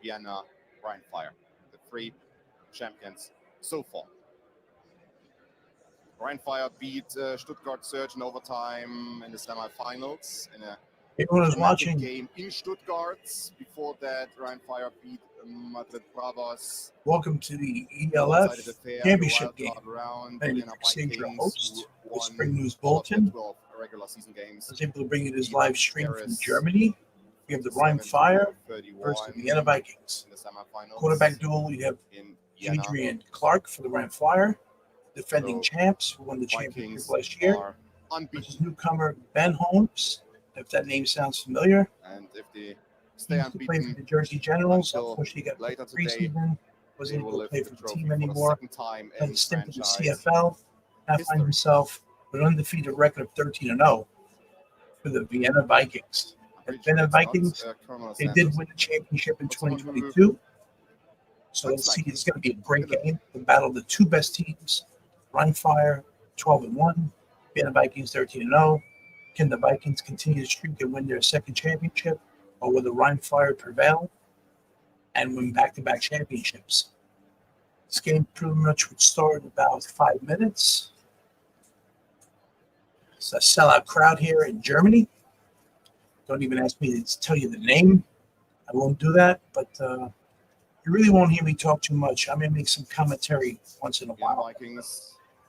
Vienna, RHEIN Fire, the three champions so far. RHEIN Fire beat Stuttgart Surge in overtime in the semifinals in a Everyone who's watching game in Stuttgart. Before that, RHEIN Fire beat Madrid Bravos. Welcome to the ELF Championship game. Round, I'm your host with Spring News Bulletin. Regular season games. I was able to bring you this live stream from Germany. We have the RHEIN Fire versus the Vienna Vikings. Quarterback duel, you have Adrian Clark for the RHEIN Fire, defending champs who won the championship last year, versus newcomer Ben Holmes, if that name sounds familiar. And if they stay unbeaten, for the Jersey Generals, unfortunately got later preseason, wasn't able to play for the team anymore. Had a stint in the CFL, now finds himself with an undefeated record of 13-0 for the Vienna Vikings. The Vienna Vikings, they did win the championship in 2022. So let's see, it's going to be a great game. The battle of the two best teams, RHEIN Fire 12-1, Vienna Vikings 13-0. Can the Vikings continue the streak and win their second championship, or will the RHEIN Fire prevail and win back-to-back championships? This game pretty much would start in about 5 minutes. It's a sellout crowd here in Germany. Don't even ask me to tell you the name. I won't do that, but you really won't hear me talk too much. I'm going to make some commentary once in a while.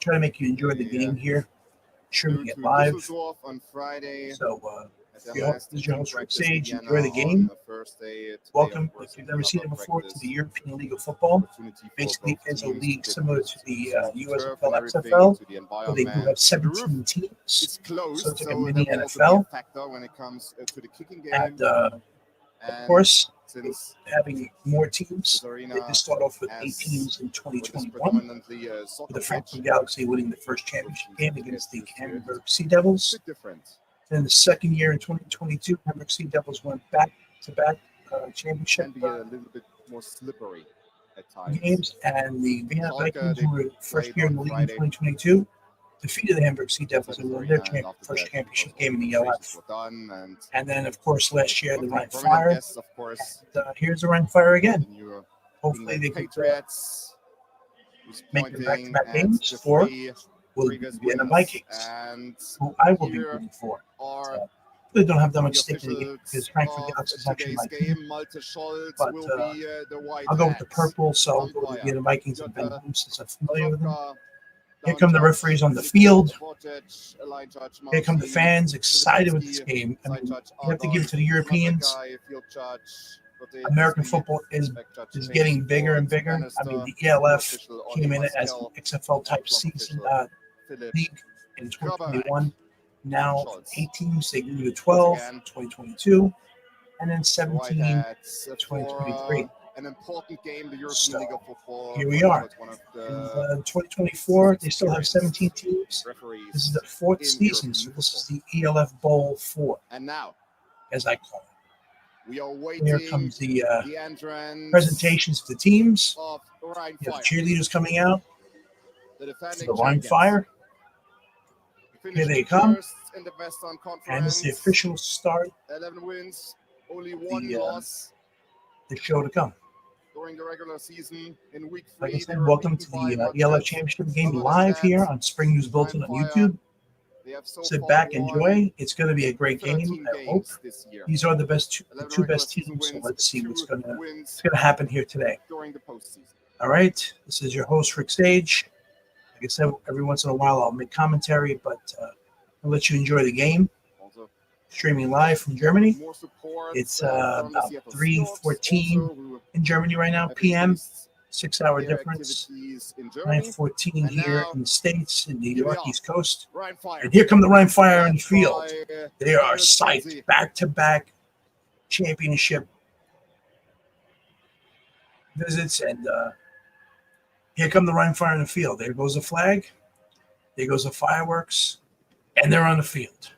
Try to make you enjoy the game here. Streaming it live. On Friday. So, this is your host, Rick Sage. Enjoy the game. Welcome, if you've never seen it before, to the European League of Football. Basically, it's a league similar to the USFL, XFL, where they do have 17 teams. So it's like a mini NFL. And, of course, having more teams. They just start off with 8 teams in 2021, with the Frankfurt Galaxy winning the first championship game against the Hamburg Sea Devils. In the second year in 2022, Hamburg Sea Devils went back-to-back championship a little bit more slippery at times. Games, and the Vienna Vikings, who were first year in the league in 2022, defeated the Hamburg Sea Devils and won their first championship game in the ELF. And then, of course, last year, the RHEIN Fire. And, here's the RHEIN Fire again. Hopefully, they can make the back-to-back games, or will be the Vienna Vikings, who I will be rooting for. They don't have that much stake in the game because Frankfurt Galaxy is actually my team. But I'll go with the purple, so I'll go with the Vienna Vikings and Ben Holmes since I'm familiar with them. Here come the referees on the field. Here come the fans excited with this game. I mean, you have to give it to the Europeans. American football is getting bigger and bigger. I mean, the ELF came in as an XFL type season league in 2021. Now 8 teams, they grew to 12 in 2022, and then 17 in 2023. An important game, the European League of Football. Here we are. In 2024, they still have 17 teams. This is the 4th season, so this is the ELF Bowl 4. And now, as I call it. We are waiting. Here comes the presentations of the teams. You have the cheerleaders coming out. For the RHEIN Fire. Here they come. And it's the official start. 11 wins, only 1 loss. The show to come. During the regular season in week 3. Like I said, welcome to the ELF Championship game live here on Spring News Bulletin on YouTube. Sit back, enjoy. It's going to be a great game. I hope. These are the two best teams. So let's see what's going to happen here today. All right. This is your host Rick Sage. Like I said, every once in a while I'll make commentary, but I'll let you enjoy the game. Streaming live from Germany. It's about 3:14 in Germany right now, p.m. 6-hour difference. 9:14 here in the States, in the Northeast Coast. And here come the RHEIN Fire on the field. They are psyched. Back-to-back championship visits. And here come the RHEIN Fire on the field. There goes the flag. There goes the fireworks. And they're on the field.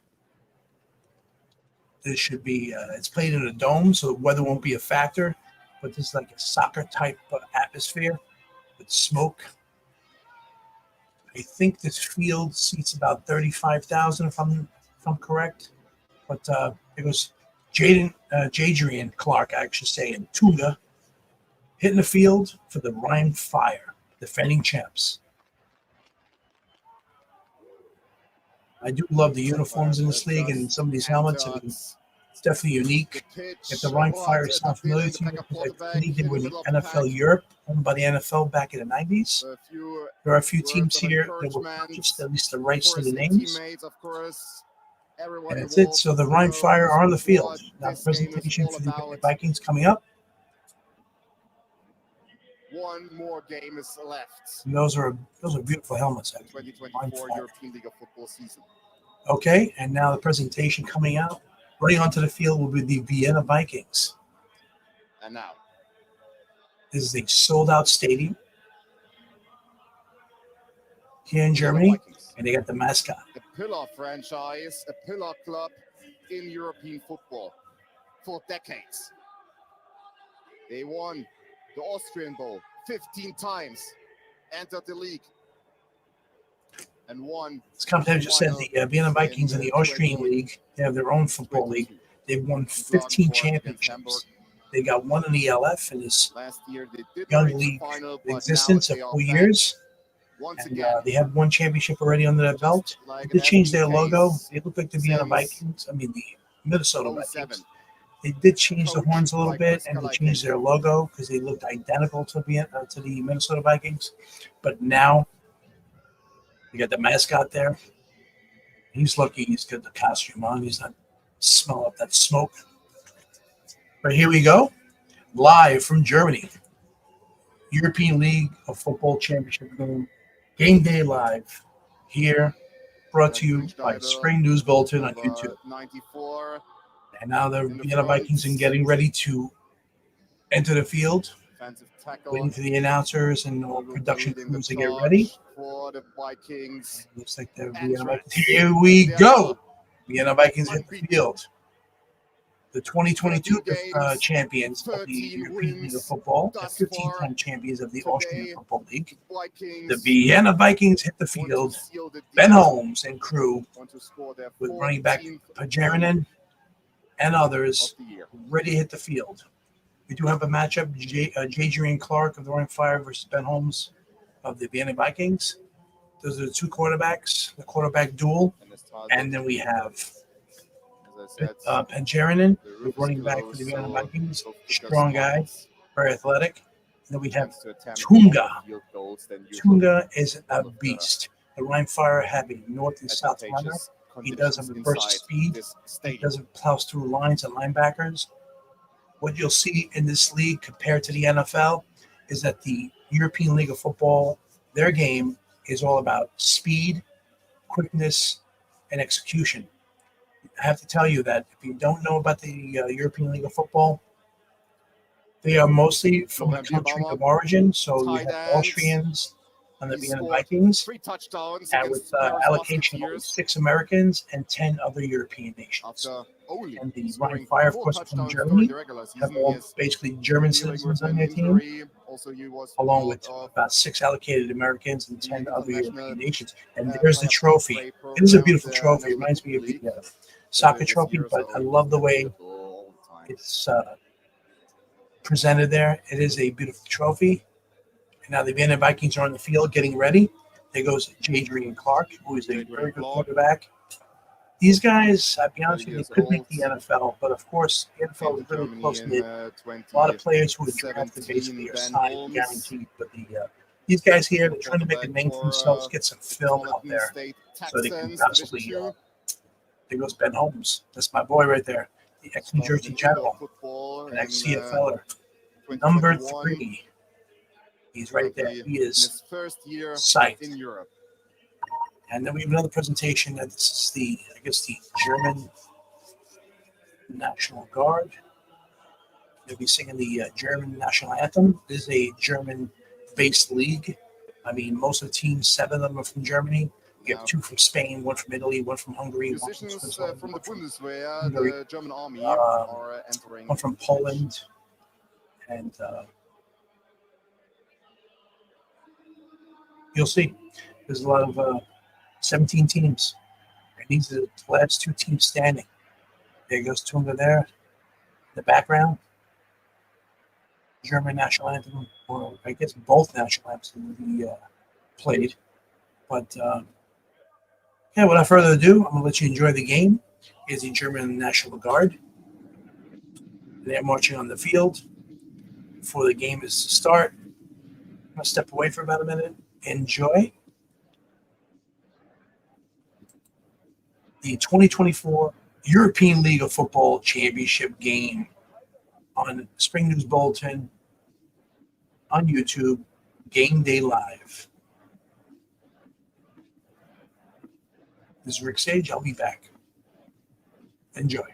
This should be, it's played in a dome, so the weather won't be a factor. But this is like a soccer-type atmosphere with smoke. I think this field seats about 35,000, if I'm correct. But it was Adrian Clark, I should say, and Tunga hitting the field for the RHEIN Fire, defending champs. I do love the uniforms in this league and some of these helmets. I mean, it's definitely unique. If the RHEIN Fire sound familiar to you, because I believe they were in the NFL Europe, owned by the NFL back in the 90s. There are a few teams here that were purchased, at least the rights to the names. And that's it. So the RHEIN Fire are on the field. Now the presentation for the Vikings coming up. One more game is left. And those are beautiful helmets. 2024 European League of Football season. Okay, and now the presentation coming out. Running onto the field will be the Vienna Vikings. And now, this is a sold-out stadium here in Germany, and they got the mascot. The pillar franchise, a pillar club in European football for decades. They won the Austrian Bowl 15 times, entered the league, and won. This commentator just said the Vienna Vikings in the Austrian League, they have their own football league. They've won 15 championships. They got one in the LF in this young league existence of 4 years. And they have one championship already under their belt. They did change their logo. They look like the Vienna Vikings. I mean, the Minnesota Vikings. They did change the horns a little bit, and they changed their logo because they looked identical to the Minnesota Vikings. But now you got the mascot there. He's lucky he's got the costume on. He's not smelling up that smoke. But here we go, live from Germany. European League of Football Championship game day live here, brought to you by Spring News Bulletin on YouTube. 94. And now the Vienna Vikings are getting ready to enter the field, waiting for the announcers and all production crews to get ready. For the Vikings. Looks like the Vienna Vikings. Here we go. Vienna Vikings hit the field. The 2022 champions of the European League of Football, the 15-time champions of the Austrian Football League. The Vienna Vikings hit the field. Ben Holmes and crew with running back Pajarinen and others ready to hit the field. We do have a matchup, Adrian Clark of the RHEIN Fire versus Ben Holmes of the Vienna Vikings. Those are the two quarterbacks, the quarterback duel. And then we have Pajarinen, the running back for the Vienna Vikings, strong guy, very athletic. And then we have Tunga. Tunga is a beast. The RHEIN Fire have a north and south runner. He does have a burst speed. He doesn't plow through lines and linebackers. What you'll see in this league compared to the NFL is that the European League of Football, their game is all about speed, quickness, and execution. I have to tell you that if you don't know about the European League of Football, they are mostly from the country of origin. So you have Austrians on the Vienna Vikings, and with allocation of 6 Americans and 10 other European nations. And the RHEIN Fire, of course, from Germany, have all basically German citizens on their team, along with about 6 allocated Americans and 10 other European nations. And there's the trophy. It is a beautiful trophy. It reminds me of the soccer trophy, but I love the way it's presented there. It is a beautiful trophy. And now the Vienna Vikings are on the field getting ready. There goes Adrian Clark, who is a very good quarterback. These guys, I'll be honest with you, could make the NFL, but of course, the NFL is really close-knit. A lot of players who are drafted basically are signed and guaranteed. But these guys here, they're trying to make a name for themselves, get some film out there so they can possibly. There goes Ben Holmes. That's my boy right there, the ex-New Jersey General, an ex-CFLer. Number 3. He's right there. He is psyched. And then we have another presentation. This is the German National Guard. They'll be singing the German national anthem. This is a German-based league. I mean, most of the teams, 7 of them are from Germany. You have 2 from Spain, 1 from Italy, 1 from Hungary, 1 from Switzerland, from the Bundeswehr, the German army are entering. 1 from Poland, and you'll see there's a lot of 17 teams, and these are the last 2 teams standing. There goes Tunga there in the background. German national anthem, or I guess both national anthems will be played. But yeah, without further ado, I'm going to let you enjoy the game. Here's the German National Guard. They're marching on the field before the game is to start. I'm going to step away for about a minute. Enjoy the 2024 European League of Football Championship game on Spring News Bulletin, on YouTube, Game Day Live. This is Rick Sage. I'll be back. Enjoy.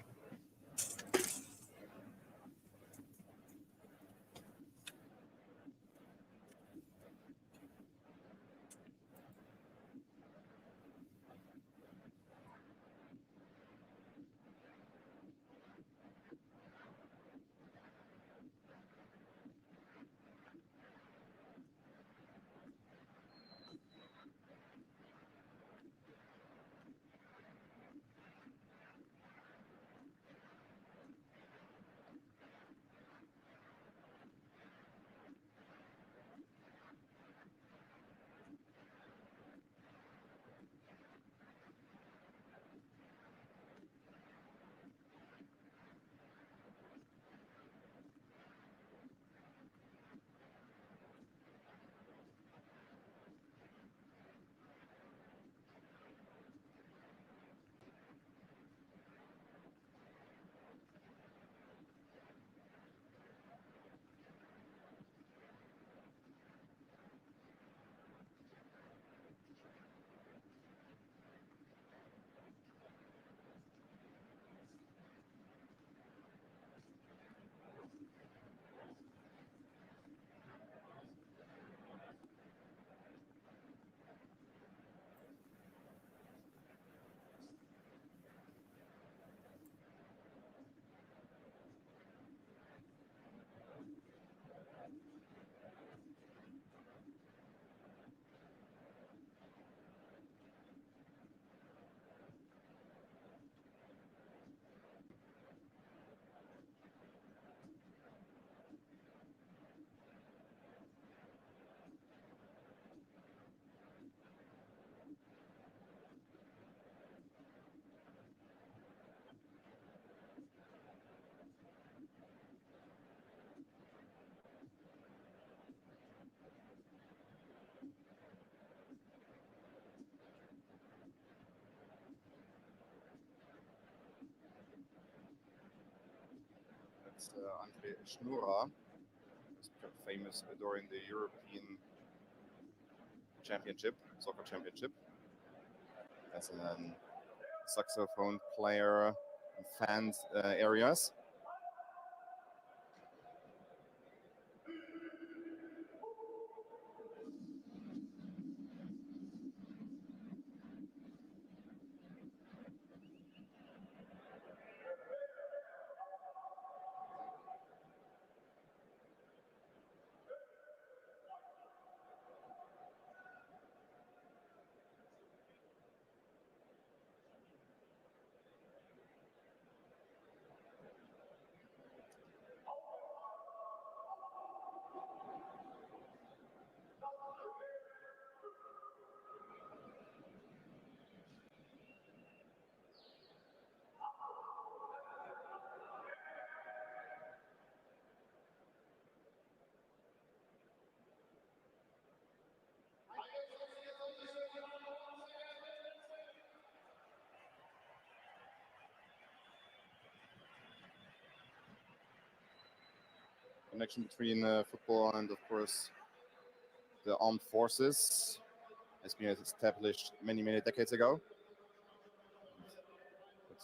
That's Andre Schnurra, famous during the European Championship, soccer championship, as a saxophone player in fans areas. Connection between football and, of course, the armed forces has been established many decades ago. It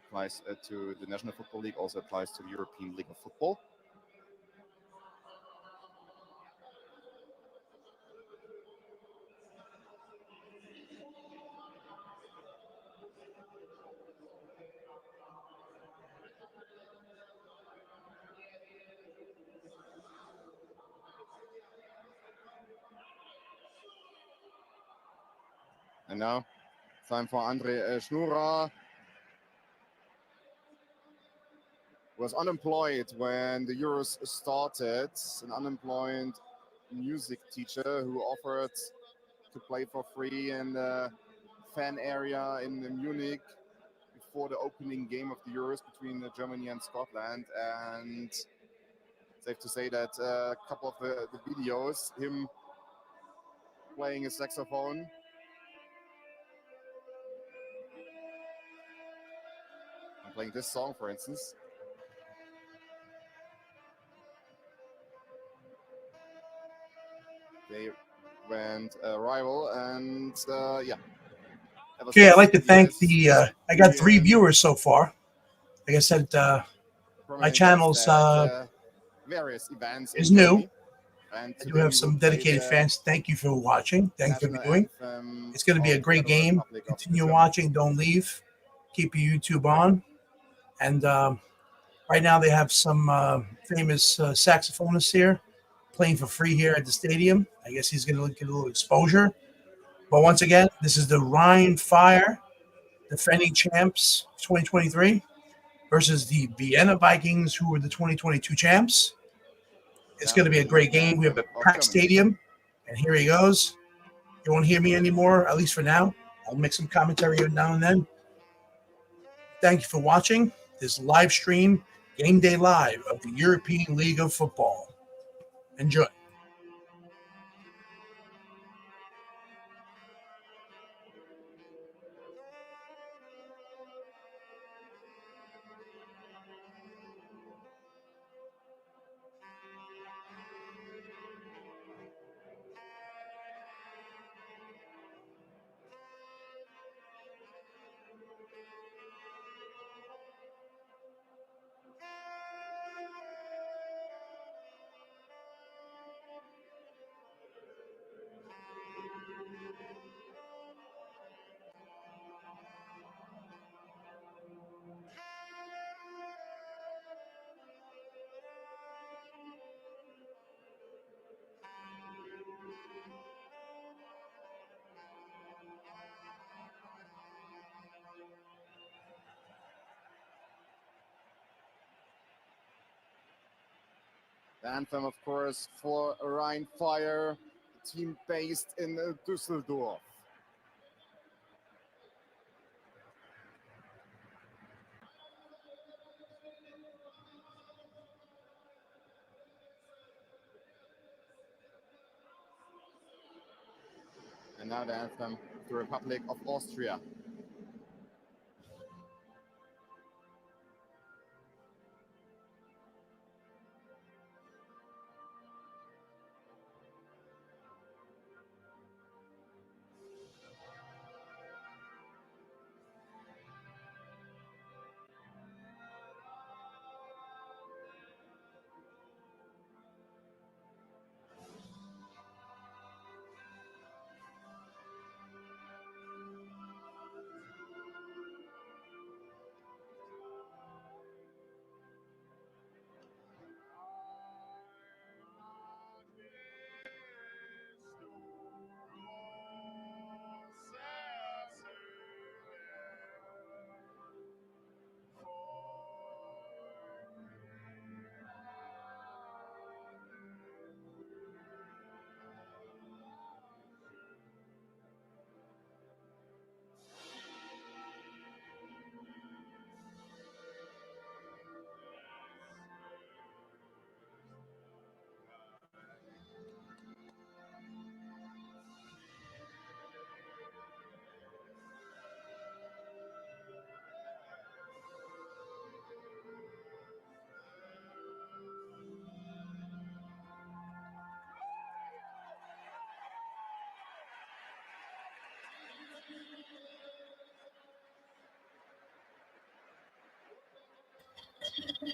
applies to the National Football League, also applies to the European League of Football. And now, time for Andre Schnurra was unemployed when the Euros started, an unemployed music teacher who offered to play for free in the fan area in Munich before the opening game of the Euros between Germany and Scotland. And safe to say that a couple of the videos, him playing a saxophone, and playing this song, for instance. They went rival, and yeah. Okay, I'd like to thank the. I got 3 viewers so far. Like I said, my channel's various events is new. I do have some dedicated fans. Thank you for watching. Thanks for viewing. It's going to be a great game. Continue watching. Don't leave. Keep your YouTube on. And right now they have some famous saxophonists here playing for free here at the stadium. I guess he's going to get a little exposure. But once again, this is the RHEIN Fire, defending champs 2023, versus the Vienna Vikings, who were the 2022 champs. It's going to be a great game. We have a packed stadium, and here he goes. You won't hear me anymore, at least for now. I'll make some commentary now and then. Thank you for watching this live stream, Game Day Live of the European League of Football. Enjoy. The anthem, of course, for RHEIN Fire, a team based in Düsseldorf. And now the anthem, the Republic of Austria.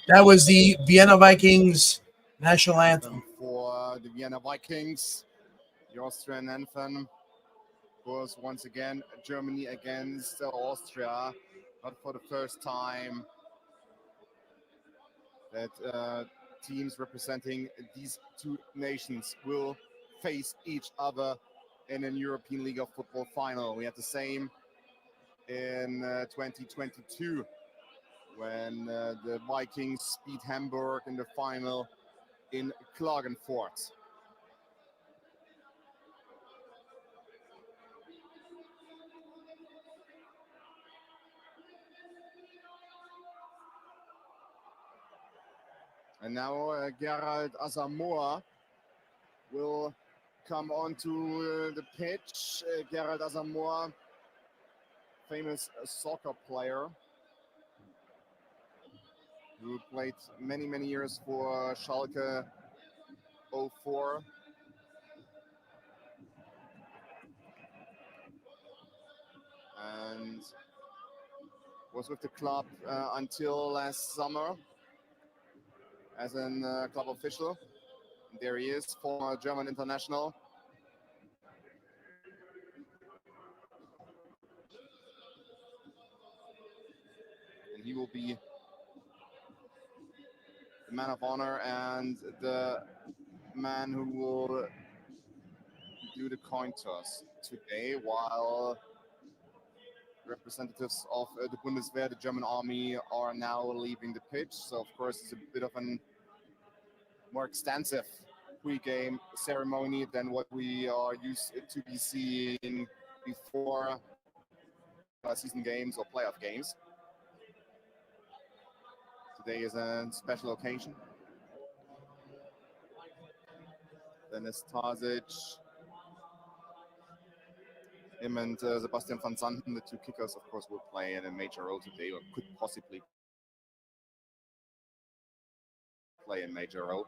That was the Vienna Vikings national anthem. For the Vienna Vikings, the Austrian anthem was once again Germany against Austria, but for the first time that teams representing these two nations will face each other in an European League of Football final. We had the same in 2022 when the Vikings beat Hamburg in the final in Klagenfurt. And now Gerald Asamoah will come onto the pitch. Gerald Asamoah, famous soccer player who played many years for Schalke 04. And was with the club until last summer as a club official. And there he is, former German international. And he will be the man of honor and the man who will do the coin toss today, while representatives of the Bundeswehr, the German army, are now leaving the pitch. So of course it's a bit of a more extensive pre-game ceremony than what we are used to be seeing before season games or playoff games. Today is a special occasion. Dennis Tarzic, him and Sebastian van Zanten, the two kickers, of course, will play in a major role today, or could possibly play a major role.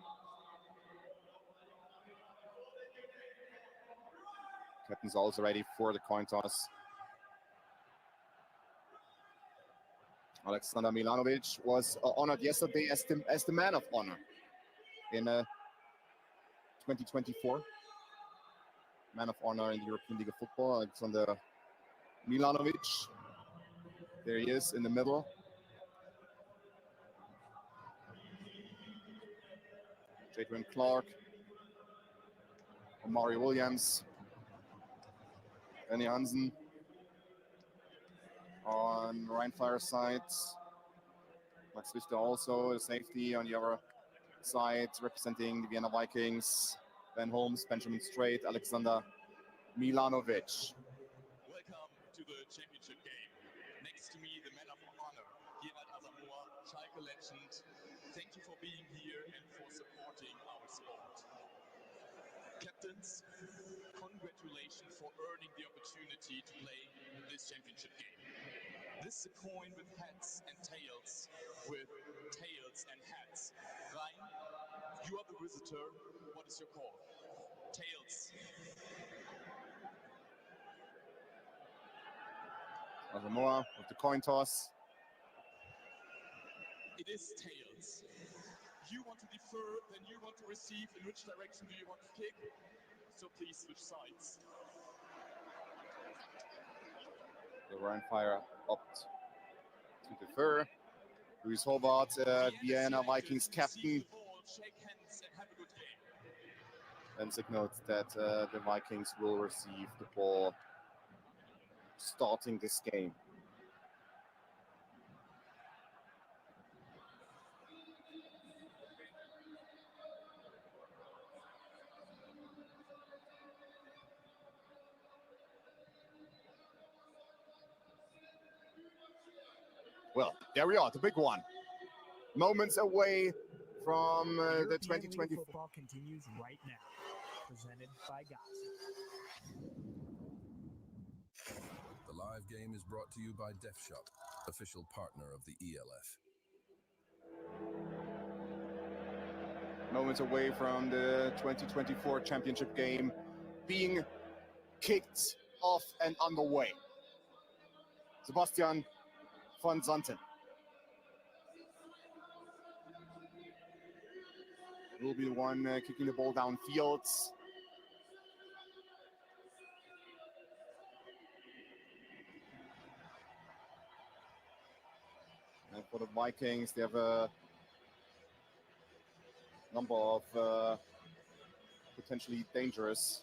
Captain's also ready for the coin toss. Alexander Milanovic was honored yesterday as the man of honor in 2024. Man of honor in the European League of Football, Alexander Milanovic. There he is in the middle. Jadwin Clark, Omari Williams, Benny Hansen on Rheinfire side. Max Richter also, the safety on the other side, representing the Vienna Vikings. Ben Holmes, Benjamin Strait, Alexander Milanovic. Welcome to the championship game. Next to me, the man of honor, Gerald Asamoah, Schalke legend. Thank you for being here and for supporting our sport. Captains, congratulations for earning the opportunity to play this championship game. This is a coin with heads and tails, with tails and heads. RHEIN, you are the visitor. What is your call? Tails. Asamoah with the coin toss. It is tails. You want to defer, then you want to receive. In which direction do you want to kick? So please switch sides. The Rheinfire opt to defer. Luis Hobart, Vienna Vikings captain, Shake hands and have a good game. and signaled that the Vikings will receive the ball starting this game. Well, there we are, the big one. Moments away from the 2024. Football continues right now. Presented by Gossip. The live game is brought to you by Def Shop, official partner of the ELF. Moments away from the 2024 championship game being kicked off and underway. Sebastian van Zanten will be the one kicking the ball downfield. And for the Vikings, they have a number of potentially dangerous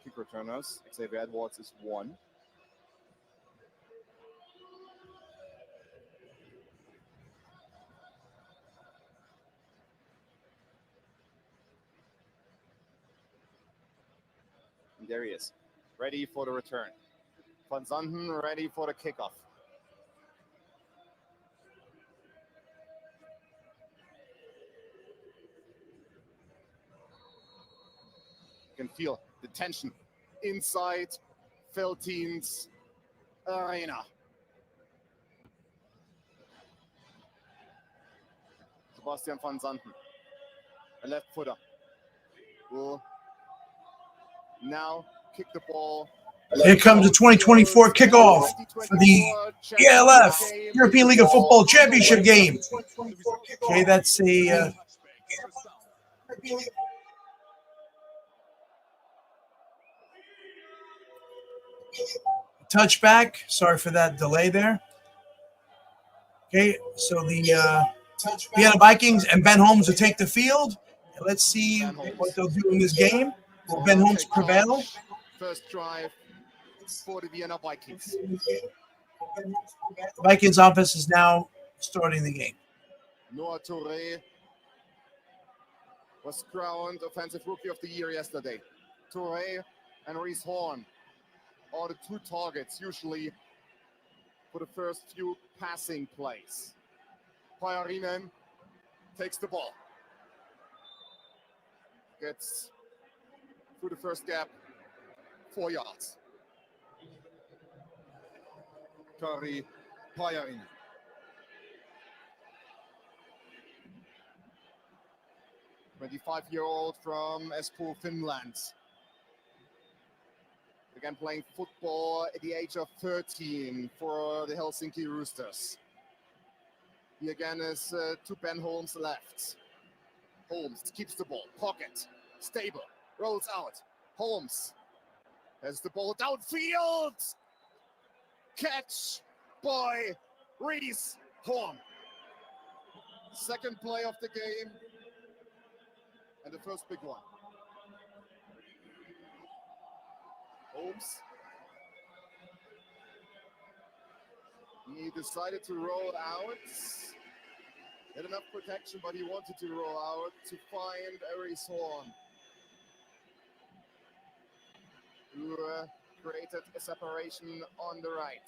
kick returners. Xavier Edwards is one. And there he is, ready for the return. Van Zanten ready for the kickoff. You can feel the tension inside Veltine's arena. Sebastian van Zanten, a left footer, will now kick the ball. Here comes the 2024 kickoff for the ELF, European League of Football Championship game. Okay, that's a touchback. Sorry for that delay there. Okay, so the Vienna Vikings and Ben Holmes will take the field. And let's see what they'll do in this game. Will Ben Holmes prevail? First drive for the Vienna Vikings. Vikings offense is now starting the game. Noah Touré was crowned Offensive Rookie of the Year yesterday. Touré and Reese Horn are the two targets usually for the first few passing plays. Pajarinen takes the ball. Gets through the first gap, 4 yards. Kari Pajarinen. A 25-year-old from Espoo, Finland. Began playing football at the age of 13 for the Helsinki Roosters. He again is to Ben Holmes left. Holmes keeps the ball, pocket, stable, rolls out. Holmes has the ball downfield. Catch by Reese Horn. Second play of the game and the first big one. Holmes. He decided to roll out. Had enough protection, but he wanted to roll out to find Reese Horn, who created a separation on the right.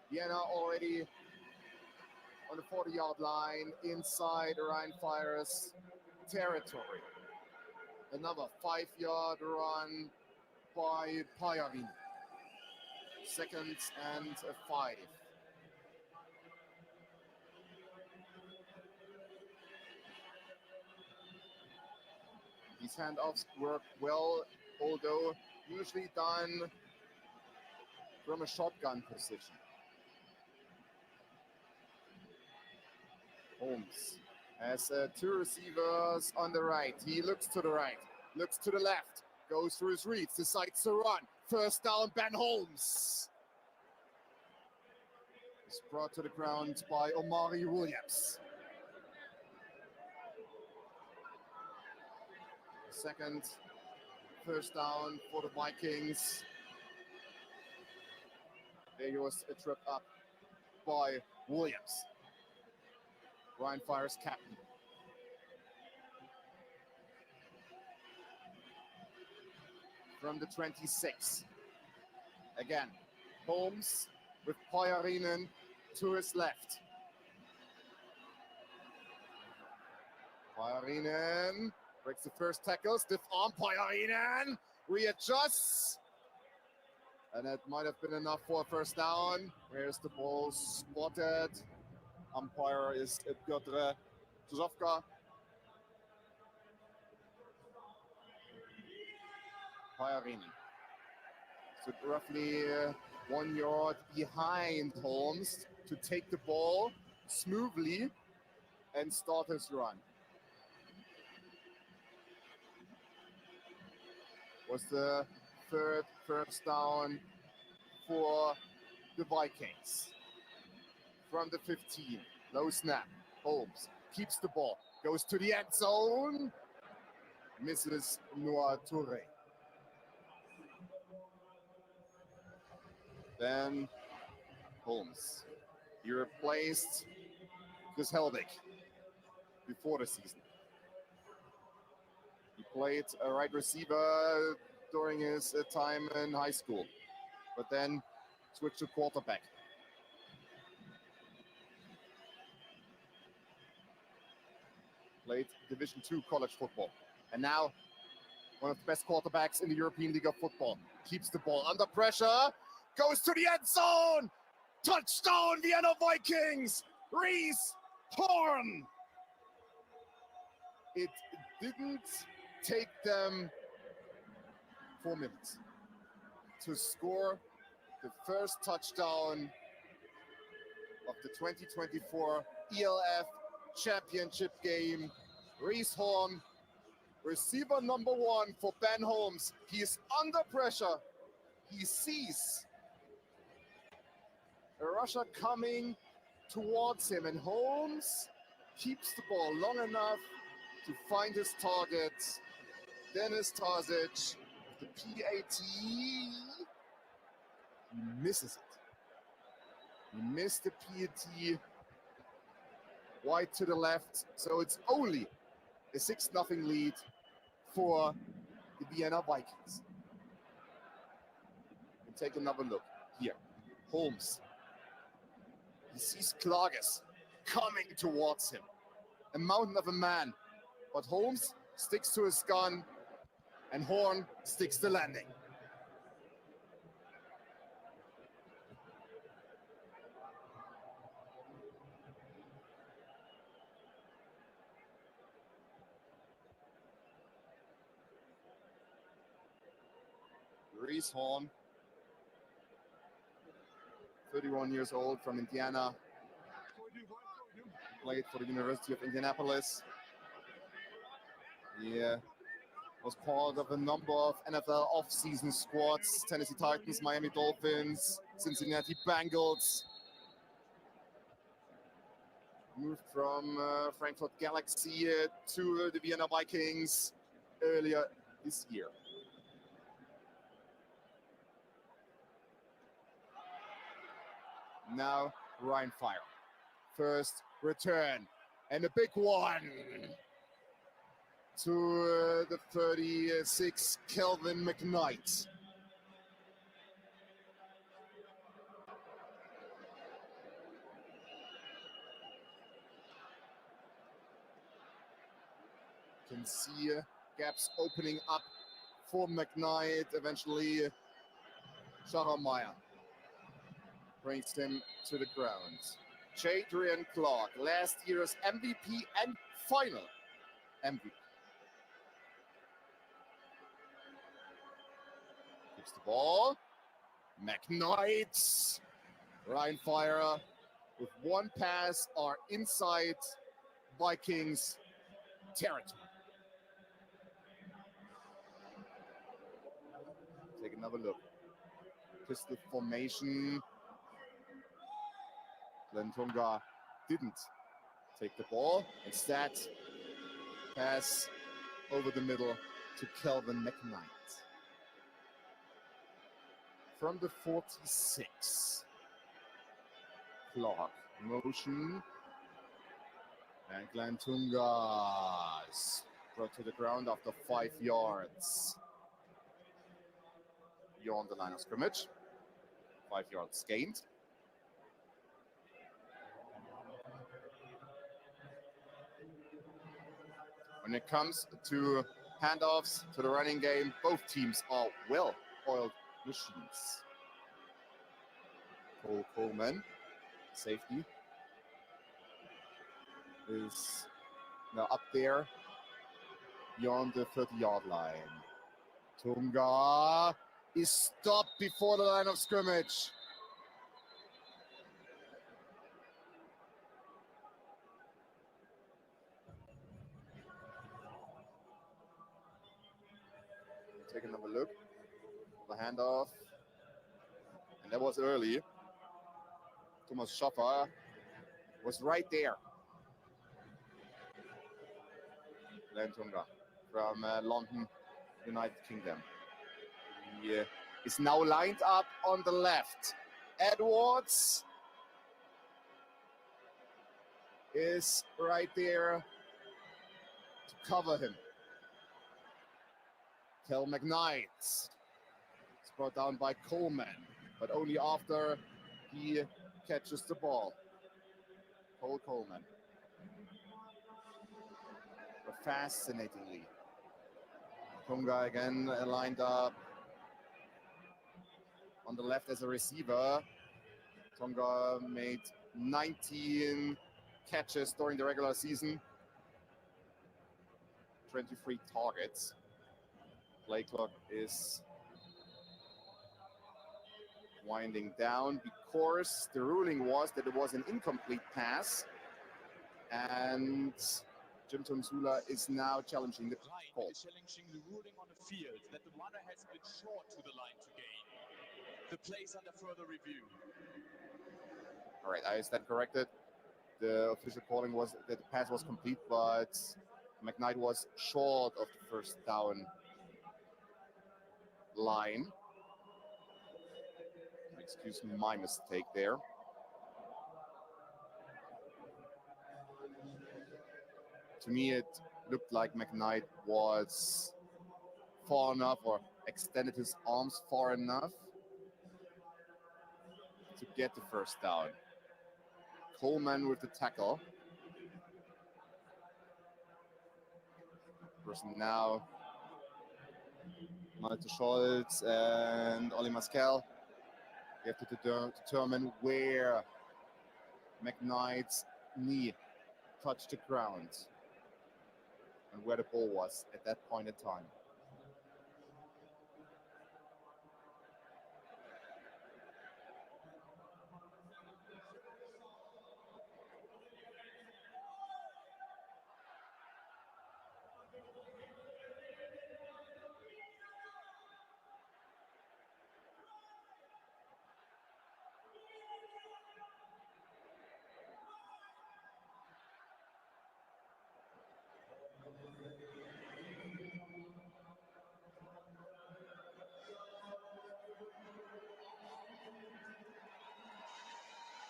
Vienna already on the 40-yard line inside Rhein-Fire's territory. Another 5-yard run by Pajarinen. Second and 5. These handoffs work well, although usually done from a shotgun position. Holmes has 2 receivers on the right. He looks to the right, looks to the left, goes through his reads, decides to run. First down, Ben Holmes. He's brought to the ground by Omari Williams. Second, first down for the Vikings. There was a trip up by Williams, Rhein-Fire's captain. From the 26. Again, Holmes with Pajarinen to his left. Pajarinen breaks the first tackle, stiff arm. Pajarinen readjusts. And that might have been enough for a first down. Where's the ball spotted? Umpire is Piotr Tuzovka. Pajarinen. So roughly 1 yard behind Holmes to take the ball smoothly and start his run. Was the third first down for the Vikings. From the 15, low snap. Holmes keeps the ball, goes to the end zone, misses Noah Touré. Then Holmes. He replaced Chris Helbig before the season. He played a right receiver during his time in high school, but then switched to quarterback. Played Division II college football, and now one of the best quarterbacks in the European League of Football. Keeps the ball under pressure, goes to the end zone, touchdown Vienna Vikings, Reese Horn. It didn't take them 4 minutes to score the first touchdown of the 2024 ELF Championship game. Reese Horn, receiver number 1 for Ben Holmes. He is under pressure. He sees a rusher coming towards him, and Holmes keeps the ball long enough to find his target. Dennis Tarzic, the PAT. He misses it. He missed the PAT wide to the left, so it's only a 6-0 lead for the Vienna Vikings. And take another look here. Holmes. He sees Klages coming towards him. A mountain of a man. But Holmes sticks to his gun, and Horn sticks the landing. Reese Horn, 31 years old, from Indiana, played for the University of Indianapolis. Yeah, was part of a number of NFL off-season squads: Tennessee Titans, Miami Dolphins, Cincinnati Bengals. Moved from Frankfurt Galaxy to the Vienna Vikings earlier this year. Now RHEIN fire. First return, and a big one to the 36, Kelvin McKnight. You can see gaps opening up for McKnight. Eventually, Schachelmeier brings him to the ground. Jadrian Clark, last year's MVP and final MVP. Keeps the ball. McKnight. RHEIN fire with one pass are inside Vikings territory. Take another look. Pistol formation. Glenn Tunga didn't take the ball. Instead, pass over the middle to Kelvin McKnight. From the 46, Clark, motion, and Glenn Tunga is brought to the ground after 5 yards beyond the line of scrimmage. 5 yards gained. When it comes to handoffs, to the running game, both teams are well-oiled machines. Cole Coleman, safety, is now up there beyond the 30-yard line. Tunga is stopped before the line of scrimmage. Take another look. The handoff. And that was early. Thomas Schaffer was right there. Glenn Tunga from London, United Kingdom. He is now lined up on the left. Edwards is right there to cover him. Kel McKnight. It's brought down by Coleman, but only after he catches the ball. Cole Coleman. But fascinatingly, Tonga again lined up on the left as a receiver. Tonga made 19 catches during the regular season, 23 targets. Play clock is winding down because the ruling was that it was an incomplete pass, and Jim Tomsula is now challenging the call. Is challenging the ruling on the field that the runner has been short to the line to gain. The play's under further review. All right, I stand corrected. The official calling was that the pass was complete, but McKnight was short of the first down line. Excuse me, my mistake there. To me, it looked like McKnight was far enough or extended his arms far enough to get the first down. Coleman with the tackle. Person now, Malte Scholz and Oli Maskel. You have to determine where McKnight's knee touched the ground and where the ball was at that point in time.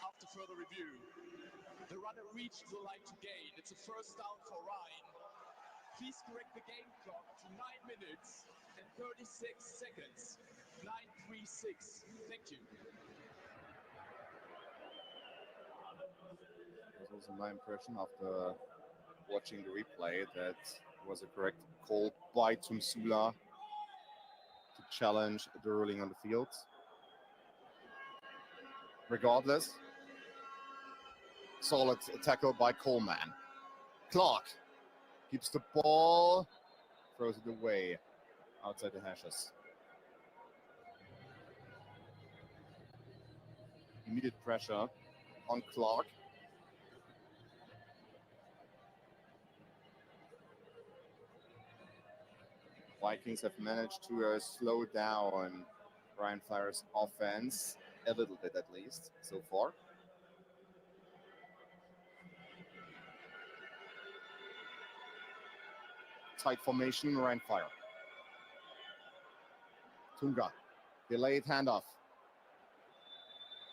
After further review, the runner reached the line to gain. It's a first down for RHEIN. Please correct the game clock to 9 minutes and 36 seconds. 9:36. Thank you. That was also my impression after watching the replay that it was a correct call by Tomsula to challenge the ruling on the field. Regardless, solid tackle by Coleman. Clark keeps the ball, throws it away outside the hashes. Immediate pressure on Clark. Vikings have managed to slow down Ryan Flyer's offense a little bit, at least, so far. Tight formation, Ryan Fire. Tunga, delayed handoff.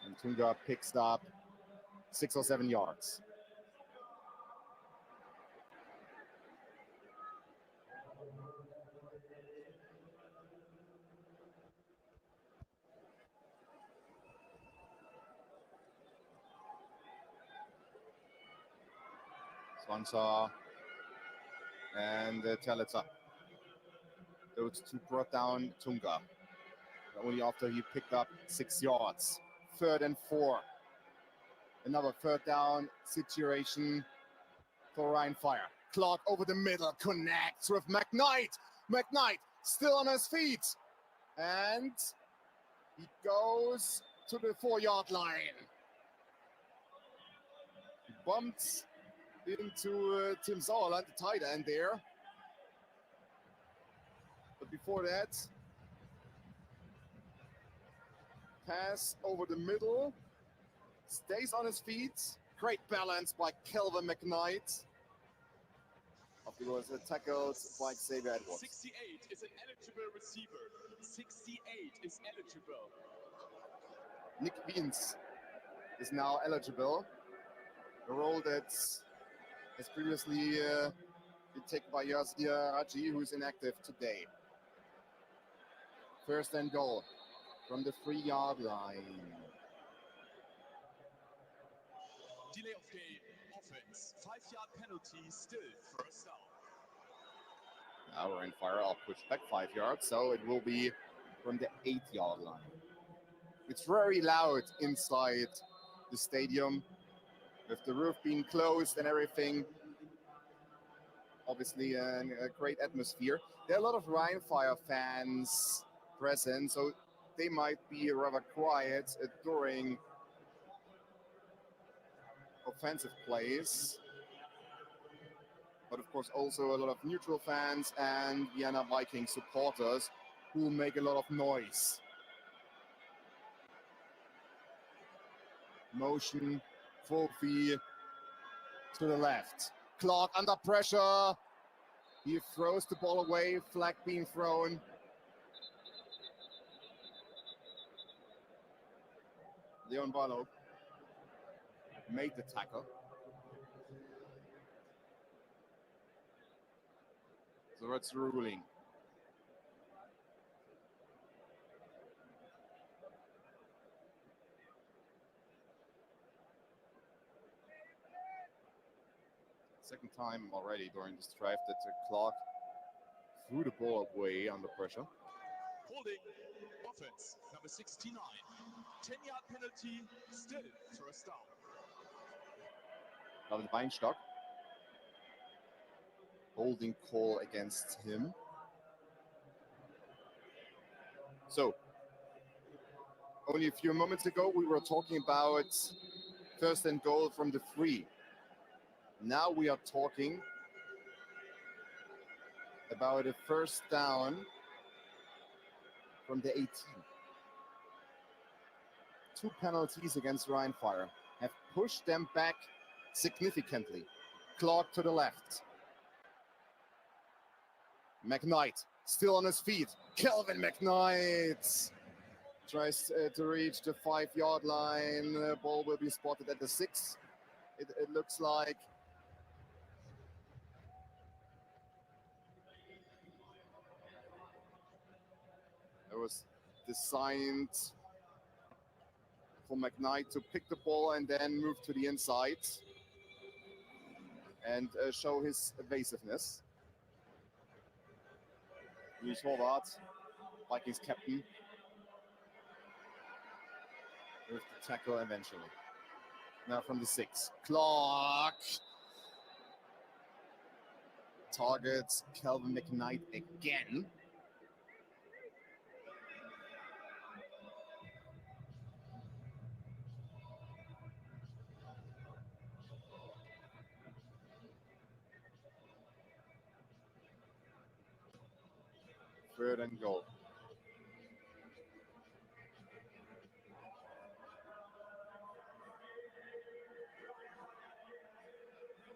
And Tunga picks up 6 or 7 yards. Swansa and Telitza. Those two brought down Tunga. Only after he picked up 6 yards. 3rd and 4. Another 3rd down situation for Ryan Fire. Clark over the middle, connects with McKnight. McKnight still on his feet. And he goes to the 4-yard line. He bumped into Tim Sauerland, the tight end there. But before that, pass over the middle, stays on his feet. Great balance by Kelvin McKnight. Afterwards, tackled by Xavier Edwards. 68 is an eligible receiver. 68 is eligible. Nick VIENNA is now eligible. A role that has previously been taken by RHEIN, who is inactive today. First and goal from the 3-yard line. Delay of game, offense, 5-yard penalty, still first down. Now we're in fire. I'll push back 5 yards, so it will be from the 8-yard line. It's very loud inside the stadium with the roof being closed and everything. Obviously a great atmosphere. There are a lot of RHEIN Fire fans present, so they might be rather quiet during offensive plays. But of course also a lot of neutral fans and Vienna Vikings supporters who make a lot of noise. Motion, Fofi to the left. Clark under pressure. He throws the ball away, flag being thrown. Leon Barlow made the tackle. So that's the ruling. Second time already during this drive that Clark threw the ball away under pressure. Holding, offense, number 69. 10-yard penalty, still first down. David Weinstock. Holding call against him. So, only a few moments ago we were talking about first and goal from the 3. Now we are talking about a first down from the 18. 2 penalties against RHEIN Fire have pushed them back significantly. Clark to the left. McKnight still on his feet. Kelvin McKnight tries to reach the 5-yard line. Ball will be spotted at the 6. It looks like. It was designed for McKnight to pick the ball and then move to the inside and show his evasiveness. Luis Horvath, Vikings captain, with the tackle eventually. Now from the 6, Clark targets Kelvin McKnight again. Third and goal.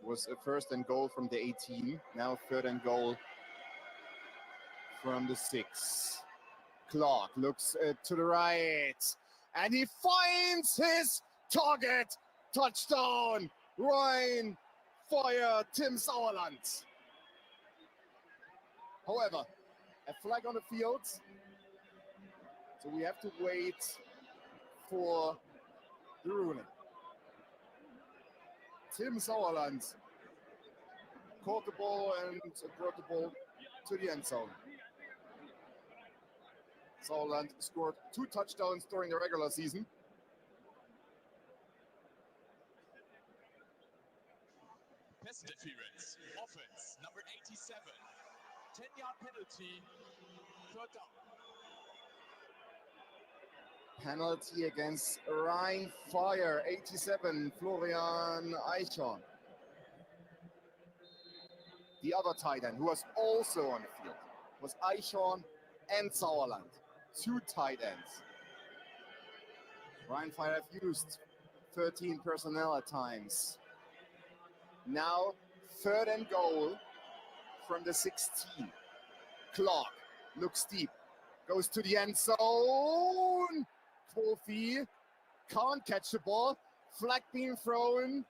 Was a first and goal from the 18. Now third and goal from the 6. Clark looks to the right and he finds his target. Touchdown, RHEIN Fire, Tim Sauerland. However, a flag on the field, so we have to wait for the ruling. Tim Sauerland caught the ball and brought the ball to the end zone. Sauerland scored 2 touchdowns during the regular season. Pass interference, offense, number 87. 10-yard penalty, third down. Penalty against RHEIN Fire, 87, Florian Eichhorn. The other tight end, who was also on the field, was Eichhorn and Sauerland. 2 tight ends. RHEIN Fire have used 13 personnel at times. Now, third and goal from the 16. Clark looks deep, goes to the end zone. Kofi can't catch the ball. Flag being thrown.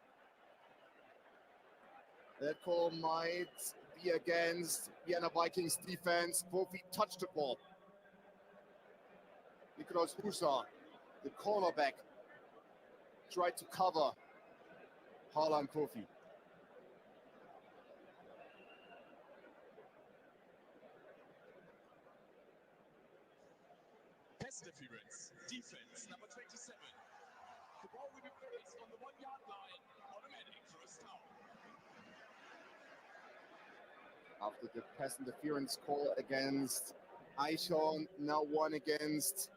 That call might be against Vienna Vikings defense. Kofi touched the ball. Nikolaus Husa, the cornerback, tried to cover Harlan Kofi. Pass interference, defense, number 27. The ball will be placed on the 1-yard line, automatic first down. After the pass interference call against Eichhorn, now one against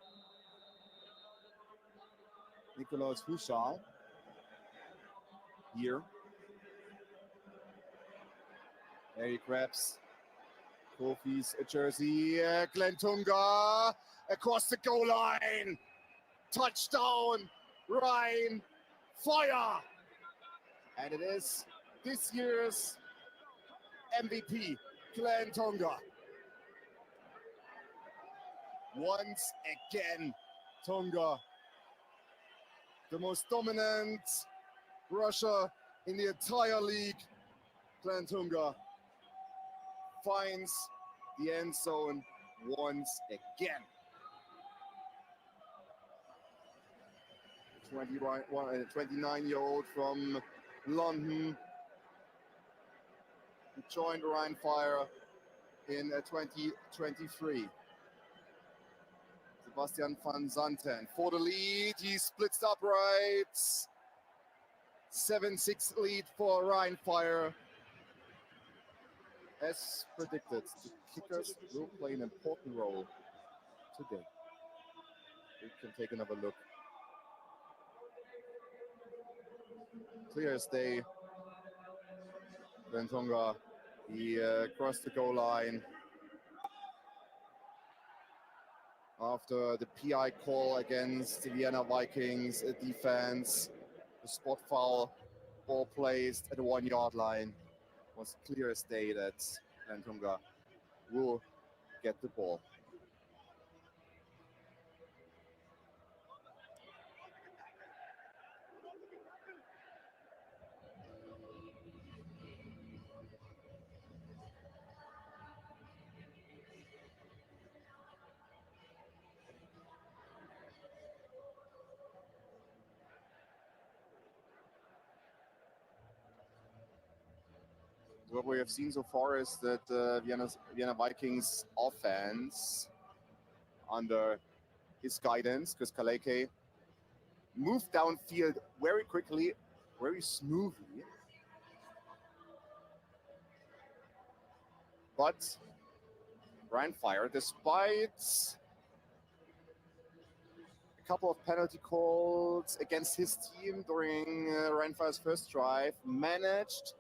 Nikolaus Husa. Here. There he grabs Kofi's jersey. Glenn Tunga across the goal line. Touchdown, RHEIN, fire! And it is this year's MVP, Glenn Tunga. Once again, Tunga, the most dominant rusher in the entire league. Glenn Tunga finds the end zone once again. 29-year-old from London, who joined RHEIN Fire in 2023. Sebastian van Zanten for the lead. He splits uprights. 7-6 lead for RHEIN Fire. As predicted, the kickers will play an important role today. We can take another look. Clear as day. Glenn Tunga, he crossed the goal line after the PI call against the Vienna Vikings defense. The spot foul, ball placed at the 1-yard line. It was clear as day that Glenn Tunga will get the ball. What we have seen so far is that Vienna Vikings offense, under his guidance, Chris Kaleke, moved downfield very quickly, very smoothly. But RHEIN Fire, despite a couple of penalty calls against his team during RHEIN Fire's first drive, managed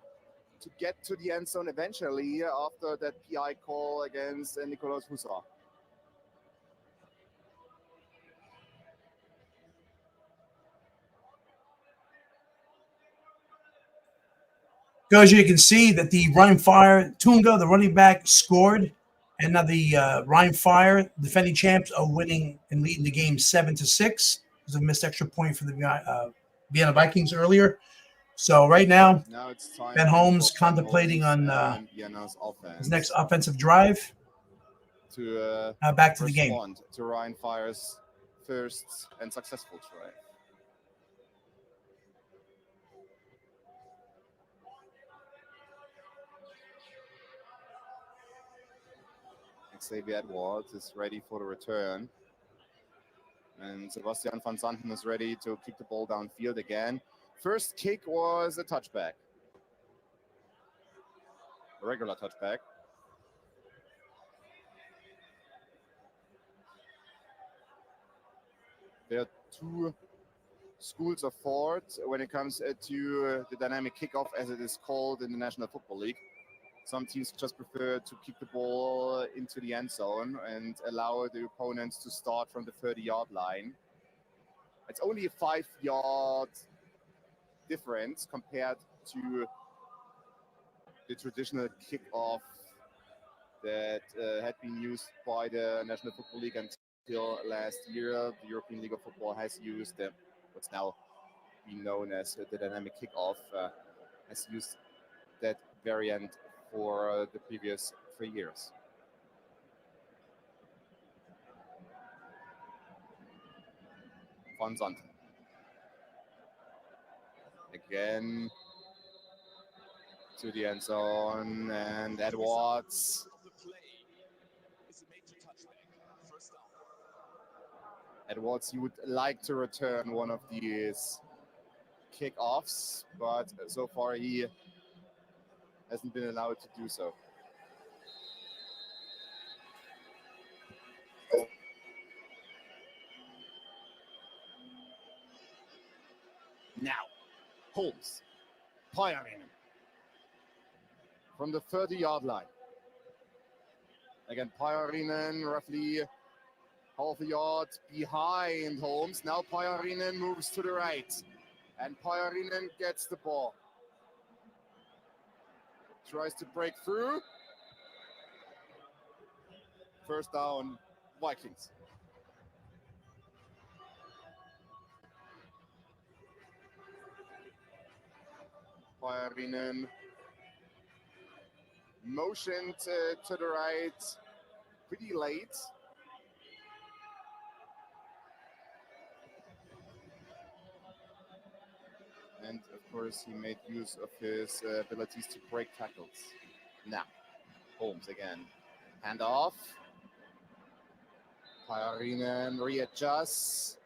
to get to the end zone eventually after that PI call against Nikolaus Husa. As you can see that the RHEIN Fire, Tunga, the running back, scored. And now the RHEIN Fire, defending champs, are winning and leading the game 7-6. There's a missed extra point for the Vienna Vikings earlier. So right now it's time Ben Holmes contemplating on Vienna's offense his next offensive drive. To back to the game. Respond to RHEIN Fire's first and successful drive. Xavier Edwards is ready for the return. And Sebastian van Zanten is ready to kick the ball downfield again. First kick was a touchback. A regular touchback. There are two schools of thought when it comes to the dynamic kickoff, as it is called in the National Football League. Some teams just prefer to kick the ball into the end zone and allow the opponents to start from the 30-yard line. It's only a 5-yard difference compared to the traditional kickoff that had been used by the National Football League until last year. The European League of Football has used what's now being known as the dynamic kickoff, has used that variant for the previous 3 years. Van Zandt. Again to the end zone, and Edwards. Edwards, you would like to return one of these kickoffs, but so far he hasn't been allowed to do so. Now, Holmes, Pajarinen from the 30-yard line. Again, Pajarinen roughly half a yard behind Holmes. Now Pajarinen moves to the right, and Pajarinen gets the ball. Tries to break through. First down, Vikings. Pajarinen motioned to the right pretty late. And of course, he made use of his abilities to break tackles. Now, Holmes again. Hand off. Pajarinen readjusts.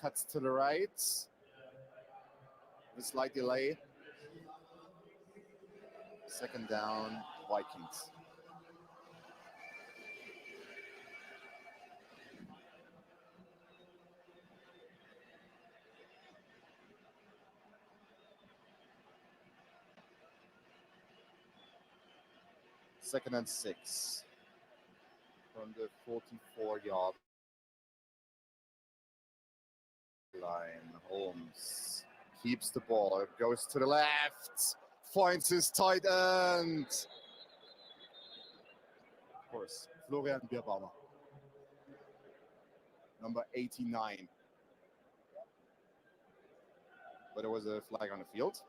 Cuts to the right. A slight delay. Second down, Vikings. Second and 6 from the 44-yard line. Holmes keeps the ball, goes to the left, finds his tight end. Of course, Florian Bierbaumer, number 89. But there was a flag on the field.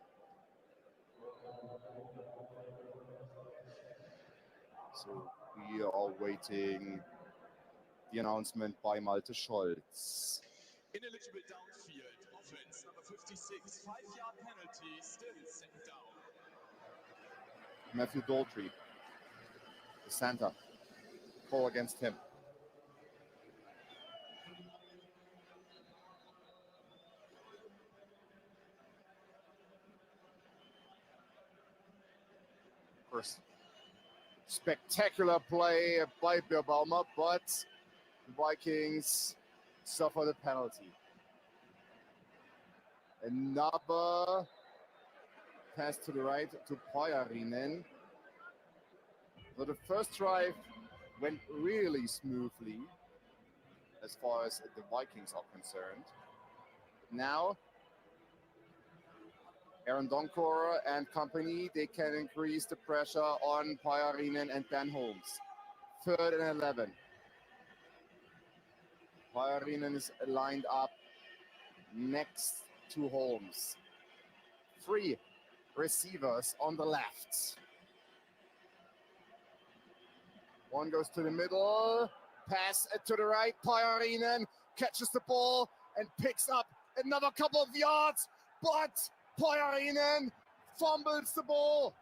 So we are waiting the announcement by Malte Scholz. Ineligible downfield offense, number 56, 5-yard penalty, still second down. Matthew Daltrey, the center, call against him. First, spectacular play by Bierbaumer, but the Vikings suffer the penalty. Another pass to the right to Pajarinen. So the first drive went really smoothly as far as the Vikings are concerned. Now, Aaron Donkor and company, they can increase the pressure on Pajarinen and Ben Holmes. 3rd and 11. Pajarinen is lined up next to Holmes. 3 receivers on the left. One goes to the middle, pass to the right. Pajarinen catches the ball and picks up another couple of yards, but Pajarinen fumbles the ball.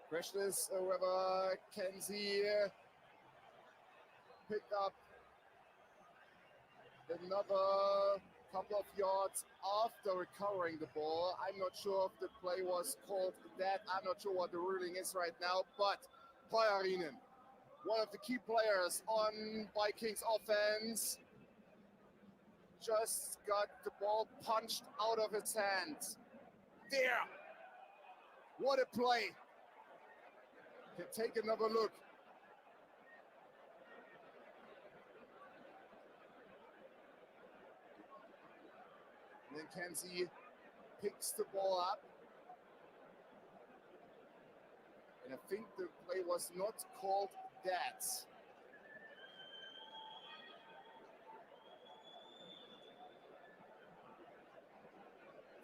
Question is whether Kenzie picked up another couple of yards after recovering the ball. I'm not sure if the play was called that. I'm not sure what the ruling is right now, but Pajarinen, one of the key players on Vikings offense, just got the ball punched out of his hands. There! What a play! Can take another look. And then Kenzie picks the ball up. And I think the play was not called that.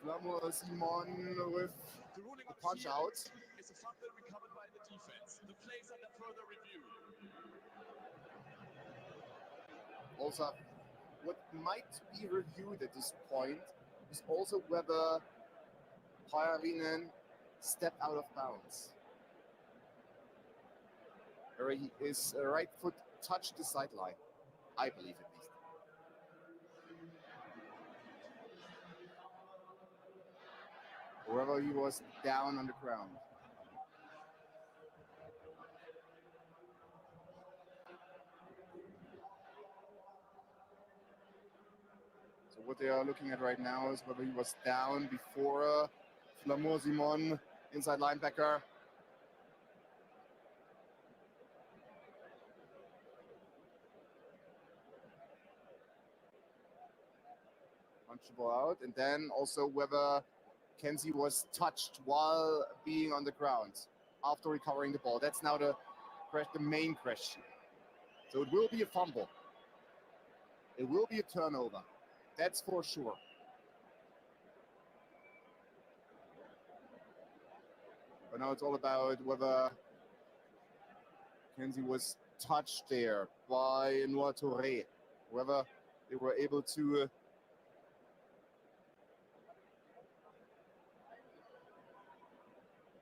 Flamur Simon with the punch out. It's a fumble recovered by the defense. The play's under further review. Also, what might be reviewed at this point is also whether Päivärinne stepped out of bounds. Or his right foot touched the sideline, I believe at least. Wherever he was down on the ground. So what they are looking at right now is whether he was down before Flamur Simon, inside linebacker. Punched the ball out, and then also whether Kenzie was touched while being on the ground after recovering the ball. That's now the main question. So it will be a fumble. It will be a turnover. That's for sure. But now it's all about whether Kenzie was touched there by Noah Touré. Whether they were able to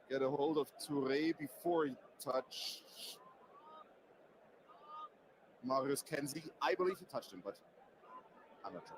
get a hold of Touré before he touched Marius Kenzie. I believe he touched him, but I'm not sure.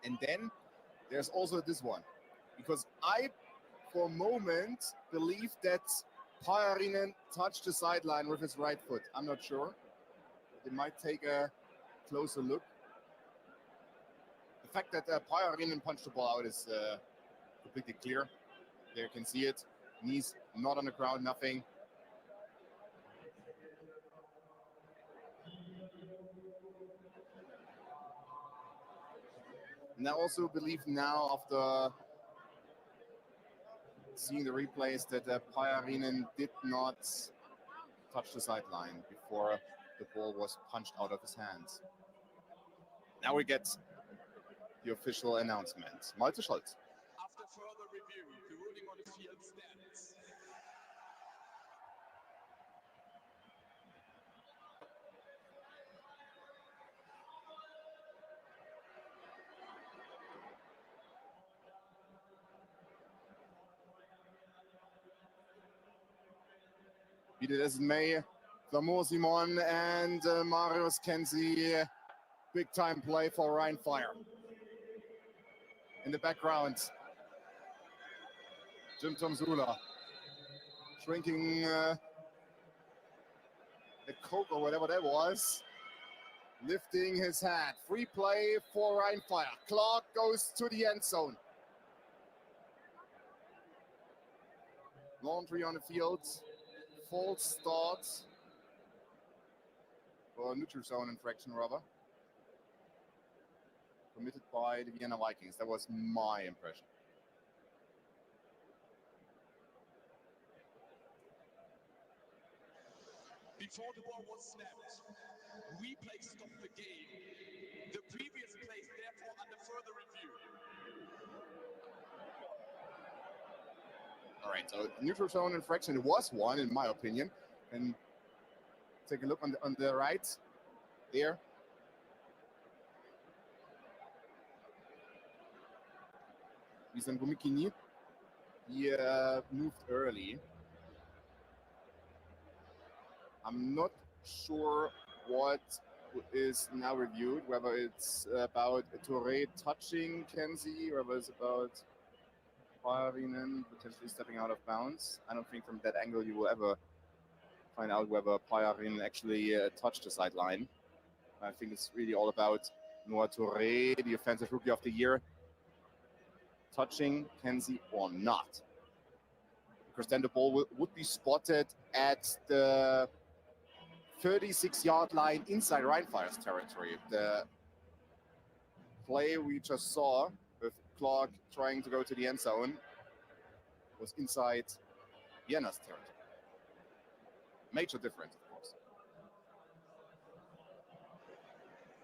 And then there's also this one, because I, for a moment, believe that Päivärinne touched the sideline with his right foot. I'm not sure. They might take a closer look. The fact that Päivärinne punched the ball out is completely clear. There you can see it. Knees not on the ground, nothing. And I also believe now, after seeing the replays, that Päivärinne did not touch the sideline before the ball was punched out of his hands. Now we get the official announcement. Malte Scholz. After further review, the ruling on the field stands. Be it as it may, Flamur Simon and Marius Kenzie, big time play for Rhein Fire. In the background, Jim Tomzula drinking the Coke or whatever that was, lifting his hat. Free play for Rhein Fire. Clark goes to the end zone. Laundry on the field. False start, or neutral zone infraction rather, committed by the Vienna Vikings. That was my impression. Before the ball was snapped, replay stopped the game. The previous play is therefore under further review. All right, so neutral zone infraction, it was one in my opinion. And take a look on the right there. Visan Gumikini, he moved early. I'm not sure what is now reviewed, whether it's about Touré touching Kenzie, or whether it's about Päivärinne potentially stepping out of bounds. I don't think from that angle you will ever find out whether Päivärinne actually touched the sideline. I think it's really all about Noah Touré, the offensive rookie of the year, touching Kenzie or not. Because then the ball would be spotted at the 36-yard line inside Rheinfire's territory. The play we just saw with Clark trying to go to the end zone was inside Vienna's territory. Major difference, of course.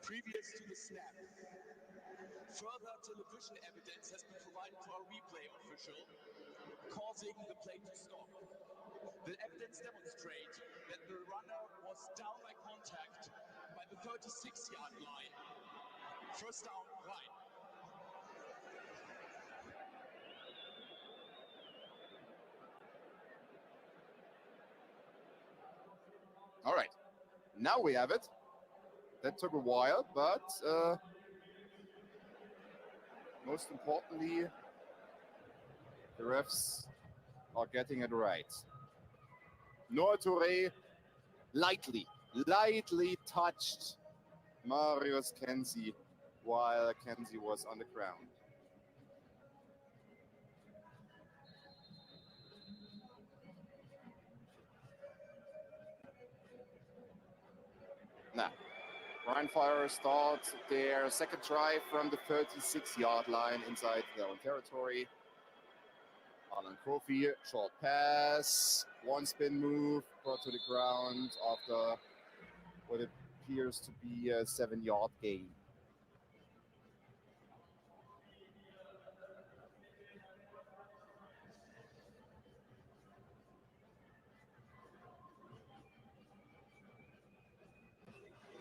Previous to the snap, further television evidence has been provided to our replay official, causing the play to stop. The evidence demonstrates that the runner was down by contact by the 36-yard line. First down, RHEIN. All right, now we have it. That took a while, but most importantly, the refs are getting it right. Noah Touré lightly touched Marius Kenzie while Kenzie was on the ground. Now, Rheinfire starts their second drive from the 36-yard line inside their own territory. Alan Kofi, short pass, one spin move, brought to the ground after what appears to be a 7-yard gain.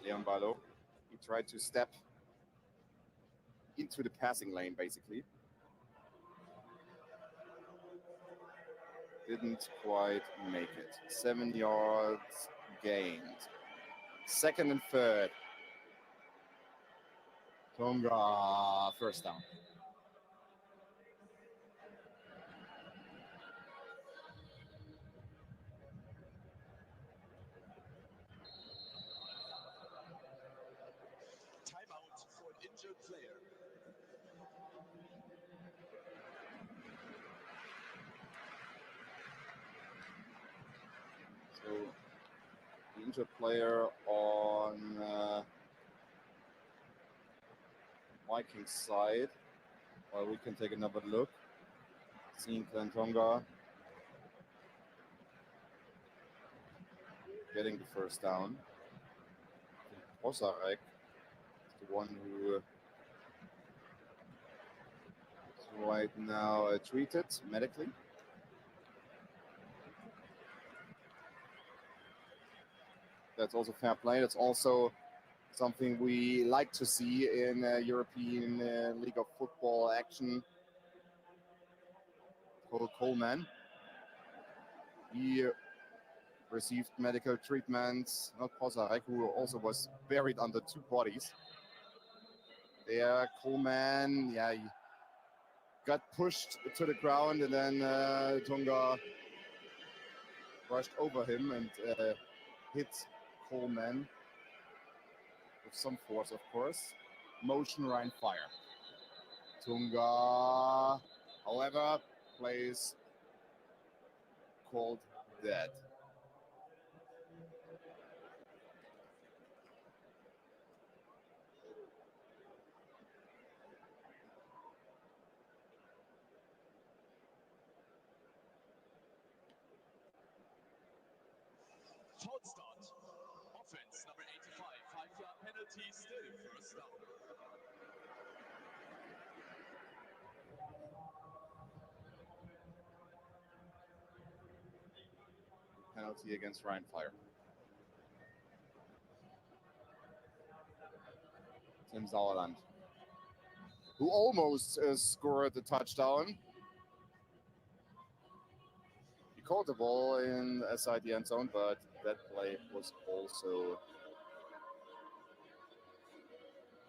Leon Barlow, he tried to step into the passing lane, basically. Didn't quite make it. 7 yards gained. Second and third. Tonga, first down. Timeout for an injured player. So the injured player on Vikings side. Well, we can take another look. Seeing Tonga getting the first down. Osarek is the one who is right now treated medically. That's also fair play. That's also something we like to see in European League of Football action. Cole Coleman, he received medical treatment. Not Pozarek, who also was buried under two bodies. There, Coleman, yeah, he got pushed to the ground, and then Tonga rushed over him and hit Coleman with some force, of course. Motion Rheinfire. Tonga, however, plays called dead. Foul start. Offense number 85. 5-yard penalty, still first down. Penalty against Rheinfire. Tim Sauerland, who almost scored the touchdown. He caught the ball inside the end zone, but that play was also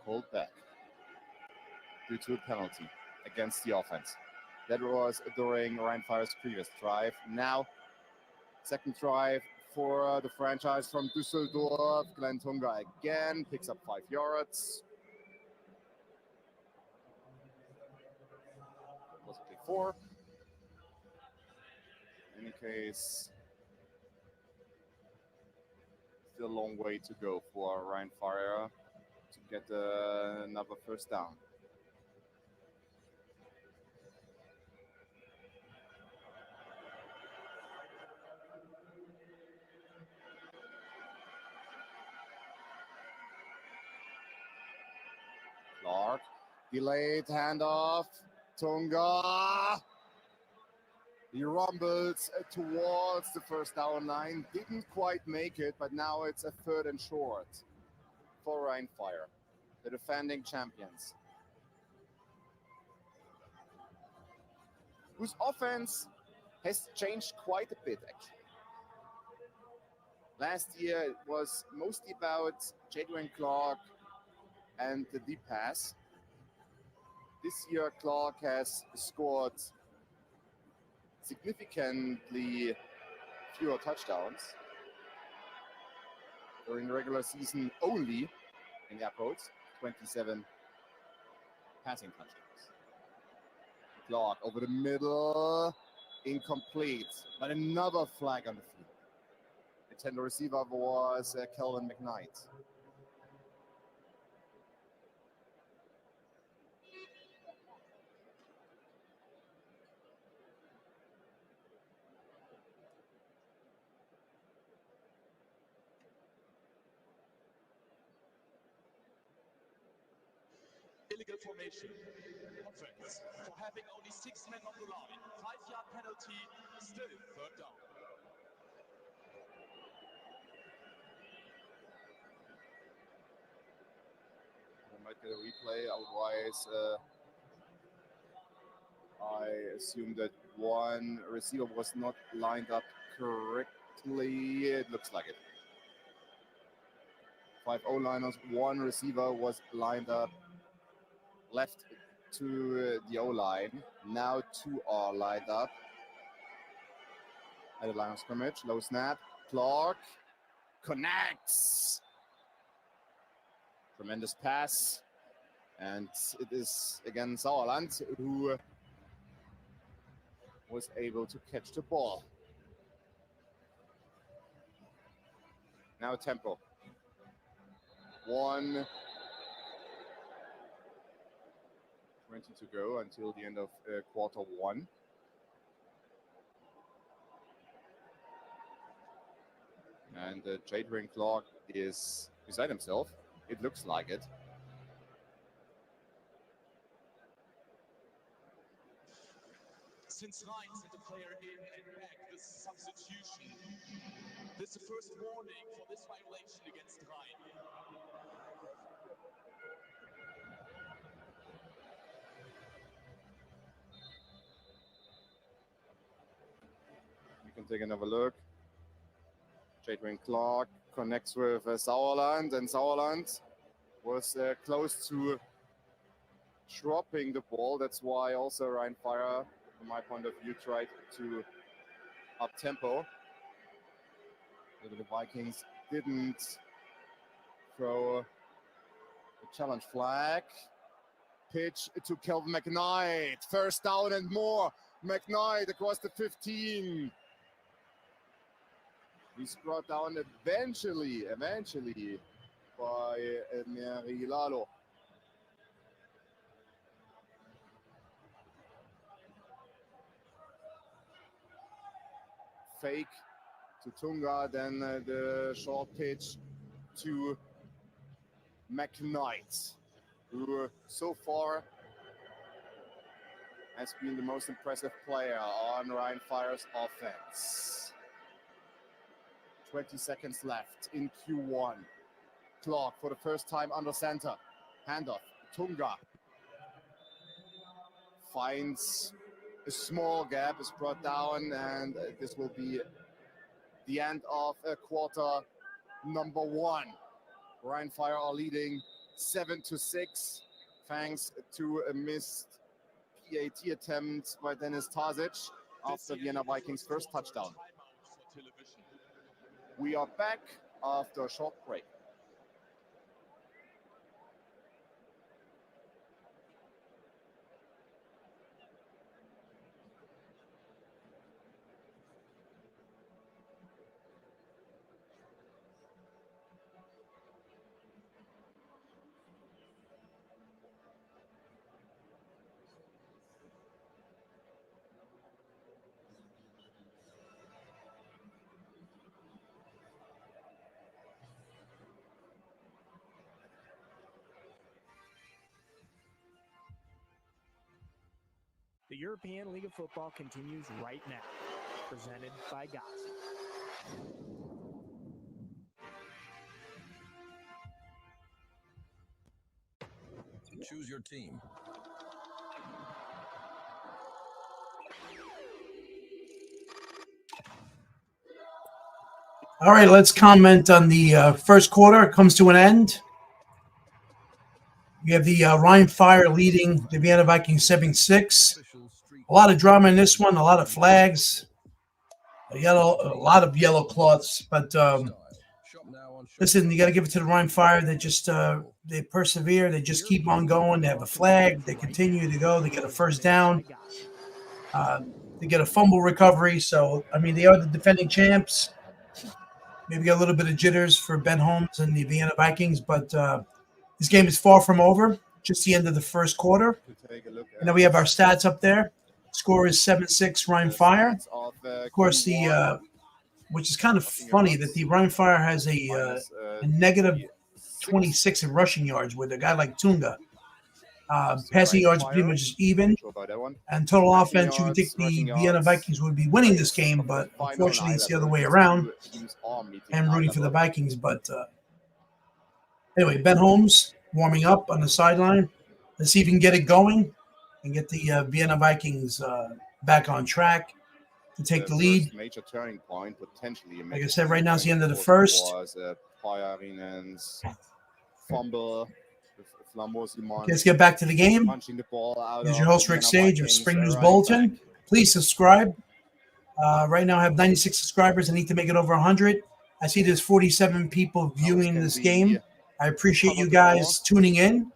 called back due to a penalty against the offense. That was during Rheinfire's previous drive. Now, second drive for the franchise from Düsseldorf. Glenn Tonga again picks up 5 yards. before. In any case, still a long way to go for Rhein-Fire to get another first down. Clark, delayed handoff, Tunga. He rumbles towards the first down line, didn't quite make it, but now it's a 3rd and short for Rhein-Fire, the defending champions, whose offense has changed quite a bit, actually. Last year, it was mostly about Jadwin Clark and the deep pass. This year, Clark has scored significantly fewer touchdowns during the regular season, only in air quotes, 27 passing touchdowns. Clark over the middle, incomplete, but another flag on the field. The tender receiver was Kelvin McKnight. Illegal formation. Offense. For having only 6 men on the line. 5-yard penalty. Still 3rd down. We might get a replay, otherwise I assume that one receiver was not lined up correctly. It looks like it. 5 O-liners, 1 receiver was lined up left to the O-line. Now 2 are lined up at the line of scrimmage. Low snap. Clark connects. Tremendous pass. And it is again Sauerland who was able to catch the ball. Now tempo. 1:20 to go until the end of quarter 1. And Jadwin Clark is beside himself. It looks like it. Since RHEIN sent a player in and back this substitution, this is the first warning for this violation against RHEIN. We can take another look. Jadwin Clark connects with Sauerland, and Sauerland was close to dropping the ball. That's why also Rhein-Fire, from my point of view, tried to up tempo. The Vikings didn't throw a challenge flag. Pitch to Kelvin McKnight. First down and more. McKnight across the 15. He's brought down eventually by Merilalo. Fake to Tunga, then the short pitch to McKnight, who so far has been the most impressive player on Rhein-Fire's offense. 20 seconds left in Q1. Clark for the first time under center. Handoff. Tunga finds a small gap, is brought down, and this will be the end of quarter number 1. Rhein-Fire are leading 7-6, thanks to a missed PAT attempt by Dennis Tarzic after Vienna Vikings' first touchdown. We are back after a short break. European League of Football continues right now. Presented by Gossi. Choose your team. All right, let's comment on the first quarter. It comes to an end. We have the RHEIN Fire leading the Vienna Vikings 7-6. A lot of drama in this one, a lot of flags, a lot of yellow cloths. But listen, you got to give it to the RHEIN Fire. They just they persevere. They just keep on going. They have a flag. They continue to go. They get a first down. They get a fumble recovery. So, I mean, they are the defending champs. Maybe got a little bit of jitters for Ben Holmes and the Vienna Vikings, but this game is far from over. Just the end of the first quarter. And then we have our stats up there. Score is 7-6 RHEIN Fire. Of course, which is kind of funny that the RHEIN Fire has a negative 26 in rushing yards with a guy like Tunga. Passing yards pretty much even. And total offense, you would think the Vienna Vikings would be winning this game, but unfortunately it's the other way around. I'm rooting for the Vikings, but anyway, Ben Holmes warming up on the sideline. Let's see if he can get it going and get the Vienna Vikings back on track to take the lead. Major turning point, potentially. Like I said, right now it's the end of the first. Fumble. Let's get back to the game. Here's your host, Rick Sage of Spring News Bulletin. Please subscribe. Right now I have 96 subscribers. I need to make it over 100. I see there's 47 people viewing this game. I appreciate you guys tuning in.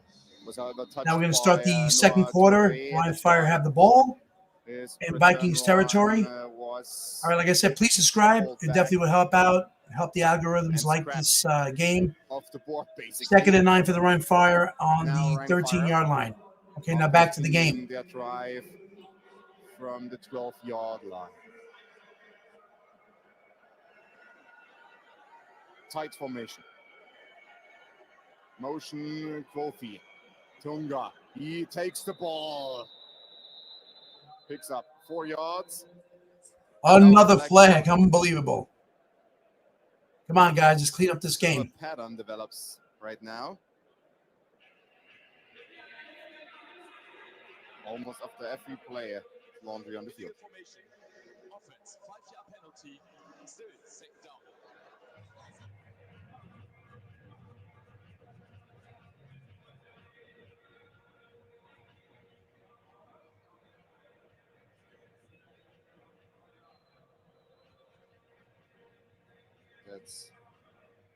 Now we're going to start the second quarter. RHEIN Fire have the ball in Vikings territory. All right, like I said, please subscribe. It definitely will help out, help the algorithms like this game. Second and 9 for the RHEIN Fire on the 13-yard line. Okay, now back to the game. Their drive from the 12-yard line. Tight formation. Motion, Kofi. Tunga. He takes the ball. Picks up 4 yards. Another flag. Unbelievable. Come on, guys. Let's clean up this game. A pattern develops right now. Almost after every player, laundry on the field. Offense, 5-yard penalty, still second down. That's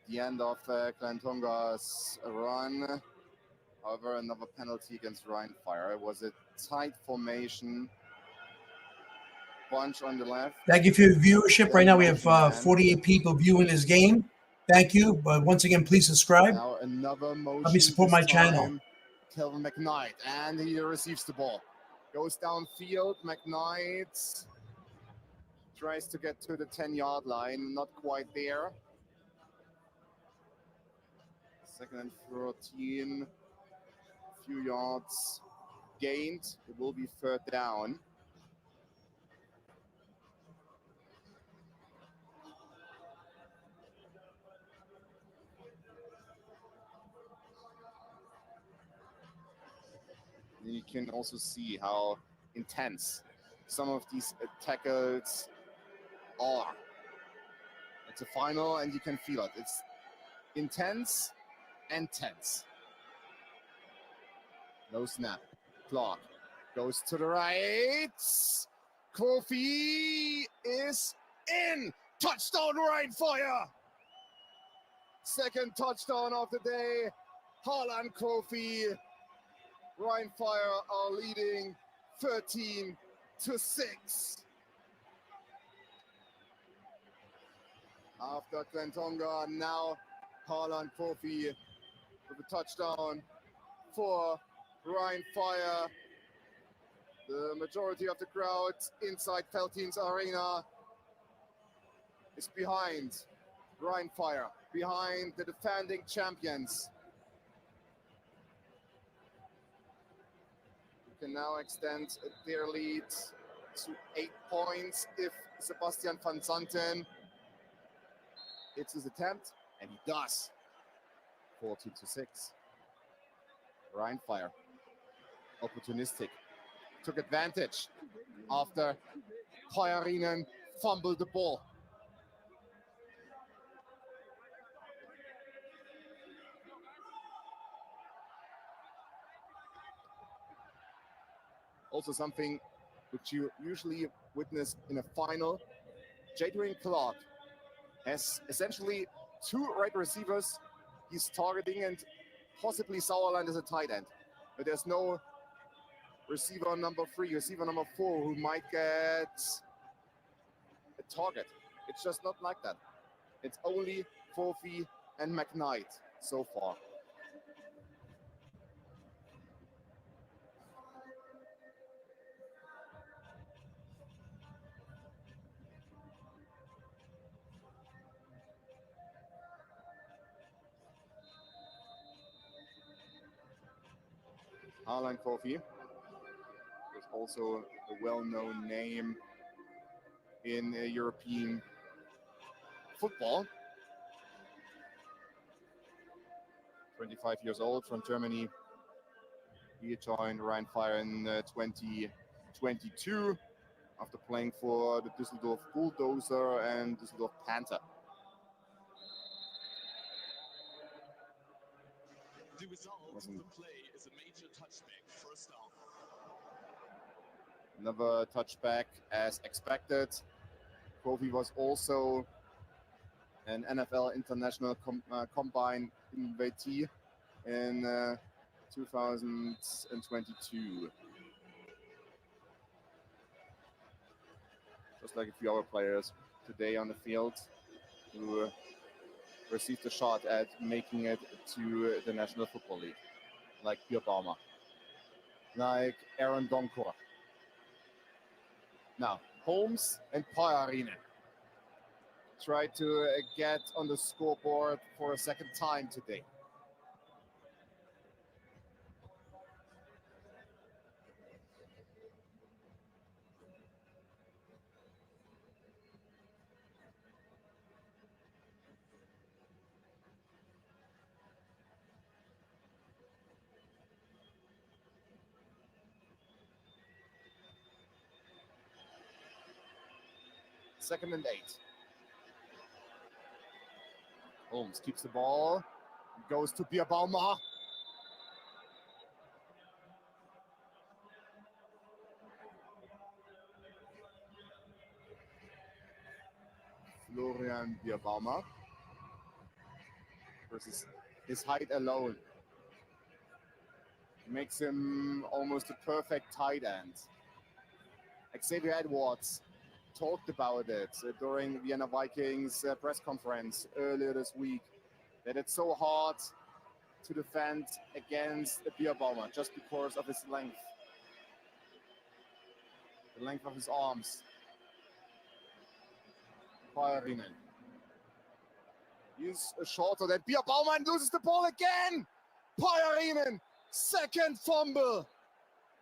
the end of Clantonga's run. However, another penalty against RHEIN Fire. It was a tight formation. Bunch on the left. Thank you for your viewership. Right now we have 48 people viewing this game. Thank you. But once again, please subscribe. Now another motion. Let me support my channel. Kelvin McKnight, and he receives the ball. Goes downfield. McKnight tries to get to the 10-yard line. Not quite there. Second and 13. Few yards gained. It will be third down. You can also see how intense some of these tackles are. It's a final, and you can feel it. It's intense and tense. No snap. Clock goes to the right. Kofi is in. Touchdown, RHEIN Fire. Second touchdown of the day. Harlan Kofi. RHEIN Fire are leading 13-6. After Clantonga, now Harlan Kofi with a touchdown for RHEIN Fire. The majority of the crowd inside Veltins Arena is behind RHEIN Fire, behind the defending champions. can now extend their lead to 8 points if Sebastian van Zanten hits his attempt, and he does. 14-6. Rheinfire, opportunistic, took advantage after RHEIN fumbled the ball. Also something which you usually witness in a final. Jadrian Clark has essentially 2 right receivers he's targeting, and possibly Sauerland as a tight end. But there's no receiver number 3, receiver number 4 who might get a target. It's just not like that. It's only Forfey and McKnight so far. Harlan Forfey is also a well-known name in European football. 25 years old, from Germany. He joined Rheinfire in 2022 after playing for the Düsseldorf Bulldozer and Düsseldorf Panther. The result of the play is a major touchback, first down. Another touchback as expected. Kofi was also an NFL International Combine invitee in 2022. Just like a few other players today on the field who received a shot at making it to the National Football League, like Pierre Baumer, like Aaron Donkor. Now, Holmes and RHEIN try to get on the scoreboard for a second time today. Second and 8. Holmes keeps the ball, goes to Pierre Baumer. Florian Pierre Baumer versus his height alone makes him almost a perfect tight end. Xavier Edwards talked about it during Vienna Vikings press conference earlier this week, that it's so hard to defend against a Pierre Baumer just because of his length, the length of his arms. RHEIN. He's shorter than Pierre Baumer and loses the ball again. RHEIN, second fumble.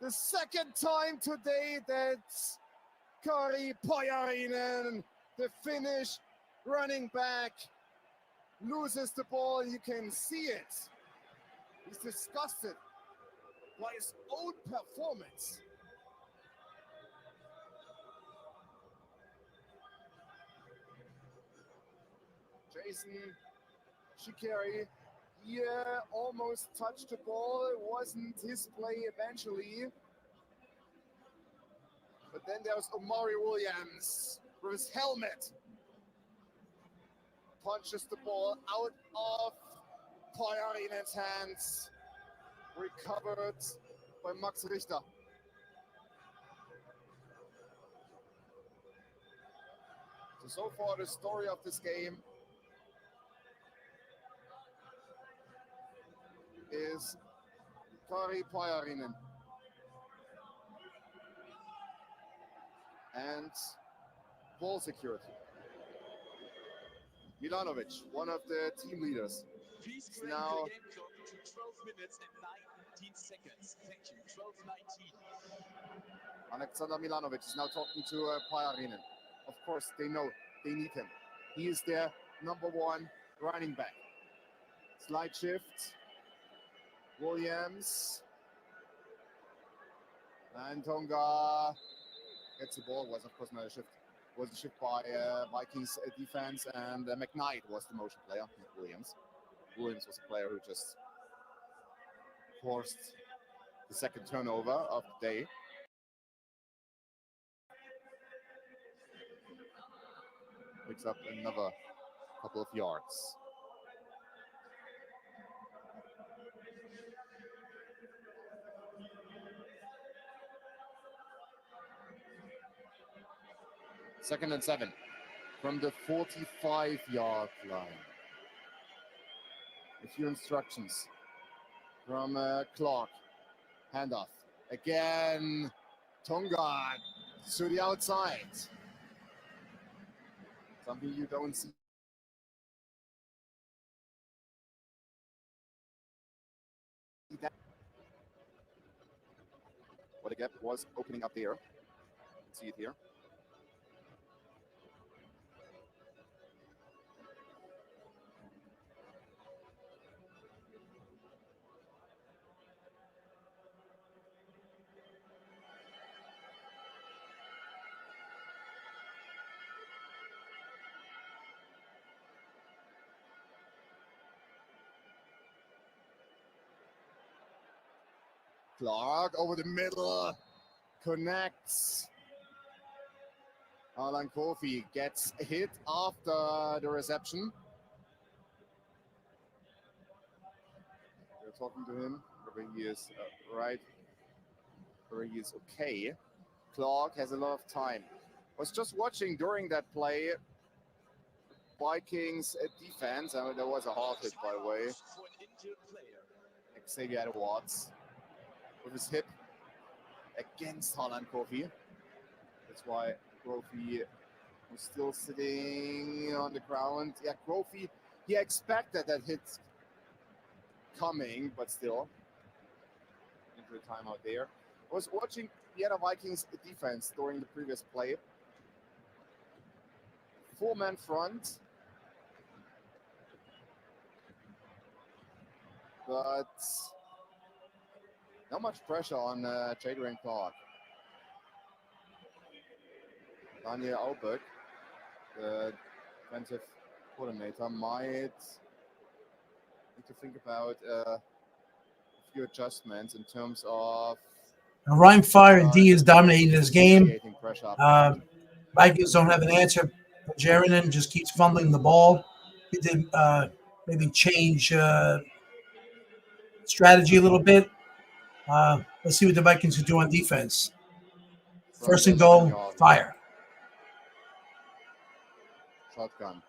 The second time today that Kari RHEIN, the Finnish running back, loses the ball. You can see it. He's disgusted by his own performance. Jason Shikari here almost touched the ball. It wasn't his play eventually. But then there was Omari Williams with his helmet. Punches the ball out of RHEIN's hands. Recovered by Max Richter. So far the story of this game is Kari RHEIN and ball security. Milanovic, one of the team leaders, He's now the game clock to 12 minutes and 19 seconds. Thank you. 12:19. Alexander Milanovic is now talking to RHEIN. Of course, they know they need him. He is their number one running back. Slide shift. Williams. And Tonga gets the ball. Was, of course, not a shift. Was a shift by Vikings defense. And McKnight was the motion player, not Williams. Williams was a player who just forced the second turnover of the day. Picks up another couple of yards. Second and 7 from the 45-yard line. A few instructions from Clark. Handoff. Again, Tonga to the outside. Something you don't see. What a gap was opening up there. See it here. Clark over the middle, connects. Alan Kofi gets hit after the reception. We're talking to him, whether he is right, whether he is okay. Clark has a lot of time. Was just watching during that play, Vikings defense. I mean, there was a hard hit, by the way. Xavier Watts with his hip against Holland Kofi. That's why Kofi was still sitting on the ground. Yeah, Kofi, he expected that hit coming, but still. Injury timeout there. I was watching Vienna Vikings defense during the previous play. 4-man front. But not much pressure on Jadrian Clark. Daniel Auberg, the defensive coordinator, might need to think about a few adjustments in terms of. Ryan Fire and D is dominating this game. Vikings don't have an answer. Jerinin just keeps fumbling the ball. He did maybe change strategy a little bit. Let's see what the Vikings can do on defense. First and goal, Fire. Shotgun.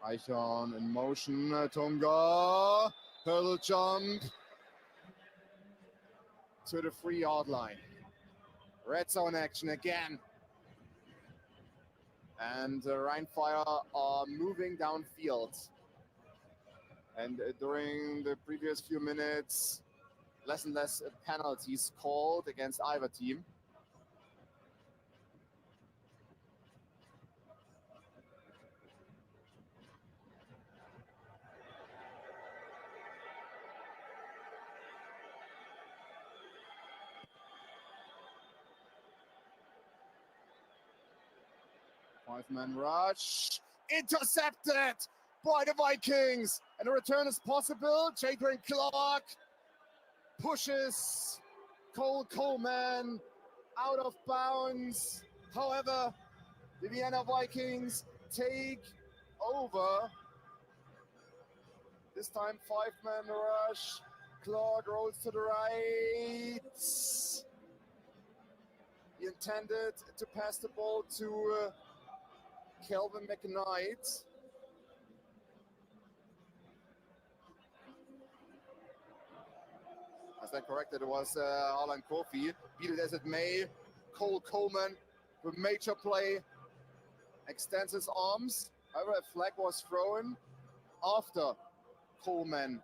Eichhorn in motion. Tonga. Hurdle jump to the 3-yard line. Red zone action again. And Rhein Fire are moving downfield. And during the previous few minutes, less and less penalties called against either team. Five-man rush, intercepted by the Vikings, and a return is possible. Jadrian Clark pushes Cole Coleman out of bounds. However, the Vienna Vikings take over. This time, 5-man rush. Clark rolls to the right. He intended to pass the ball to Kelvin McKnight. Is that correct? It was Alan Kofi. Beat it as it may. Cole Coleman with major play. Extends his arms. However, a flag was thrown after Coleman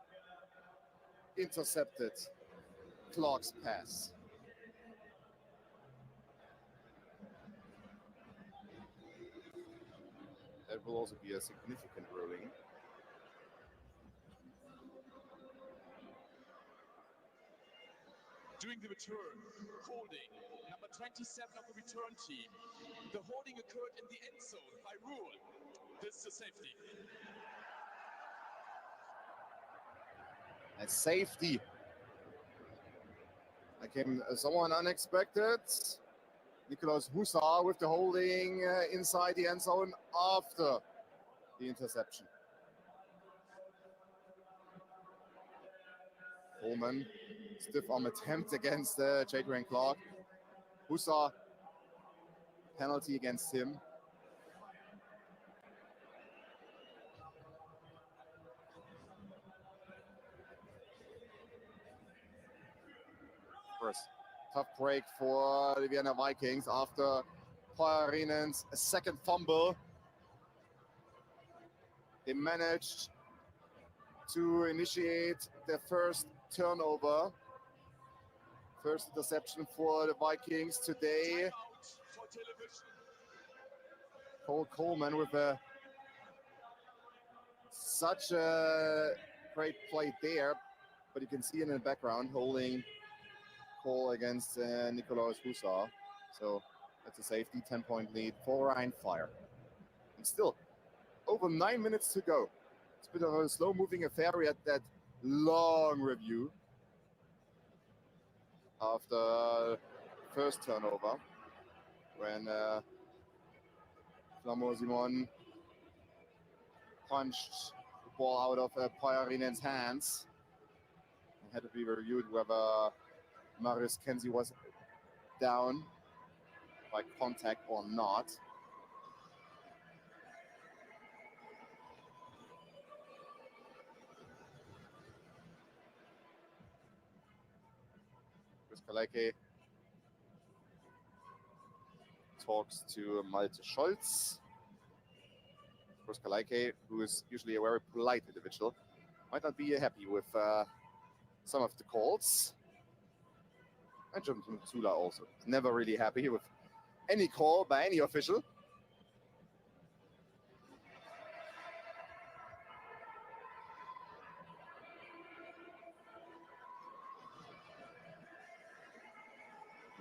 intercepted Clark's pass. That will also be a significant ruling. Doing the return, holding, number 27 of the return team. The holding occurred in the end zone by rule. This is a safety. A safety. That came somewhat unexpected. Nicolas Hussar with the holding inside the end zone after the interception. Coleman, stiff arm attempt against Jadrian Clark. Hussar, penalty against him. First, tough break for the Vienna Vikings after RHEIN's second fumble. They managed to initiate their first turnover. First interception for the Vikings today. Cole Coleman with such a great play there, but you can see in the background holding Cole against Nicolas Hussar. So that's a safety, 10-point lead for Rheinfire. And still, over 9 minutes to go. It's a bit of a slow-moving affair. We had that long review after first turnover when Flammo Simon punched the ball out of RHEIN's hands. It had to be reviewed whether Marius Kenzie was down by contact or not. Chris Kaleke talks to Malte Scholz. Chris Kaleke, who is usually a very polite individual, might not be happy with some of the calls. And Jonathan Zula also never really happy with any call by any official.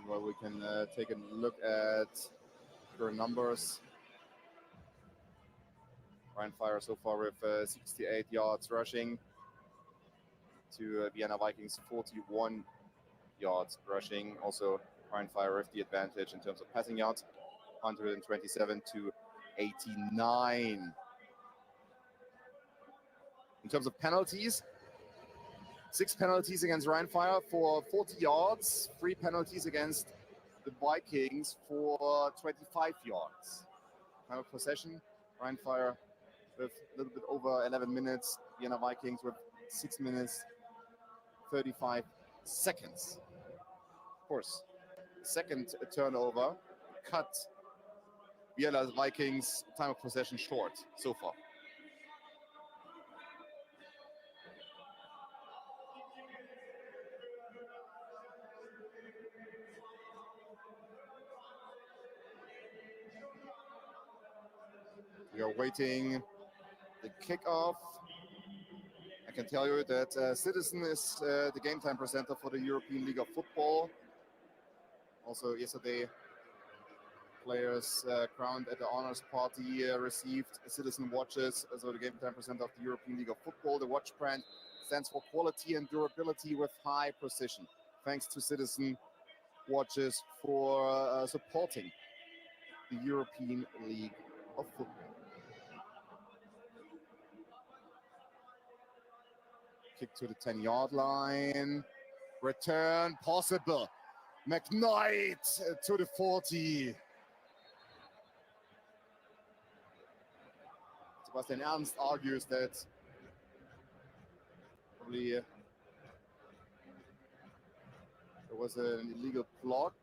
Well, we can take a look at current numbers. Rheinfire so far with 68 yards rushing to Vienna Vikings 41 yards rushing. Also, Rheinfire with the advantage in terms of passing yards, 127 to 89. In terms of penalties, 6 penalties against Rheinfire for 40 yards, 3 penalties against the Vikings for 25 yards. Time of possession, Rheinfire with a little bit over 11 minutes, Vienna Vikings with 6 minutes, 35 seconds. Of course, second turnover cut Vienna Vikings time of possession short so far. We are waiting the kickoff. I can tell you that Citizen is the game time presenter for the European League of Football. Also yesterday, players crowned at the honors party received Citizen watches. So the game time presenter of the European League of Football. The watch brand stands for quality and durability with high precision. Thanks to Citizen watches for supporting the European League of Football. Kick to the 10-yard line. Return possible. McKnight to the 40. Sebastian Ernst argues that probably there was an illegal block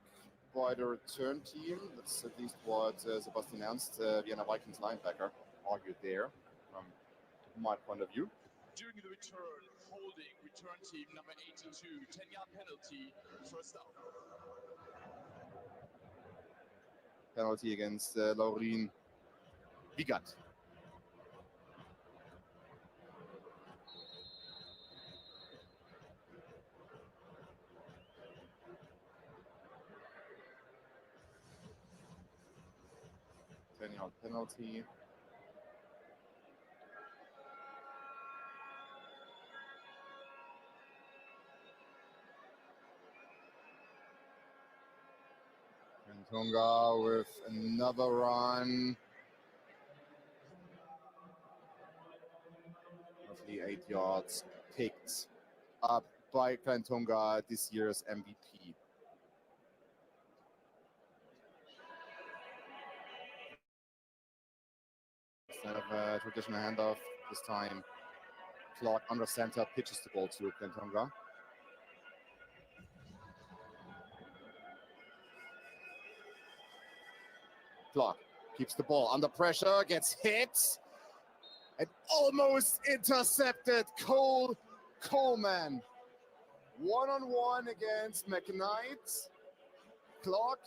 by the return team. That's at least what Sebastian Ernst, Vienna Vikings linebacker, argued there from my point of view. During the return, holding return team number 82, 10-yard penalty, first down. Penalty against RHEIN Vigat. Penalty. Tonga with another run. Roughly 8 yards picked up by Tonga, this year's MVP. Instead of a traditional handoff, this time Clark under center pitches the ball to Tonga. Clark keeps the ball under pressure, gets hit, and almost intercepted. Coleman, one-on-one against McKnight. Clark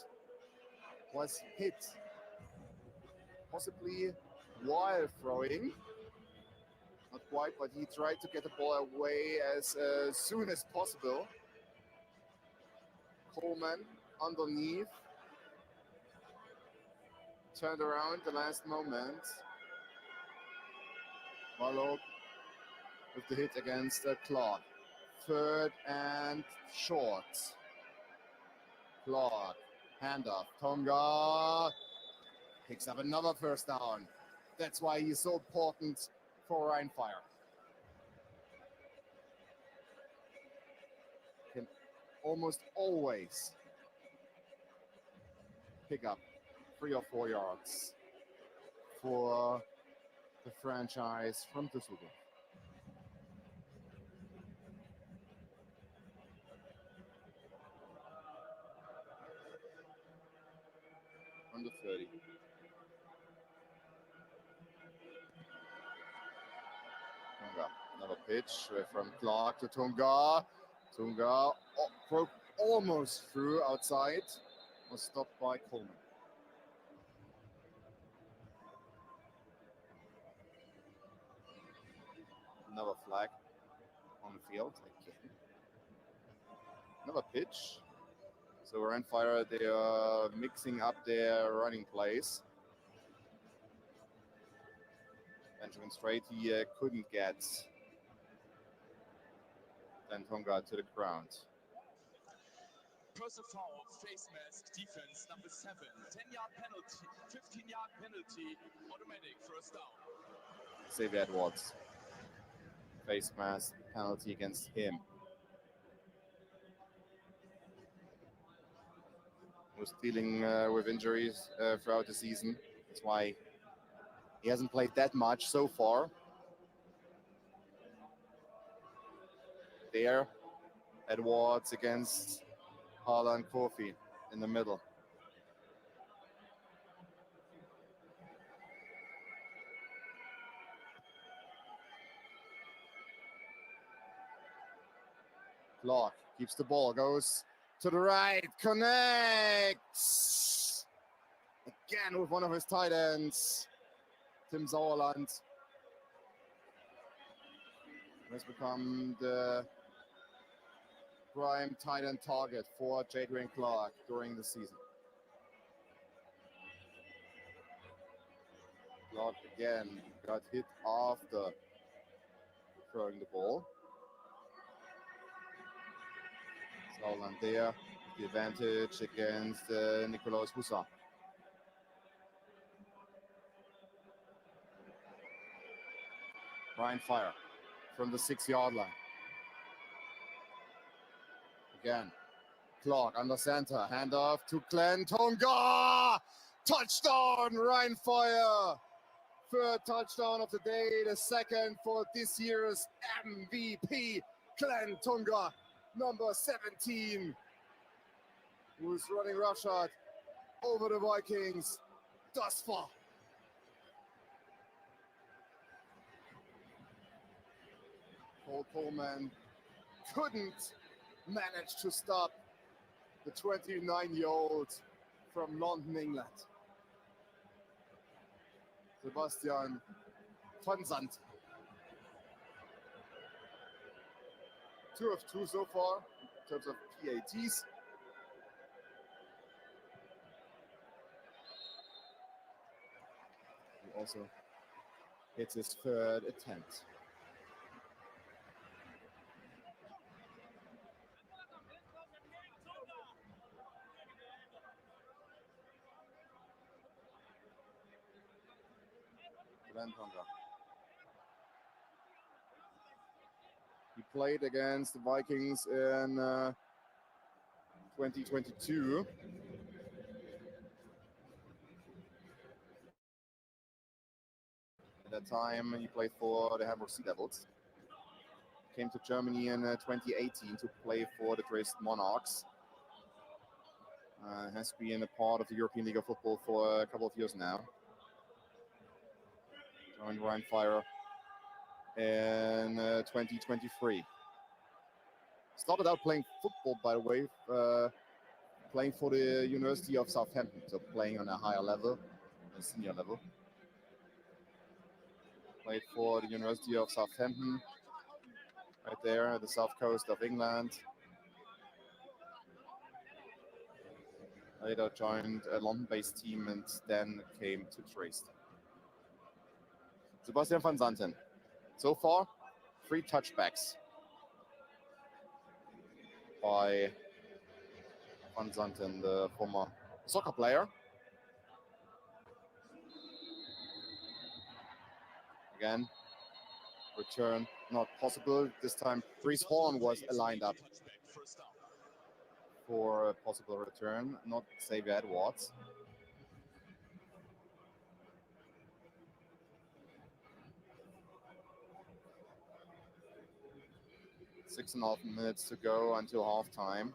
was hit, possibly while throwing. Not quite, but he tried to get the ball away as soon as possible. Coleman underneath. Turned around the last moment. Marlowe with the hit against Clark. 3rd and short. Clark, handoff. Tonga picks up another first down. That's why he's so important for RHEIN Fire. Can almost always pick up 3 or 4 yards for the franchise from Düsseldorf. On the 30. Tonga, another pitch from Clark to Tonga. Tonga broke almost through outside, was stopped by Coleman. Another flag on the field again. Another pitch. So RHEIN Fire, they are mixing up their running plays. Benjamin Strait, he couldn't get Tonga to the ground. Personal foul, face mask, defense, number 7, 10-yard penalty, 15-yard penalty, automatic, first down. Xavier Edwards. Face mask penalty against him. Was dealing with injuries throughout the season. That's why he hasn't played that much so far. There, Edwards against Harlan Kofi in the middle. Clark keeps the ball, goes to the right, connects! Again with one of his tight ends, Tim Sauerland. Has become the prime tight end target for Jadrian Clark during the season. Clark again got hit after throwing the ball. Sauerland there, the advantage against Nikolaus Husa. RHEIN Fire from the 6-yard line. Again, Clark under center, handoff to Glenn Tonga! Touchdown, RHEIN Fire! 3rd touchdown of the day, the 2nd for this year's MVP, Glenn Tonga, number 17, who's running roughshod over the Vikings thus far. Cole Coleman couldn't manage to stop the 29-year-old from London, England. Sebastian van Zandt. 2 of 2 so far in terms of PATs. He also hits his 3rd attempt. He played against the Vikings in 2022. At that time, he played for the Hamburg Sea Devils. Came to Germany in 2018 to play for the Dresden Monarchs. Has been a part of the European League of Football for a couple of years now. Joined RHEIN Fire in 2023. Started out playing football, by the way, playing for the University of Southampton, so playing on a higher level, a senior level. Played for the University of Southampton, right there at the south coast of England. Later joined a London-based team and then came to Dresden. Sebastian van Zanten. So far, 3 touchbacks by van Zanten, the former soccer player. Again, return not possible. This time, Dries Horn was lined up for a possible return, not Xavier Edwards. Six and a half minutes to go until halftime.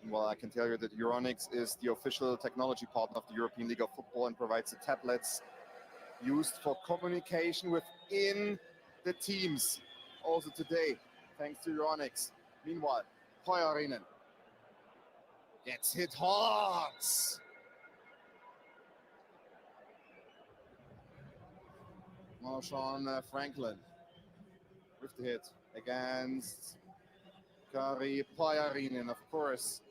Well, I can tell you that Euronics is the official technology partner of the European League of Football and provides the tablets used for communication within the teams. Also today, thanks to Euronics. Meanwhile, RHEIN gets hit hard. Marshawn Franklin with the hit against Kari RHEIN, of course.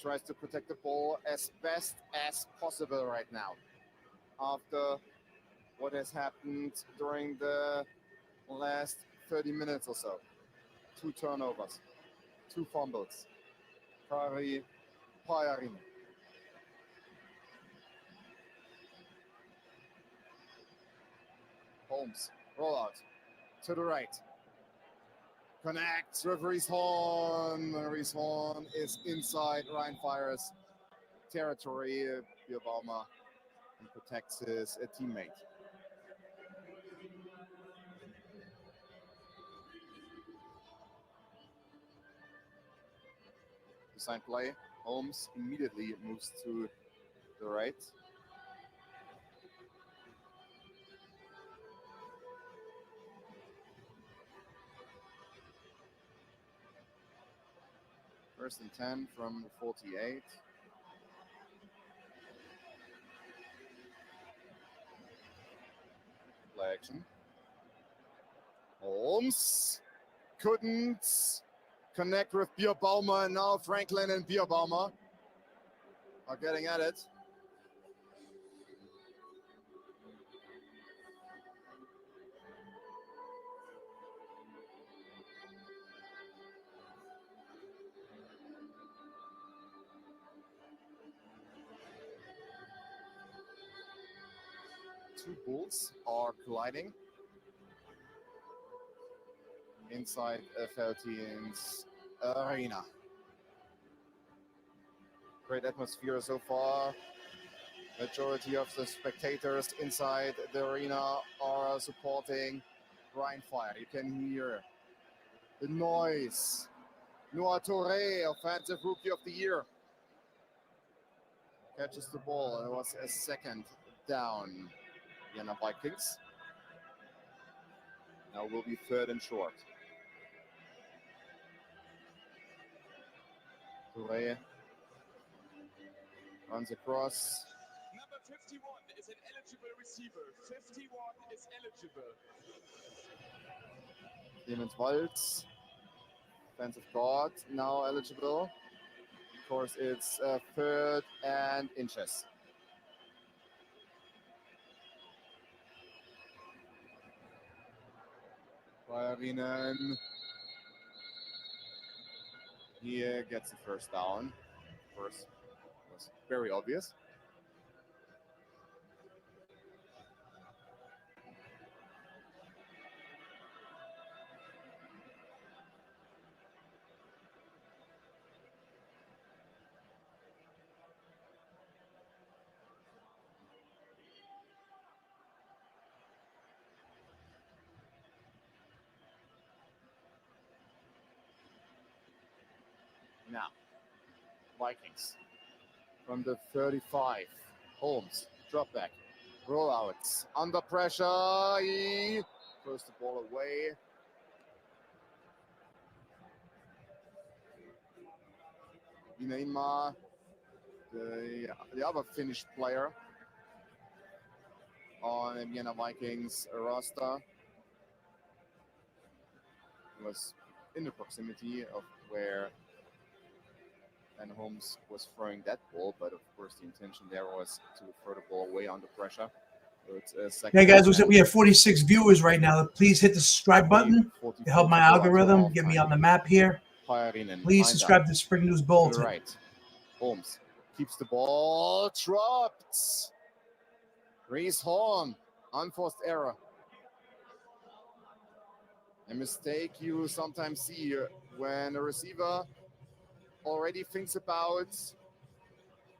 Tries to protect the ball as best as possible right now after what has happened during the last 30 minutes or so. 2 turnovers, 2 fumbles. Kari RHEIN. Holmes, rollout to the right. Connects with Rhys Horn. Rhys Horn is inside RHEIN Fire's territory. Bierbaumer and protects his teammate. Design play. Holmes immediately moves to the right. First and 10 from 48. Play action. Holmes couldn't connect with Bierbaumer, and now Franklin and Bierbaumer are getting at it. Two bulls are colliding inside Veltien's arena. Great atmosphere so far. Majority of the spectators inside the arena are supporting RHEIN Fire. You can hear the noise. Noah Touré, Offensive Rookie of the Year, catches the ball. It was a second down, Vienna Vikings. Now will be 3rd and short. Touré runs across. Number 51 is an eligible receiver. 51 is eligible. Clemens Waltz, defensive guard, now eligible. Of course, it's 3rd and inches. VIENNA here gets the first down. Of course, it was very obvious. Now, Vikings from the 35. Holmes, drop back, rollouts, under pressure. He throws the ball away. Neymar, the other Finnish player on the Vienna Vikings roster, was in the proximity of where and Holmes was throwing that ball, but of course the intention there was to throw the ball away under pressure. So it's a second. Hey guys, we have 46 viewers right now. Please hit the subscribe button to help my algorithm get me on the map here. Please subscribe to Spring News Bulletin. Right. Holmes keeps the ball, dropped. Reese Horn, unforced error. A mistake you sometimes see when a receiver already thinks about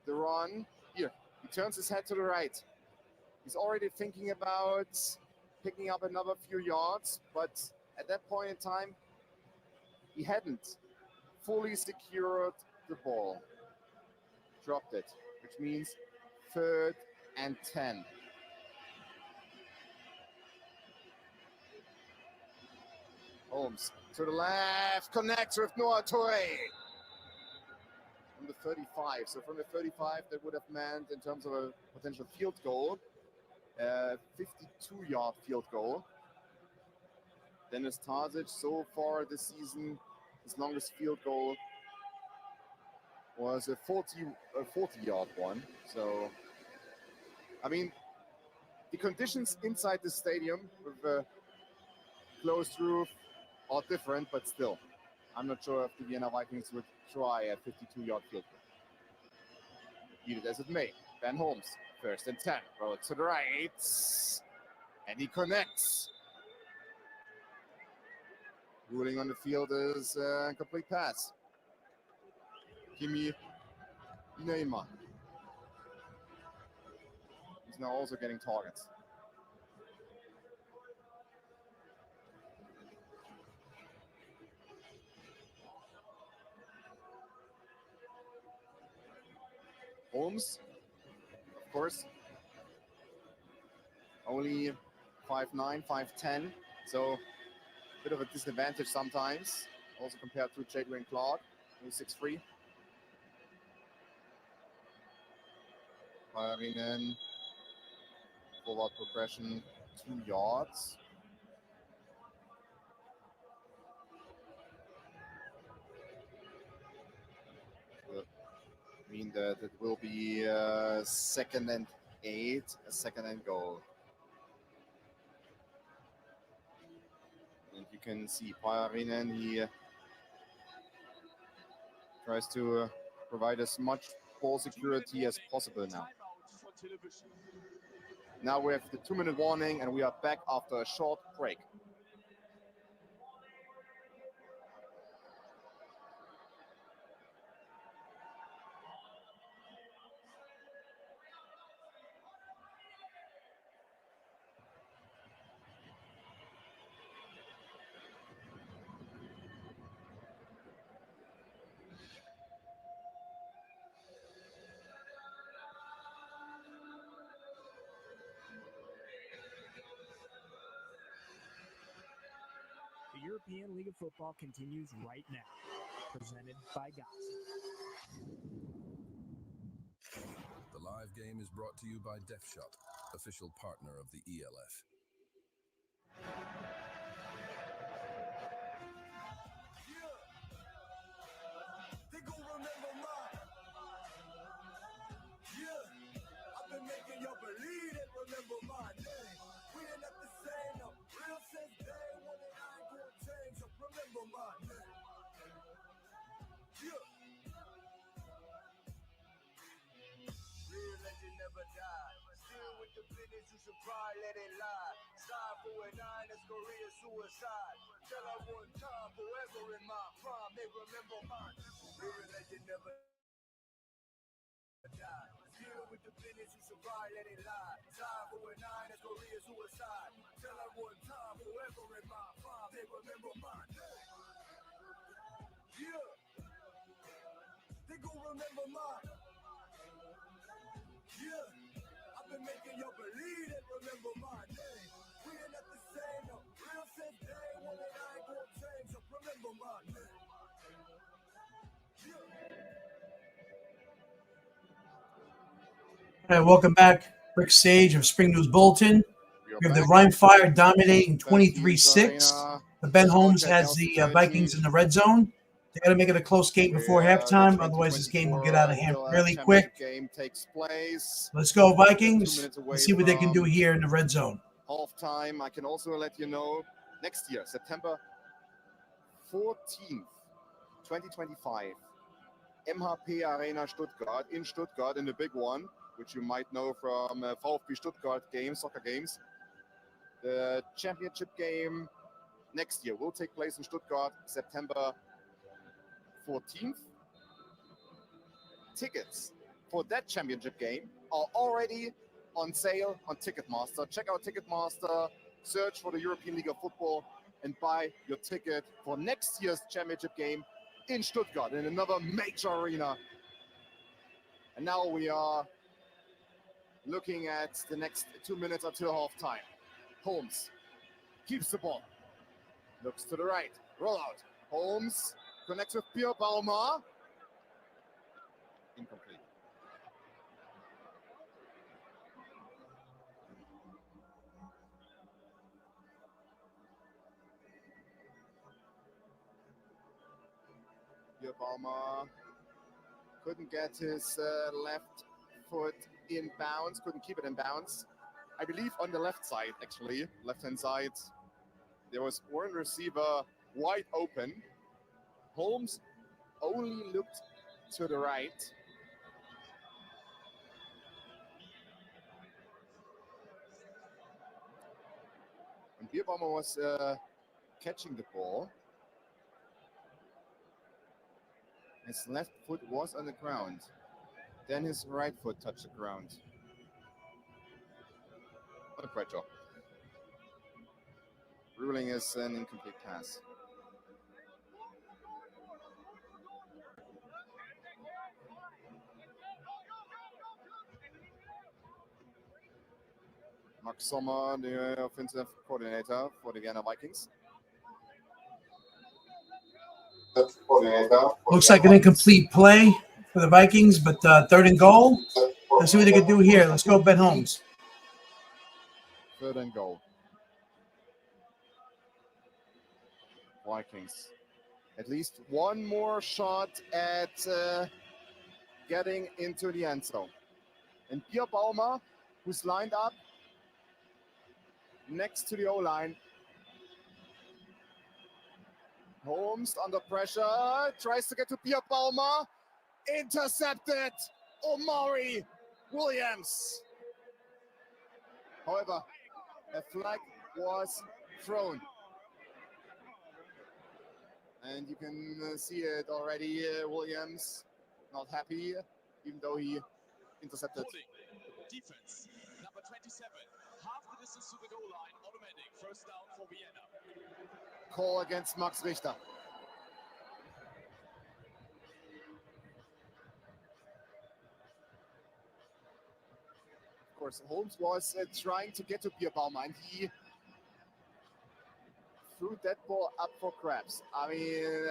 the run. Here, he turns his head to the right. He's already thinking about picking up another few yards, but at that point in time, he hadn't fully secured the ball. Dropped it, which means 3rd and 10. Holmes to the left, connects with Noah Touré. From the 35, so from the 35 that would have meant in terms of a potential field goal, 52-yard field goal. Dennis Tarzic so far this season, his longest field goal was a 40-yard one. So, I mean, the conditions inside the stadium with a closed roof are different, but still, I'm not sure if the Vienna Vikings would try a 52-yard field goal. Be it as it may. Ben Holmes, 1st and 10, roll it to the right, and he connects. Ruling on the field is a complete pass. Kimi Neymar. He's now also getting targets. Holmes, of course, only 5'9", 5'10", so a bit of a disadvantage sometimes, also compared to Jadwin Clark, who's 6'3". VIENNA, forward progression, 2 yards. Mean that it will be 2nd and 8, a 2nd and goal. And you can see VIENNA, he tries to provide as much ball security as possible now. Now we have the 2-minute warning and we are back after a short break. European League of Football continues right now. Presented by Gossip. The live game is brought to you by Def Shop, official partner of the ELF. They gon' remember mine. Yeah, I've been making y'all believe it. Remember my name. We ain't not the same. I'm real since day one, and I ain't gonna change. So remember my name. Yeah. Real legend never die. Still with the business, you should probably let it lie. Slide for a 9, that's Korea suicide. Tell her one time, forever in my prime. They remember mine. Real legend never die. Still with the business, you should probably let it lie. Slide for a 9, that's Korea suicide. Tell her one time, forever in my prime. They remember my name. Yeah. They gon' remember mine. Yeah, I've been making y'all believe it. Remember my name. We ain't not the same. I'm real since day one, and I ain't gonna change. So remember my name. All right, welcome back. Rick Sage of Spring News Bulletin. We have the RHEIN Fire dominating 23-6. The Ben Holmes has the Vikings in the red zone. They got to make it a close game before halftime. Otherwise, this game will get out of hand really quick. Game takes place. Let's go, Vikings. Let's see what they can do here in the red zone. Halftime. I can also let you know next year, September 14th, 2025, MHP Arena Stuttgart in Stuttgart in the big one, which you might know from VfB Stuttgart games, soccer games. The championship game next year will take place in Stuttgart, September 14th. Tickets for that championship game are already on sale on Ticketmaster. Check out Ticketmaster, search for the European League of Football, and buy your ticket for next year's championship game in Stuttgart, in another major arena. And now we are looking at the next 2 minutes until halftime. Holmes keeps the ball, looks to the right, roll out. Holmes connects with Pierre Baumer. Incomplete. Pierre Baumer couldn't get his left foot in bounds, couldn't keep it in bounds. I believe on the left side, actually, left-hand side, there was one receiver wide open. Holmes only looked to the right. And Bierbaumer was catching the ball. His left foot was on the ground. Then his right foot touched the ground. Not quite sure. Ruling is an incomplete pass. Mark Sommer, the offensive coordinator for the Vienna Vikings. Looks like an incomplete play for the Vikings, but third and goal. Let's see what they can do here. Let's go, Ben Holmes. Third and goal. Vikings. At least one more shot at getting into the end zone. And Pierre Baumer, who's lined up next to the O-line. Holmes under pressure, tries to get to Pierre Baumer. Intercepted. Omari Williams. However, a flag was thrown. And you can see it already. Williams not happy, even though he intercepted. Defense, number 27. Half the distance to the goal line, automatic. First down for Vienna. Call against Max Richter. Of course, Holmes was trying to get to Pierre Baumer, and he threw that ball up for grabs. I mean,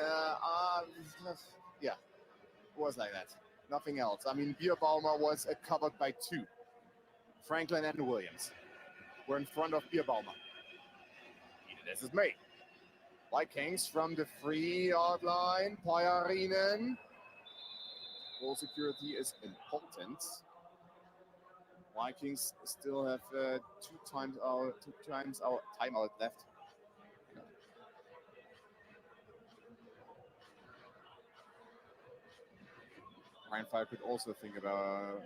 yeah, it was like that. Nothing else. I mean, Bierbaumer was covered by two. Franklin and Williams were in front of Bierbaumer. This is made. Vikings from the 3-yard line. RHEIN. Ball security is important. Vikings still have two times our timeout left. Rheinfire could also think about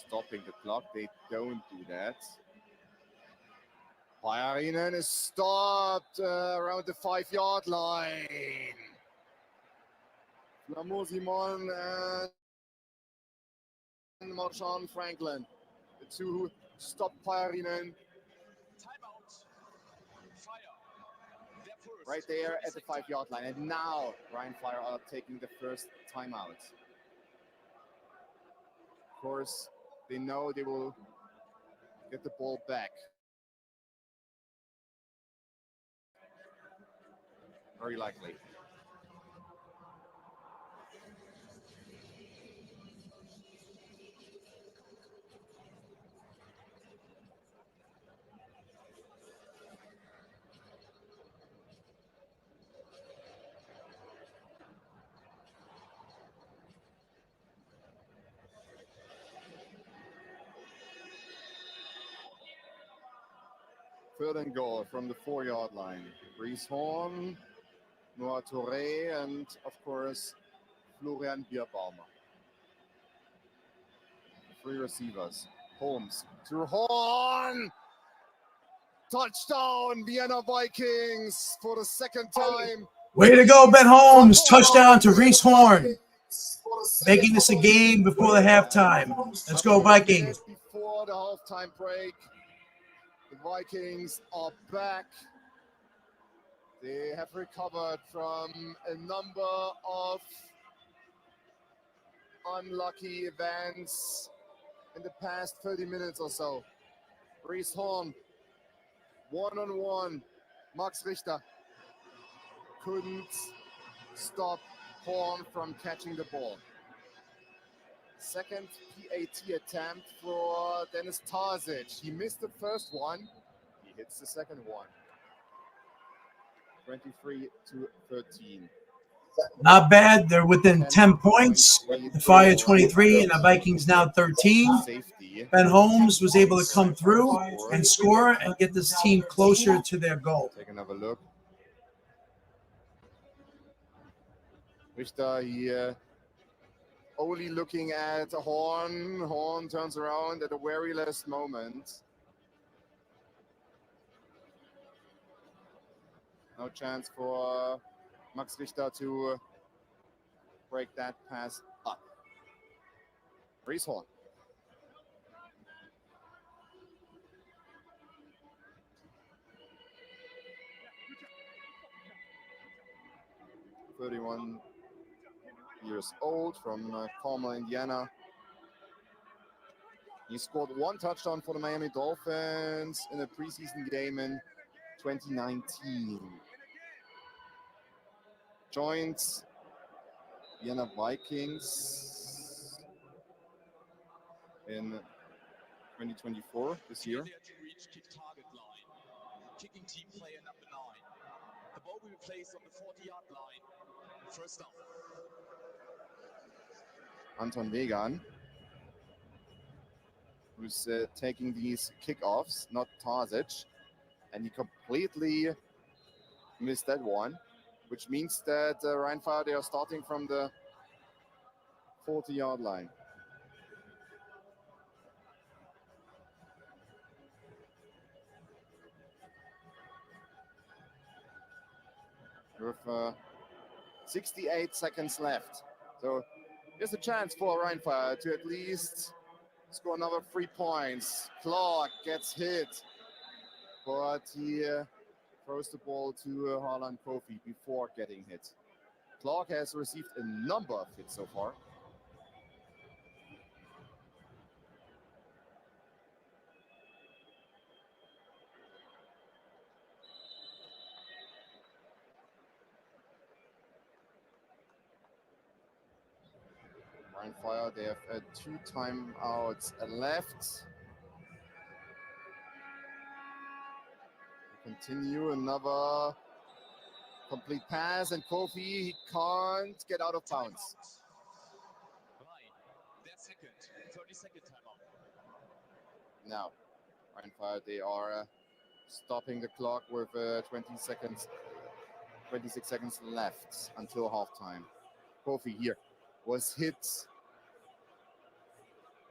stopping the clock. They don't do that. RHEIN is stopped around the 5-yard line. Flamur Simon and Marchand Franklin, the two who stopped RHEIN. Timeout. Fire. Their first. Right there at the 5-yard line. And now Rheinfire are taking the first timeout. Of course, they know they will get the ball back. Very likely. Third and goal from the 4-yard line. Reese Horn, Noah Touré, and of course, Florian Bierbaumer. 3 receivers. Holmes to Horn. Touchdown, Vienna Vikings for the second time. Way to go, Ben Holmes. Touchdown to Reese Horn. Making this a game before the halftime. Let's go, Vikings. Before the halftime break, the Vikings are back. They have recovered from a number of unlucky events in the past 30 minutes or so. Reese Horn, one-on-one. Max Richter couldn't stop Horn from catching the ball. Second PAT attempt for Dennis Tarzic. He missed the first one. He hits the second one. 23-13. Not bad. They're within 10 points. The Fire 23 and the Vikings now 13. Safety. Ben Holmes was able to come through and score and get this team closer to their goal. Take another look. Richter, he only looking at Horn. Horn turns around at the very last moment. No chance for Max Richter to break that pass up. Reese Horn. "31 years old from Carmel, Indiana. He scored 1 touchdown for the Miami Dolphins in a preseason game in 2019. Joined Vienna Vikings in 2024, this year. Clear to reach kick target line. Kicking team player number 9. The ball will be placed on the 40-yard line. First down. Anton Wegan, who's taking these kickoffs, not Tarzic, and he completely missed that one, which means that Rheinfire, they are starting from the 40-yard line. With 68 seconds left. So there's a chance for Rheinfire to at least score another 3 points. Clark gets hit, but he throws the ball to Harlan Kofi before getting hit. Clark has received a number of hits so far. Rhein-Fire, they have 2 timeouts left. Continue another complete pass, and Kofi, he can't get out of bounds. RHEIN, their second, 30-second timeout. Now, Rhein-Fire, they are stopping the clock with 26 seconds left until halftime. Kofi here was hit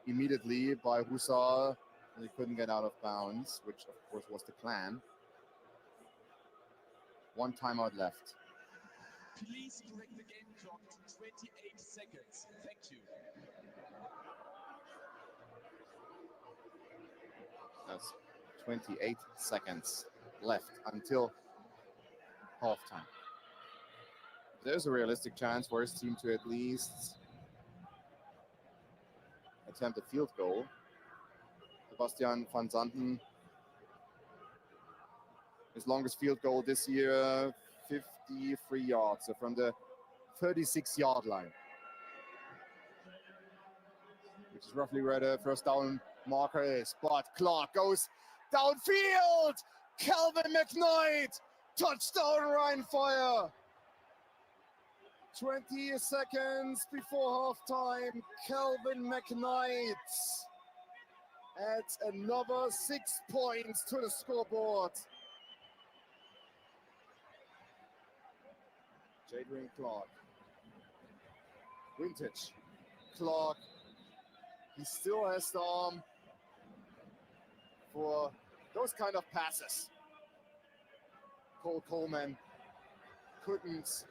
immediately by Husar, and he couldn't get out of bounds, which of course was the plan. 1 timeout left. Please correct the game clock to 28 seconds. Thank you. That's 28 seconds left until halftime. There's a realistic chance for his team to at least attempt a field goal. Sebastian van Zanten, his longest field goal this year, 53 yards, so from the 36-yard line, which is roughly where the first down marker is. But clock goes downfield. Calvin McKnight, touchdown Rhein-Fire. 20 seconds before halftime, Calvin McKnight adds another 6 points to the scoreboard. Jadrian Clark, vintage Clark, he still has the arm for those kind of passes. Cole Coleman couldn't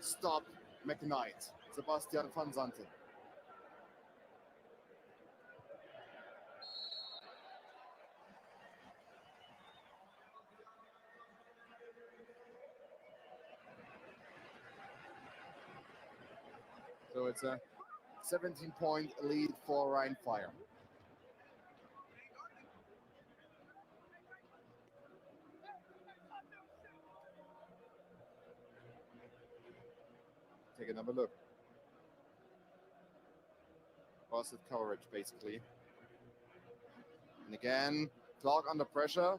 stop McKnight. Sebastian van Zanten. So it's a 17-point lead for Rhein-Fire. Take another look. Busted coverage, basically. And again, Clark under pressure.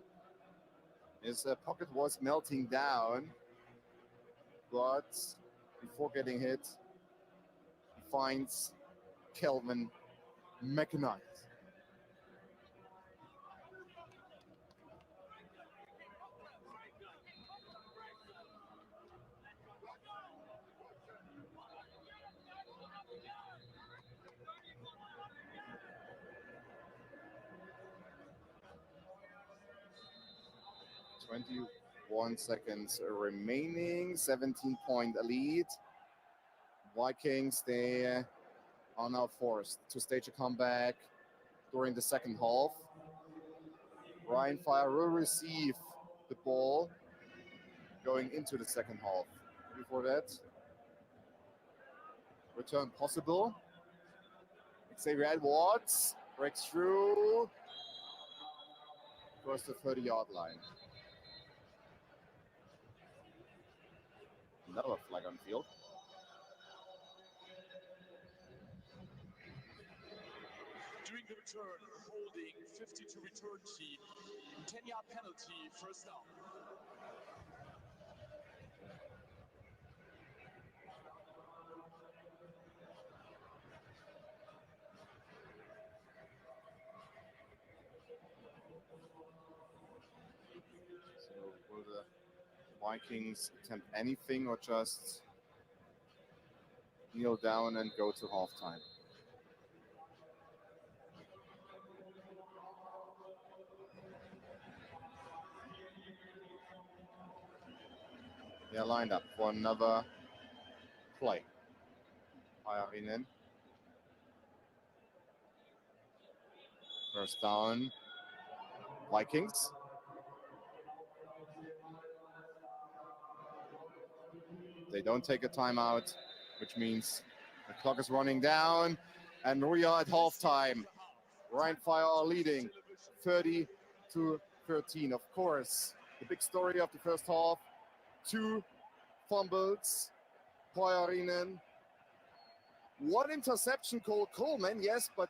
His pocket was melting down, but before getting hit, he finds Calvin McKnight. One seconds remaining, 17-point lead. Vikings, they are now forced to stage a comeback during the second half. Rhein-Fire will receive the ball going into the second half. Before that, return possible. Xavier Edwards breaks through, across the 30-yard line. Another flag on field. During the return, holding 52 return team, 10-yard penalty, first down. So will the Vikings attempt anything or just kneel down and go to halftime? They're lined up for another play. RHEIN. First down, Vikings. They don't take a timeout, which means the clock is running down, and we are at halftime. Rhein-Fire are leading 30-13. Of course, the big story of the first half, 2 fumbles for RHEIN. One interception call, Coleman, yes, but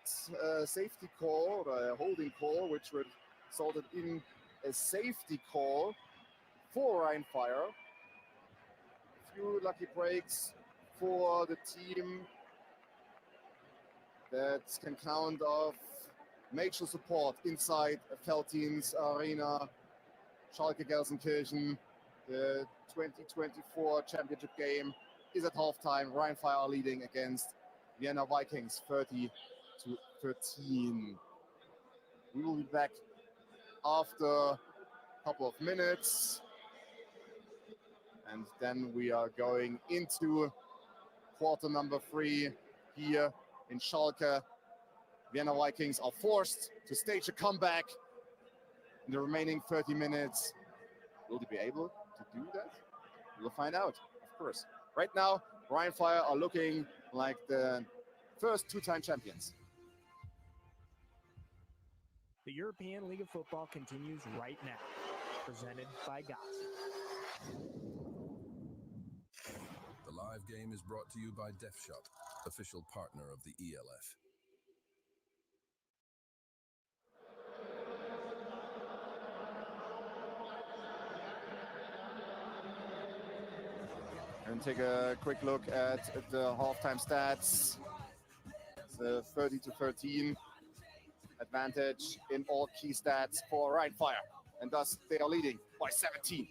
safety call, or a holding call, which resulted in a safety call for Rheinfire. A few lucky breaks for the team that can count off major support inside Veltins Arena, Schalke Gelsenkirchen. The 2024 championship game is at halftime. Rheinfire are leading against Vienna Vikings 30-13. We will be back after a couple of minutes. And then we are going into quarter number 3 here in Schalke. Vienna Vikings are forced to stage a comeback in the remaining 30 minutes. Will they be able to do that? We'll find out, of course. Right now, Rheinfire are looking like the first two-time champions. The European League of Football continues right now, presented by Gossip. The live game is brought to you by DefShot, official partner of the ELF. And take a quick look at the halftime stats. It's a 30-13 advantage in all key stats for Rheinfire, and thus they are leading by 17.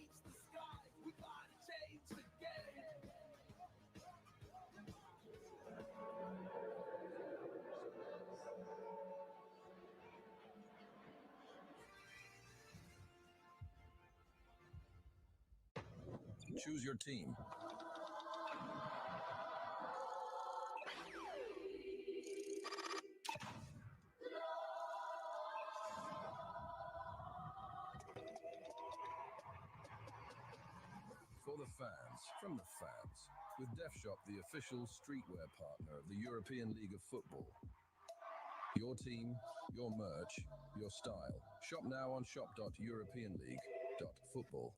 Choose your team. For the fans, from the fans, with DefShop, the official streetwear partner of the European League of Football. Your team, your merch, your style. Shop now on shop.europeanleague.football.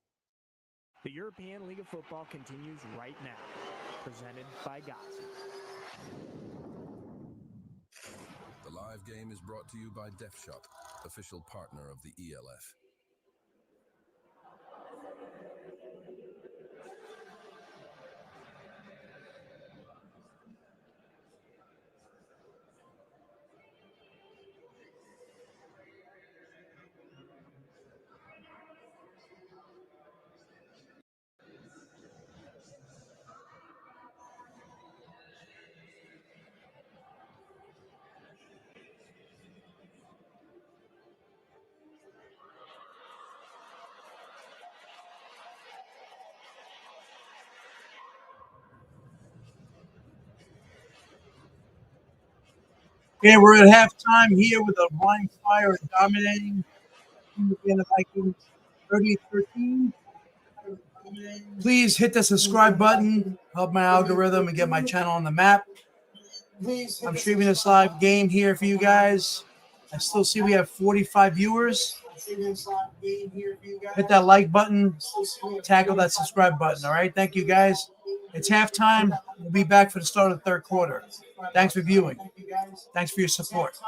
The European League of Football continues right now, presented by Gossip. The live game is brought to you by DefShot, official partner of the ELF. Okay, we're at halftime here with the Rheinfire dominating the Vienna Vikings 30-13. Please hit the subscribe button, help my algorithm, and get my channel on the map. I'm streaming this live game here for you guys. I still see we have 45 viewers. Hit that like button, tackle that subscribe button. All right, thank you guys. It's halftime. We'll be back for the start of the third quarter. Thanks for viewing. Thanks for your support.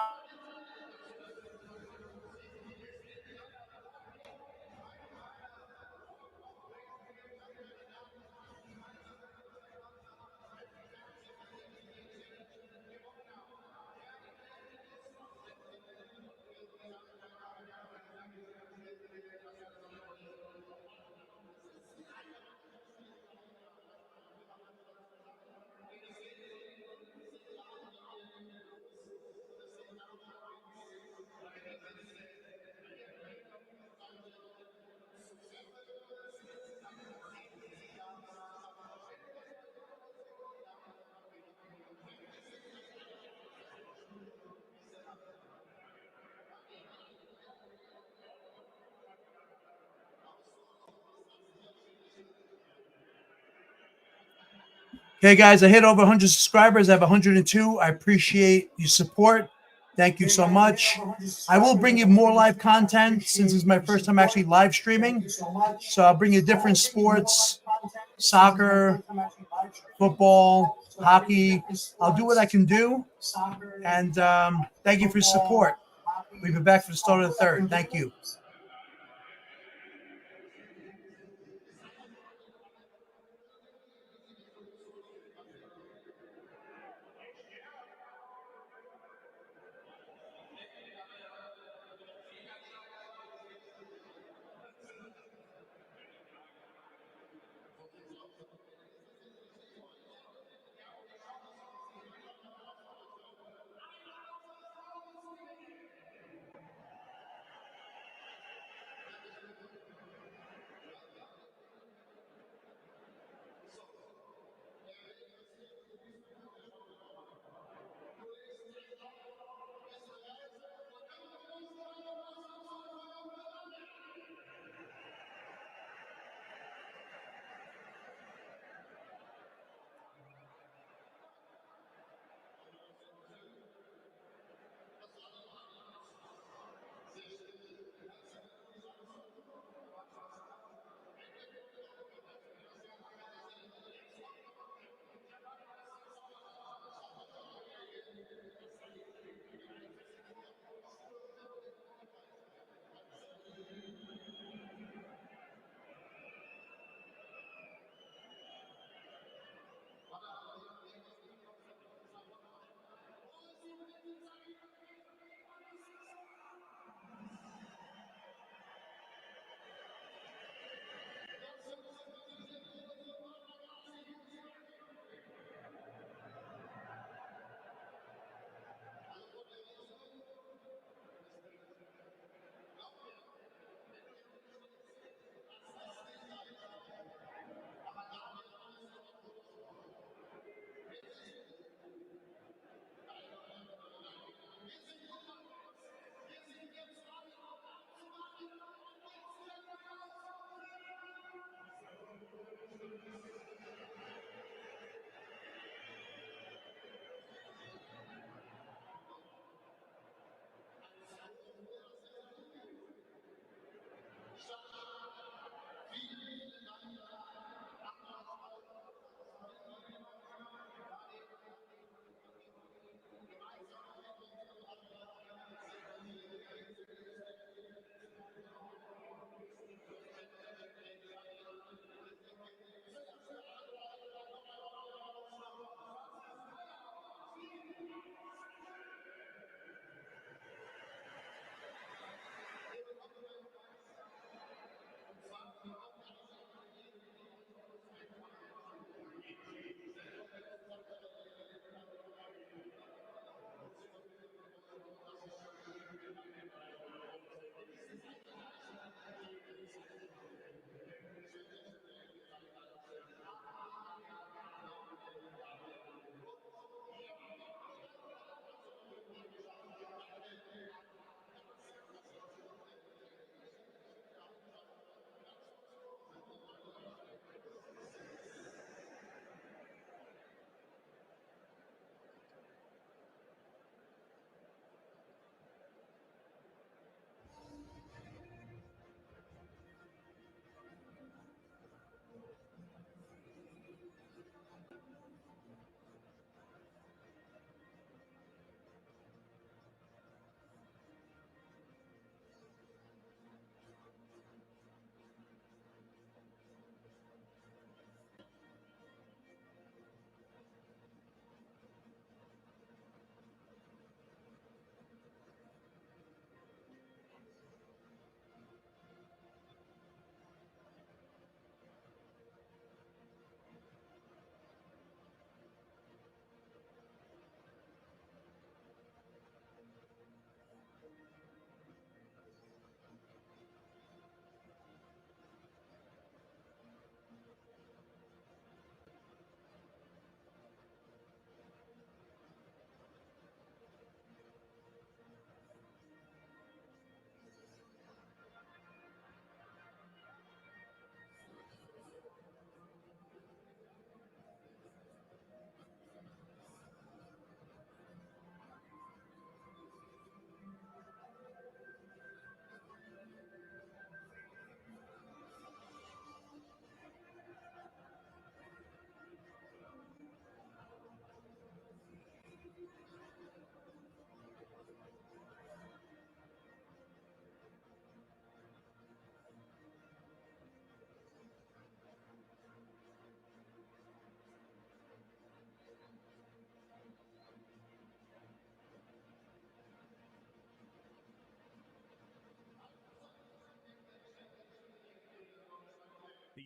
Okay, guys, I hit over 100 subscribers. I have 102. I appreciate your support. Thank you so much. I will bring you more live content since it's my first time actually live streaming. So I'll bring you different sports, soccer, football, hockey. I'll do what I can do. And thank you for your support. We'll be back for the start of the third. Thank you.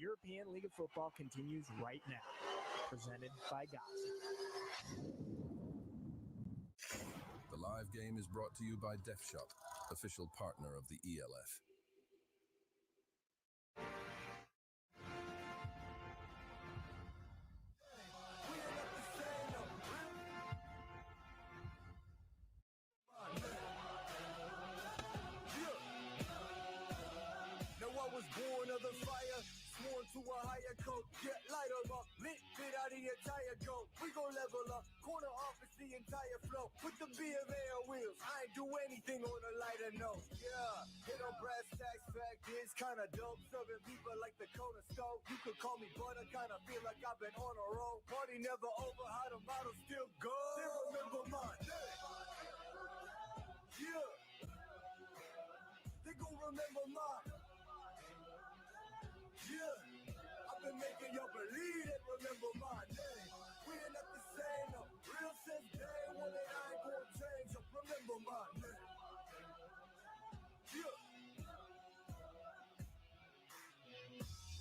European League of Football continues right now. Presented by GOS. The live game is brought to you by Def Shop, official partner of the ELF. Born of the fire, sworn to a higher code. Get light 'em up, lit, fit out the entire go. We gon' level up, corner office the entire flow. Put the beer air wheels, I ain't do anything on a lighter note. Yeah, hit on brass tacks, fact is kinda dope. Serving people like the Kona stove. You could call me butter, kinda feel like I've been on a roll. Party never over, how the model still go. They remember my name. Yeah, they gon' remember my. Yeah, I've been making you believe it, remember my name. We ain't not the same, no. Real since day one, and I ain't gonna change, so remember my name. Yeah.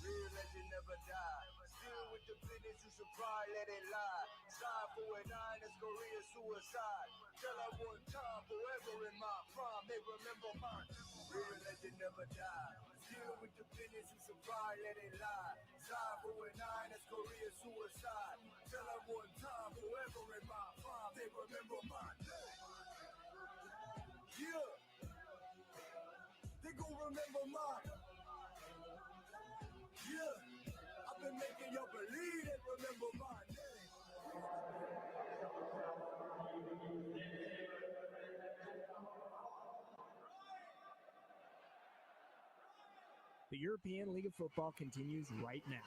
Real legend never die. Still with the business, you should probably let it lie. Side for a 9, it's Korea suicide. Tell her one time, forever in my prime, they remember mine. Real legend never die. Still with the business, you should probably let it lie. Side for a 9, it's Korea suicide. Tell her one time, forever in my prime, they remember mine. Yeah, they gon' remember mine. Yeah, I've been making you believe it, remember my name. The European League of Football continues right now.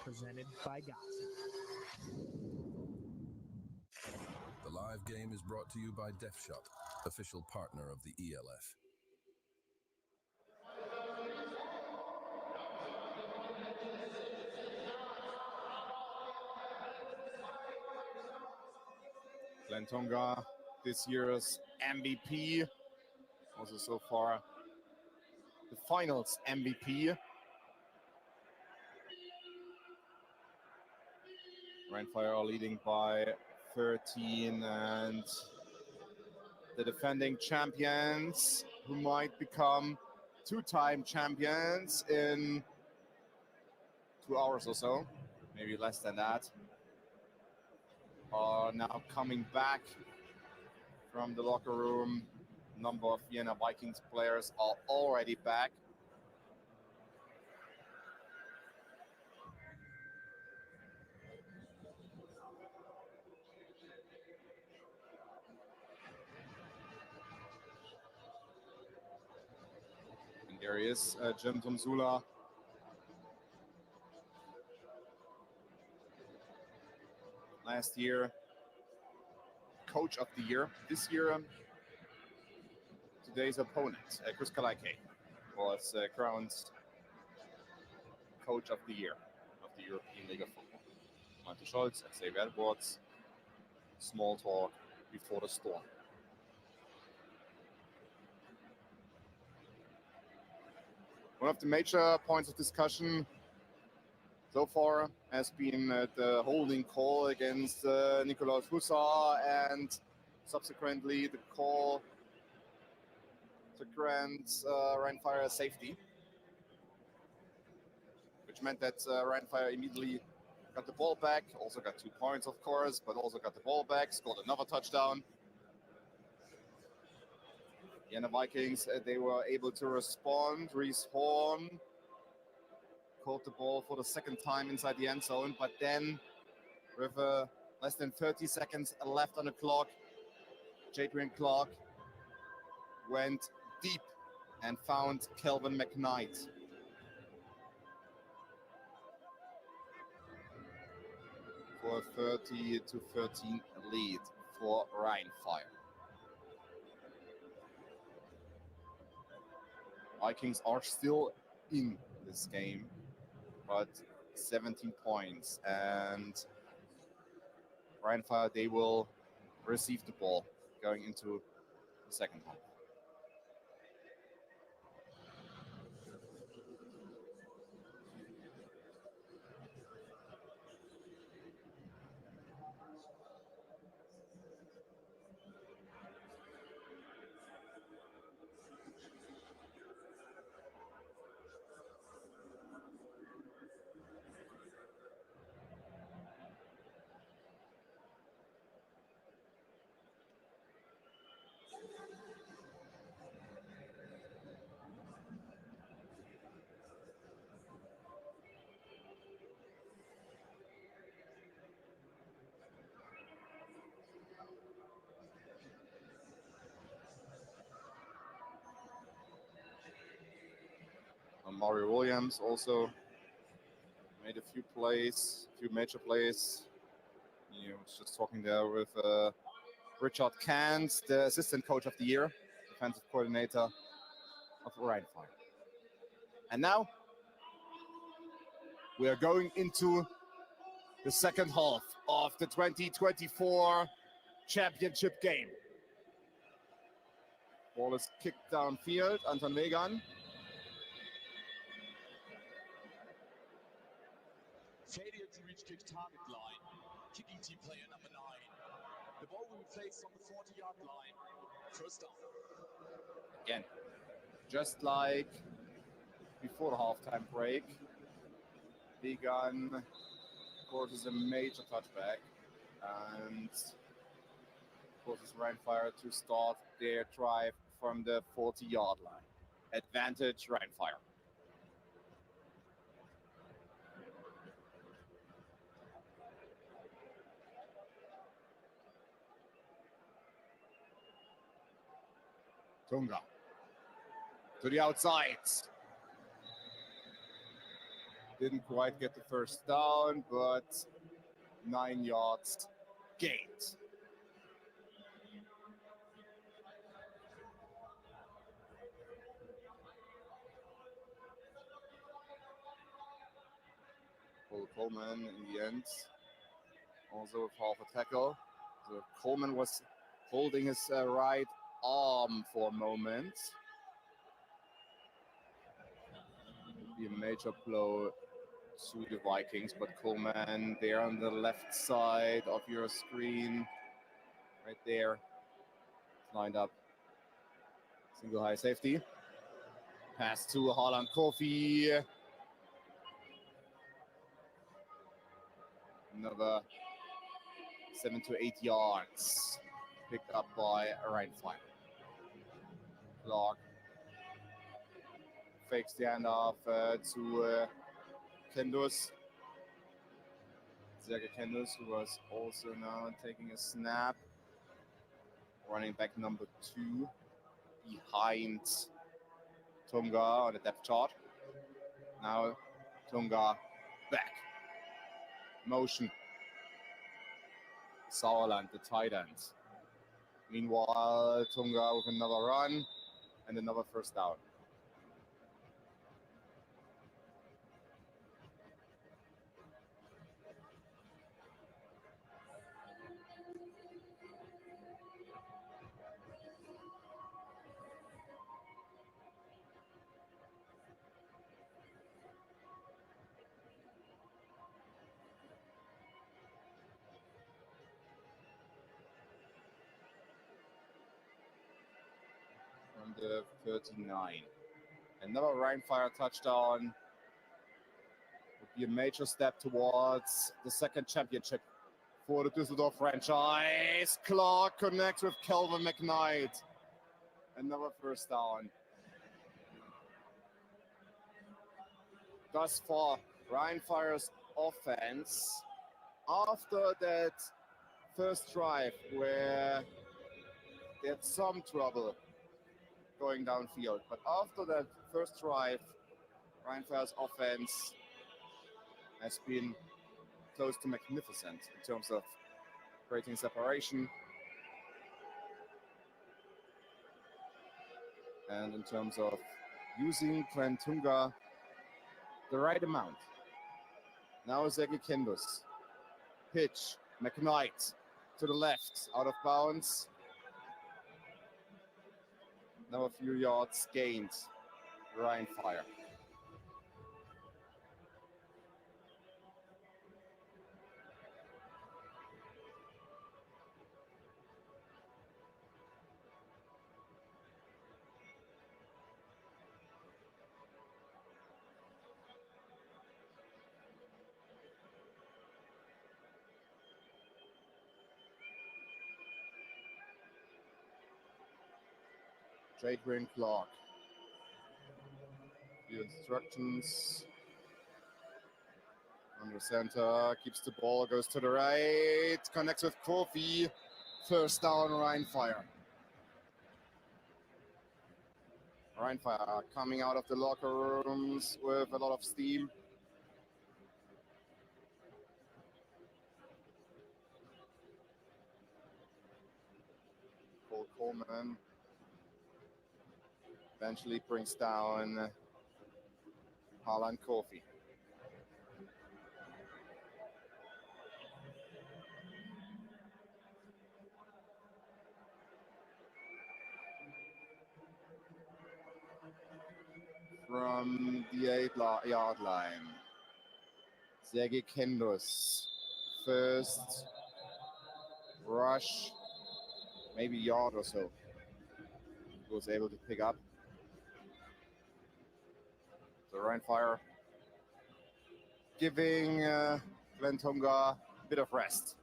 Presented by GOS. The live game is brought to you by Def Shop, official partner of the ELF. Glenn Tonga, this year's MVP, also so far the finals MVP. Rheinfire are leading by 13, and the defending champions, who might become two-time champions in 2 hours or so, maybe less than that, are now coming back from the locker room. A number of Vienna Vikings players are already back. And there he is, Jim Tomsula. Last year, coach of the year. This year, today's opponent, Chris Kalaike, was crowned coach of the year of the European League of Football. Malte Scholz, Xavier Edwards, small talk before the storm. One of the major points of discussion so far has been the holding call against Nikolaus Hussar, and subsequently the call to grant Rheinfire safety, which meant that Rheinfire immediately got the ball back, also got 2 points, of course, but also got the ball back, scored another touchdown. Vienna Vikings, they were able to respond. Reese Horn caught the ball for the second time inside the end zone, but then with less than 30 seconds left on the clock, Jadrian Clark went deep and found Kelvin McKnight. For a 30-13 lead for Rheinfire. Vikings are still in this game, but 17 points, and Rheinfire, they will receive the ball going into the second half. Mario Williams also made a few plays, a few major plays. He was just talking there with Richard Kant, the assistant coach of the year, defensive coordinator of RHEIN. And now we are going into the second half of the 2024 championship game. Ball is kicked downfield. Anton Wegan. Failure to reach kick target line. Kicking team player number 9. The ball will be placed on the 40-yard line. First down. Again, just like before the halftime break, Wegan causes a major touchback and causes Rheinfire to start their drive from the 40-yard line. Advantage Rheinfire. Tunga to the outside. Didn't quite get the first down, but 9 yards gained. Paul Coleman in the end, also with half a tackle. So Coleman was holding his right arm for a moment. Would be a major blow to the Vikings, but Coleman there on the left side of your screen, right there, lined up. Single high safety. Pass to Harlan Kofi. Another 7 to 8 yards picked up by Rheinfire. Clark fakes the handoff to Kendus. Sergei Kendus, who was also now taking a snap. Running back number 2 behind Tunga on the depth chart. Now Tunga back. Motion. Sauerland, the tight end. Meanwhile, Tunga with another run and another first down. From the 39. Another Rheinfire touchdown would be a major step towards the second championship for the Düsseldorf franchise. Clark connects with Kelvin McKnight. Another first down. Thus far, Rheinfire's offense, after that first drive where they had some trouble going downfield, but after that first drive, Rheinfire's offense has been close to magnificent in terms of creating separation and in terms of using Glenn Tunga the right amount. Now Sergei Kendus. Pitch, McKnight to the left, out of bounds. Now a few yards gained, Rheinfire. Jadwin Clark. The instructions. Under center, keeps the ball, goes to the right, connects with Kofi. First down, Rheinfire. Rheinfire coming out of the locker rooms with a lot of steam. Paul Coleman eventually brings down Harlan Kofi. From the 8-yard line, Sergei Kendus, first rush, maybe yard or so, was able to pick up. So Rheinfire giving Glenn Tonga a bit of rest.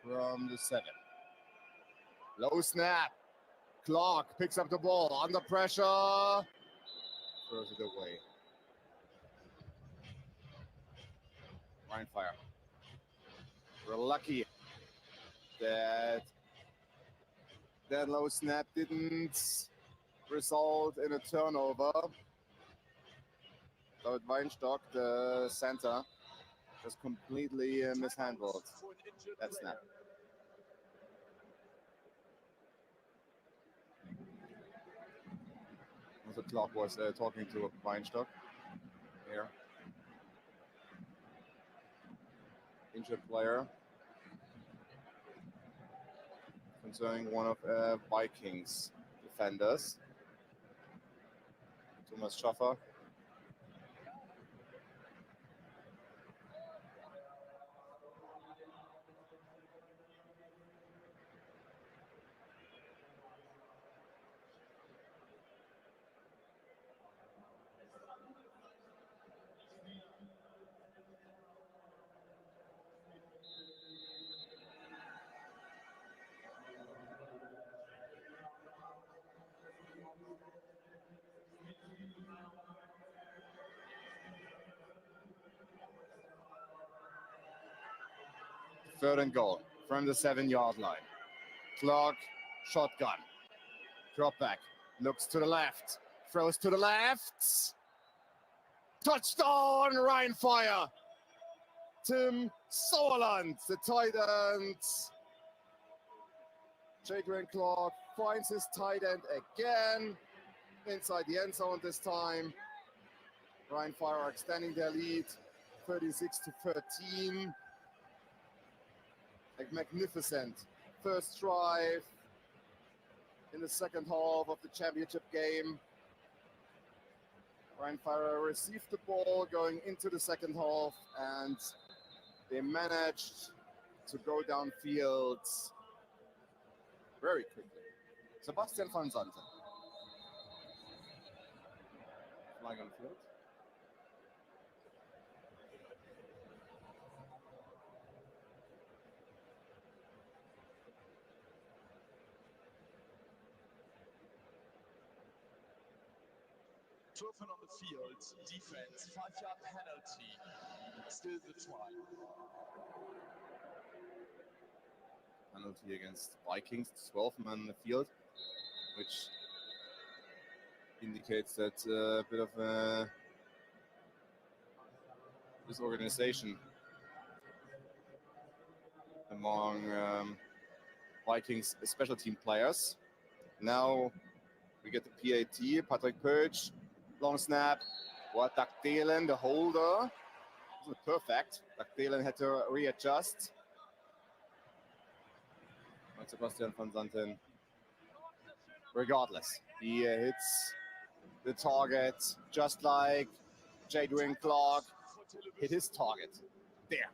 From the 7. Low snap. Clark picks up the ball under pressure. Throws it away. Rheinfire. We're lucky that that low snap didn't result in a turnover. David Weinstock, the center, just completely mishandled that snap. The Clark was talking to Weinstock here. Injured player concerning one of Vikings defenders, Thomas Schaffer. Third and goal from the 7-yard line. Clark, shotgun. Drop back. Looks to the left. Throws to the left. Touchdown, Rheinfire. Tim Sauerland, the tight end. Jadrian Clark finds his tight end again. Inside the end zone this time. Rheinfire are extending their lead, 36-13. A magnificent first drive in the second half of the championship game. Rheinfire received the ball going into the second half, and they managed to go downfield very quickly. Sebastian van Zanten. Flying on the field. Turfing on the field, defense, 5-yard penalty, still the try. Penalty against Vikings, 12 men in the field, which indicates that a bit of disorganization among Vikings special team players. Now we get the PAT, Patrick Pötsch, long snap. What Dagdelen, the holder, wasn't perfect. Dagdelen had to readjust. And Sebastian van Zanten, regardless, he hits the target just like Jadrian Clark hit his target. There.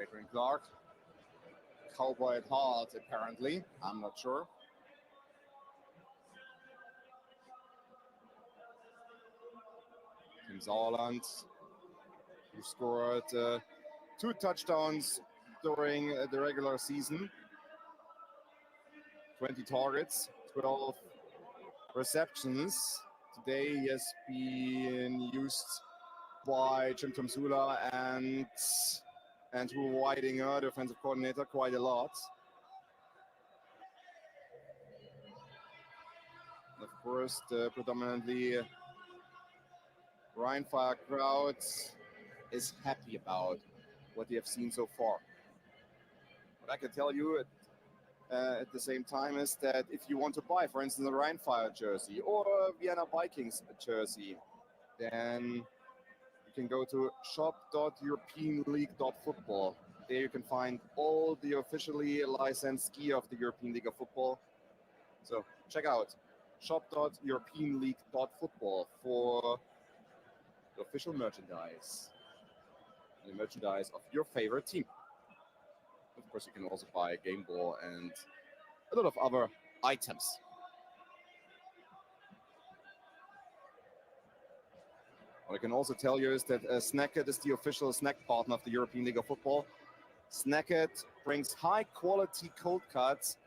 Adrian Clark. Cowboy at heart, apparently. I'm not sure. Tim Sauerland, who scored 2 touchdowns during the regular season. 20 targets, 12 receptions. Today he has been used by Jim Tomsula and Andrew Weidinger, the offensive coordinator, quite a lot. Of course, the predominantly Rheinfire crowd is happy about what they have seen so far. What I can tell you at the same time is that if you want to buy, for instance, a Rheinfire jersey or a Vienna Vikings jersey, then you can go to shop.europeanleague.football. There you can find all the officially licensed gear of the European League of Football. So check out shop.europeanleague.football for the official merchandise. The merchandise of your favorite team. Of course, you can also buy a game ball and a lot of other items. What I can also tell you is that Snacket is the official snack partner of the European League of Football. Snacket brings high-quality cold cuts,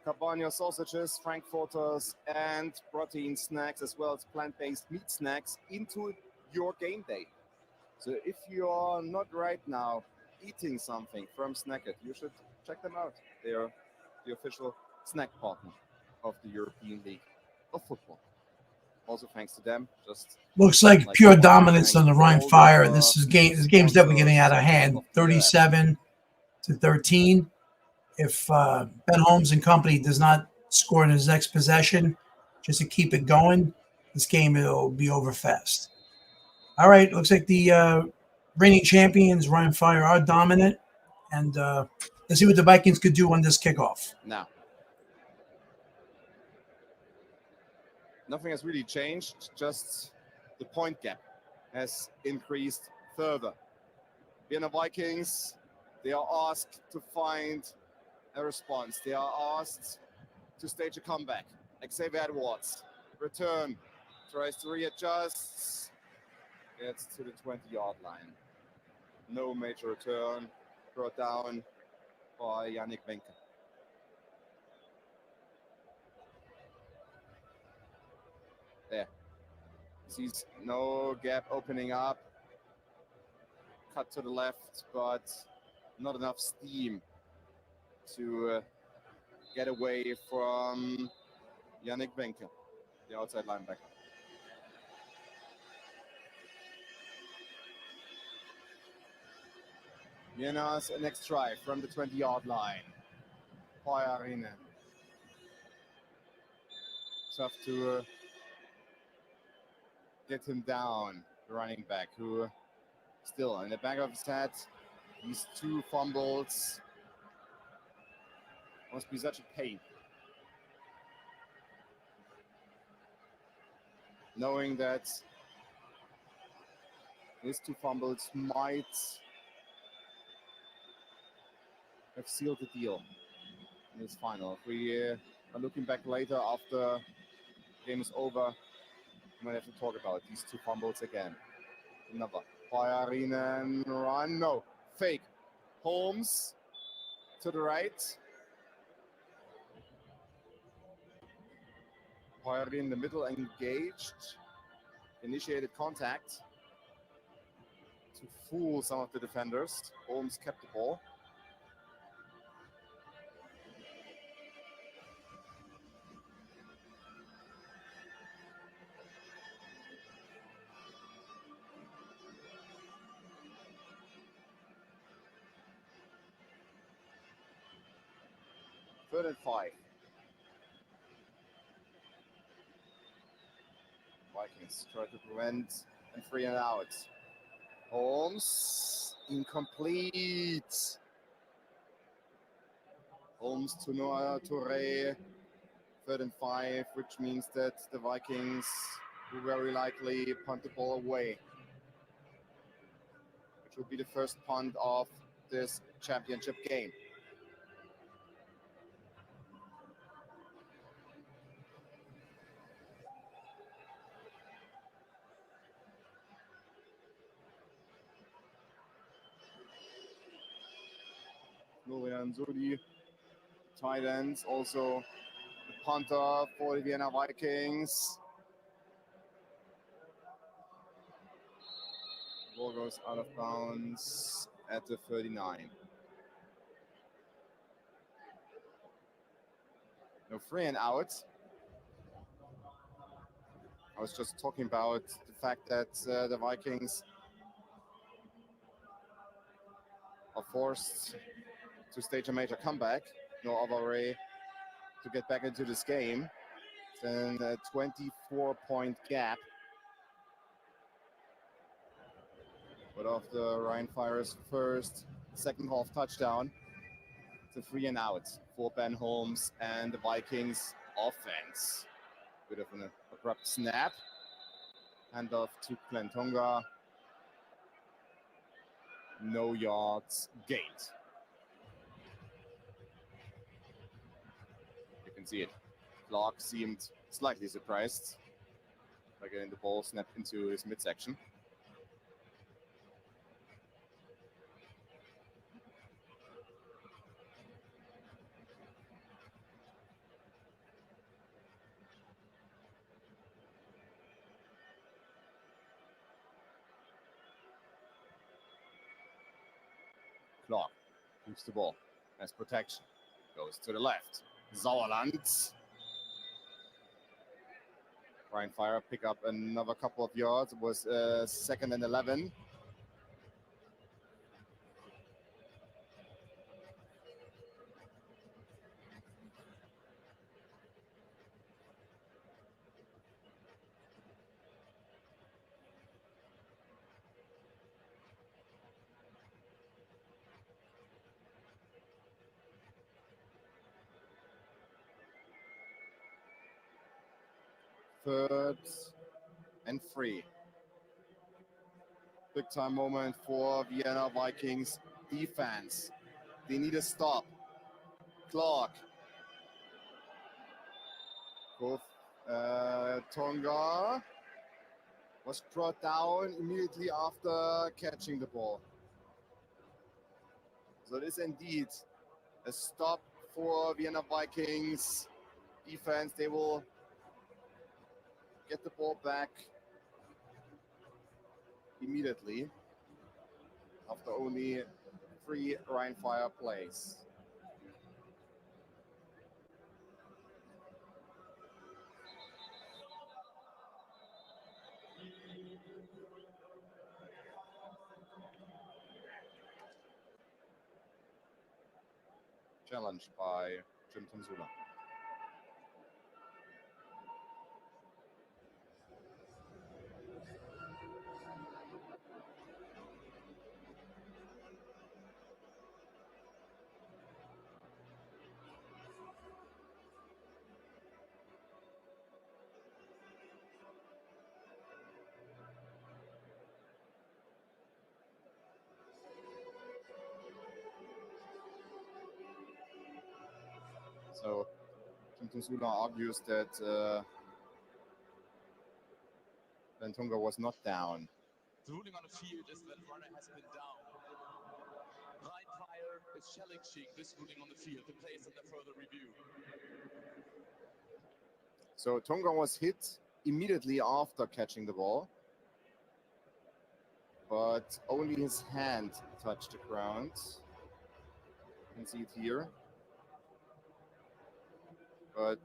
Cabana sausages, frankfurters, and protein snacks, as well as plant-based meat snacks into your game day. So if you are not right now eating something from Snacket, you should check them out. They are the official snack partner of the European League of Football. Also, thanks to them, just looks like pure dominance on the Rheinfire. This game's definitely getting out of hand, 37-13. If Ben Holmes and company does not score in his next possession, just to keep it going, this game will be over fast. All right, looks like the reigning champions, Rheinfire, are dominant, and let's see what the Vikings could do on this kickoff. Now, nothing has really changed, just the point gap has increased further. Vienna Vikings, they are asked to find a response. They are asked to stage a comeback. Xavier Edwards, return, tries to readjust, gets to the 20-yard line. No major return, brought down by Yannick Wenke. There. Sees no gap opening up. Cut to the left, but not enough steam to get away from Yannick Wenke, the outside linebacker. Vienna's next try from the 20-yard line. RHEIN. Tough to get him down, the running back, who still in the back of his head, these 2 fumbles must be such a pain. Knowing that these 2 fumbles might have sealed the deal in this final. If we are looking back later after the game is over, we might have to talk about these 2 fumbles again. Another RHEIN and run. No, fake. Holmes to the right. RHEIN in the middle, engaged. Initiated contact to fool some of the defenders. Holmes kept the ball. Third and 5. Vikings try to prevent and 3 and out. Holmes, incomplete. Holmes to Noah Touré. 3rd and 5, which means that the Vikings will very likely punt the ball away, which will be the first punt of this championship game. Florian Sodi, tight ends, also the punter for the Vienna Vikings. Ball goes out of bounds at the 39. No, free and out. I was just talking about the fact that the Vikings are forced to stage a major comeback. No other way to get back into this game. Then a 24-point gap. But after RHEIN fires first, second half touchdown, it's a free and out for Ben Holmes and the Vikings offense. Bit of an abrupt snap. Handoff to Clentonga. No yards gained. You can see it. Clark seemed slightly surprised by getting the ball snapped into his midsection. Clark keeps the ball as protection. Goes to the left. Sauerland. RHEIN Fire pick up another couple of yards. It was 2nd and 11. Third and 3. Big time moment for Vienna Vikings defense. They need a stop. Clark. Both Tonga was brought down immediately after catching the ball. So it is indeed a stop for Vienna Vikings defense. They will get the ball back immediately after only 3 RHEIN Fire plays. Challenged by Jim Tomsula. So Jim Tomsula argues that Tonga was not down. The ruling on the field is that runner has been down. RHEIN Fire is challenging this ruling on the field. The play is under further review. So Tonga was hit immediately after catching the ball, but only his hand touched the ground. You can see it here. But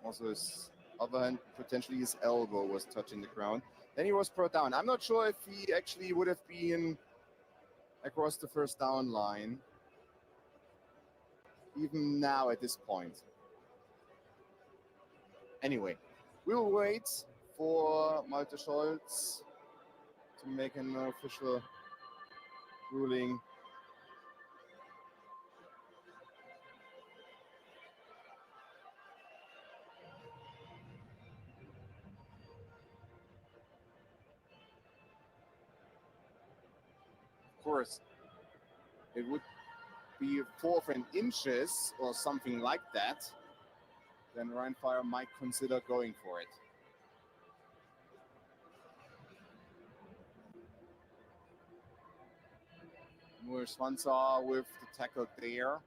also his other hand, potentially his elbow was touching the ground. Then he was brought down. I'm not sure if he actually would have been across the first down line, even now at this point. Anyway, we'll wait for Malte Scholz to make an official ruling. Of course, it would be 4 inches or something like that, then Rheinfire might consider going for it. Moore Swansaw with the tackle there.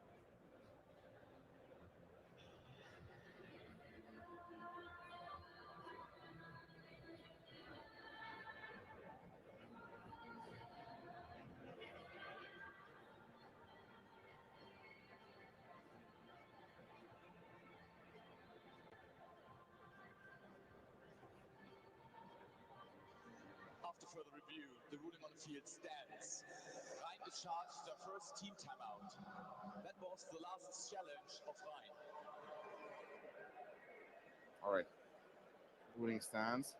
After further review, the ruling on the field stands. RHEIN is charged their first team timeout. That was the last challenge of RHEIN. All right, ruling stands.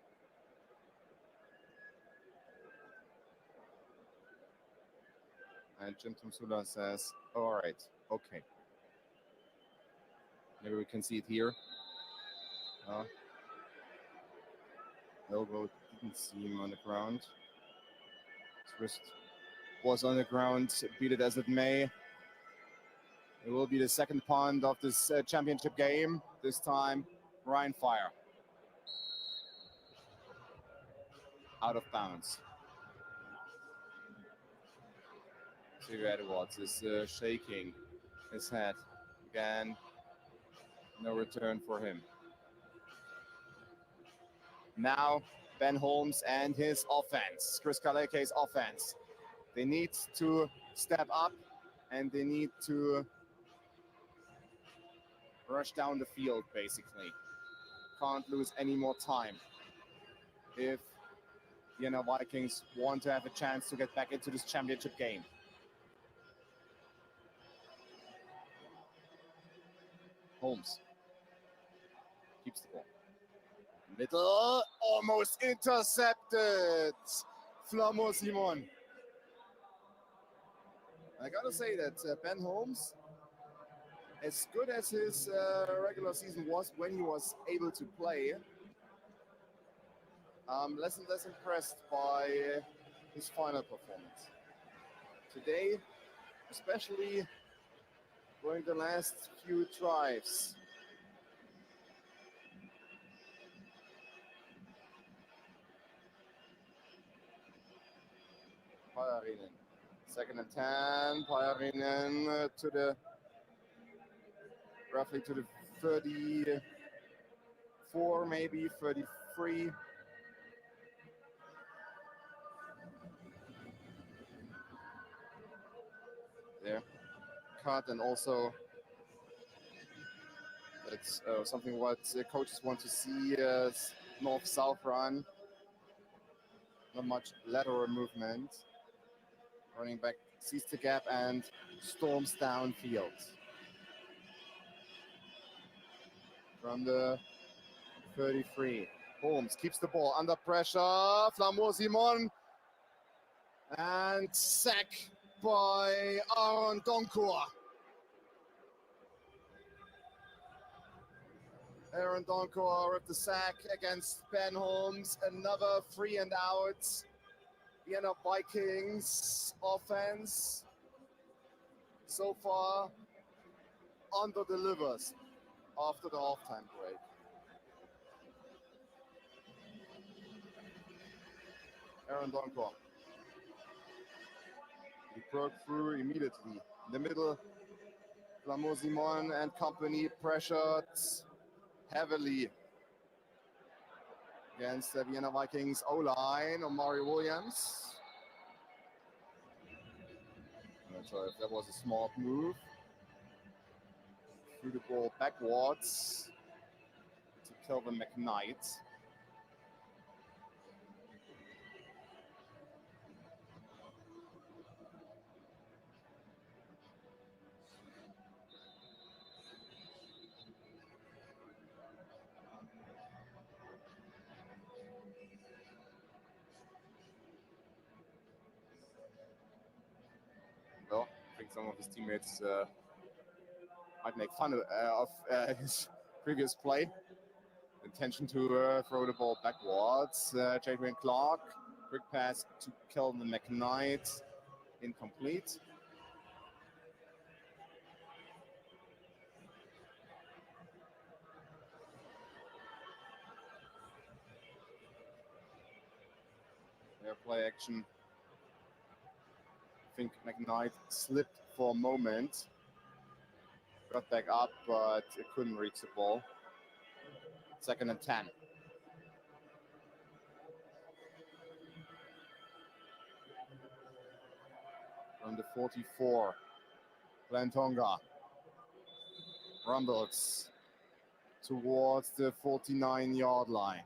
And Jim Tomsula says, all right, okay. Maybe we can see it here. Elbow didn't see him on the ground. His wrist was on the ground, beat it as it may. It will be the second punt of this championship game. This time, Rheinfire. Out of bounds. Xavier Edwards is shaking his head. Again, no return for him. Now, Ben Holmes and his offense, Chris Kaleke's offense. They need to step up and they need to rush down the field, basically. Can't lose any more time if Vienna Vikings want to have a chance to get back into this championship game. Holmes keeps the ball. Middle, almost intercepted. Flamur Simon. I gotta say that Ben Holmes, as good as his regular season was when he was able to play, less and less impressed by his final performance. Today, especially during the last few drives. Pajarinen. 2nd and 10. Pajarinen to the roughly to the 34, maybe 33. There. Cut, and also it's something what coaches want to see as north-south run. Not much lateral movement. Running back sees the gap and storms downfield. From the 33. Holmes keeps the ball under pressure. Flamur Simon. And sack by Aaron Doncourt. Aaron Doncourt with the sack against Ben Holmes. Another 3 and out. Vienna Vikings offense so far under-delivers after the halftime break. Aaron Doncourt. He broke through immediately. In the middle, Flamur Simon and company pressured heavily against the Vienna Vikings O-line, Omari Williams. I'm not sure if that was a smart move. Threw the ball backwards to Kelvin McKnight. Well, I think some of his teammates might make fun of his previous play. Intention to throw the ball backwards. Jadrian Clark, quick pass to Kelvin McKnight, incomplete. play action. I think McKnight slipped for a moment. Got back up, but it couldn't reach the ball. 2nd and 10. From the 44, Plantonga rumbles towards the 49-yard line.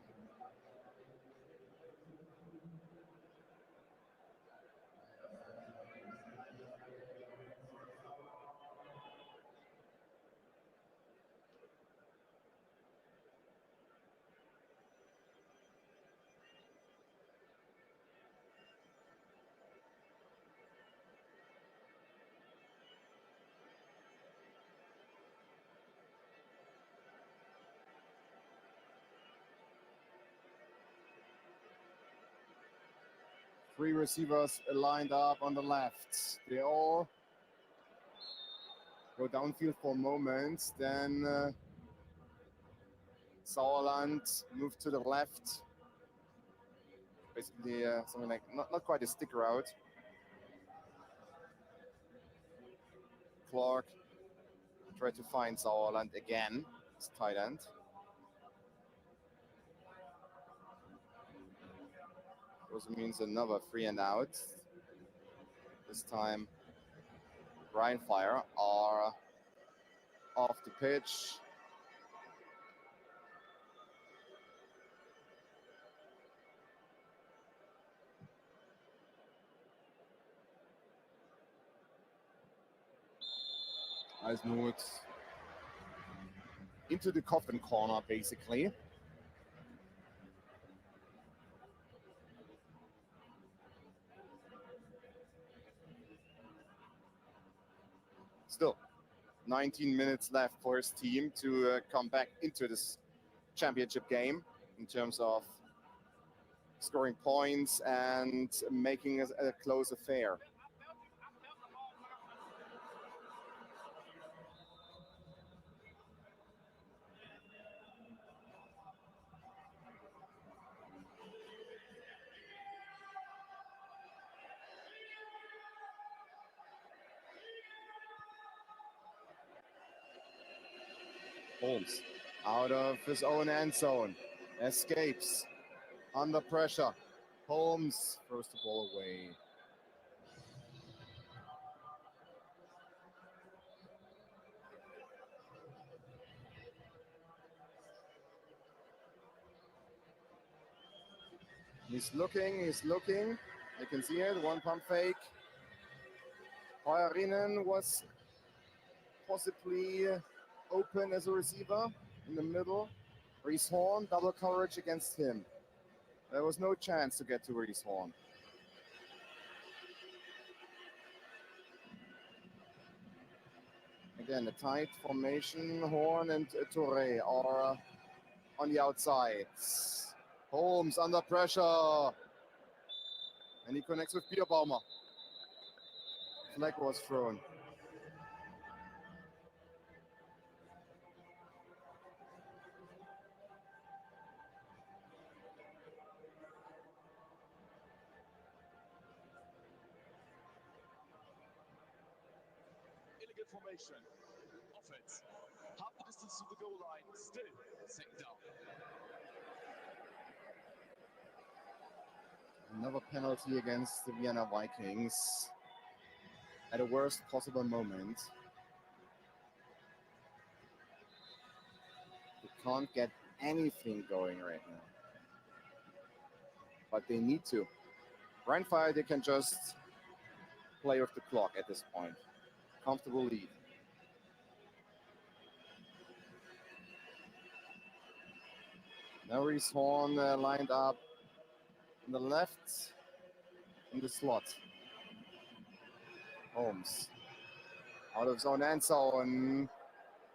Three receivers lined up on the left. They all go downfield for a moment. Then Sauerland moved to the left. Basically something like, not quite a stick route. Clark tried to find Sauerland again, his tight end. Also means another 3 and out. This time, RHEIN Fire are off the pitch. Eismuth into the coffin corner, basically. Still, 19 minutes left for his team to come back into this championship game in terms of scoring points and making a close affair. Holmes out of his own end zone, escapes under pressure. Holmes throws the ball away. He's looking. You can see it, one pump fake. RHEIN was possibly open as a receiver in the middle. Reese Horn, double coverage against him. There was no chance to get to Reese Horn. Again, a tight formation. Horn and Touré are on the outsides. Holmes under pressure. And he connects with Bierbaumer. Flag was thrown. Illegal formation. Offense. Half the distance to the goal line. Still 2nd down. Another penalty against the Vienna Vikings at the worst possible moment. They can't get anything going right now. But they need to. RHEIN Fire, they can just play with the clock at this point. Comfortable lead. Now Reese Horn lined up on the left in the slot. Holmes out of zone end zone.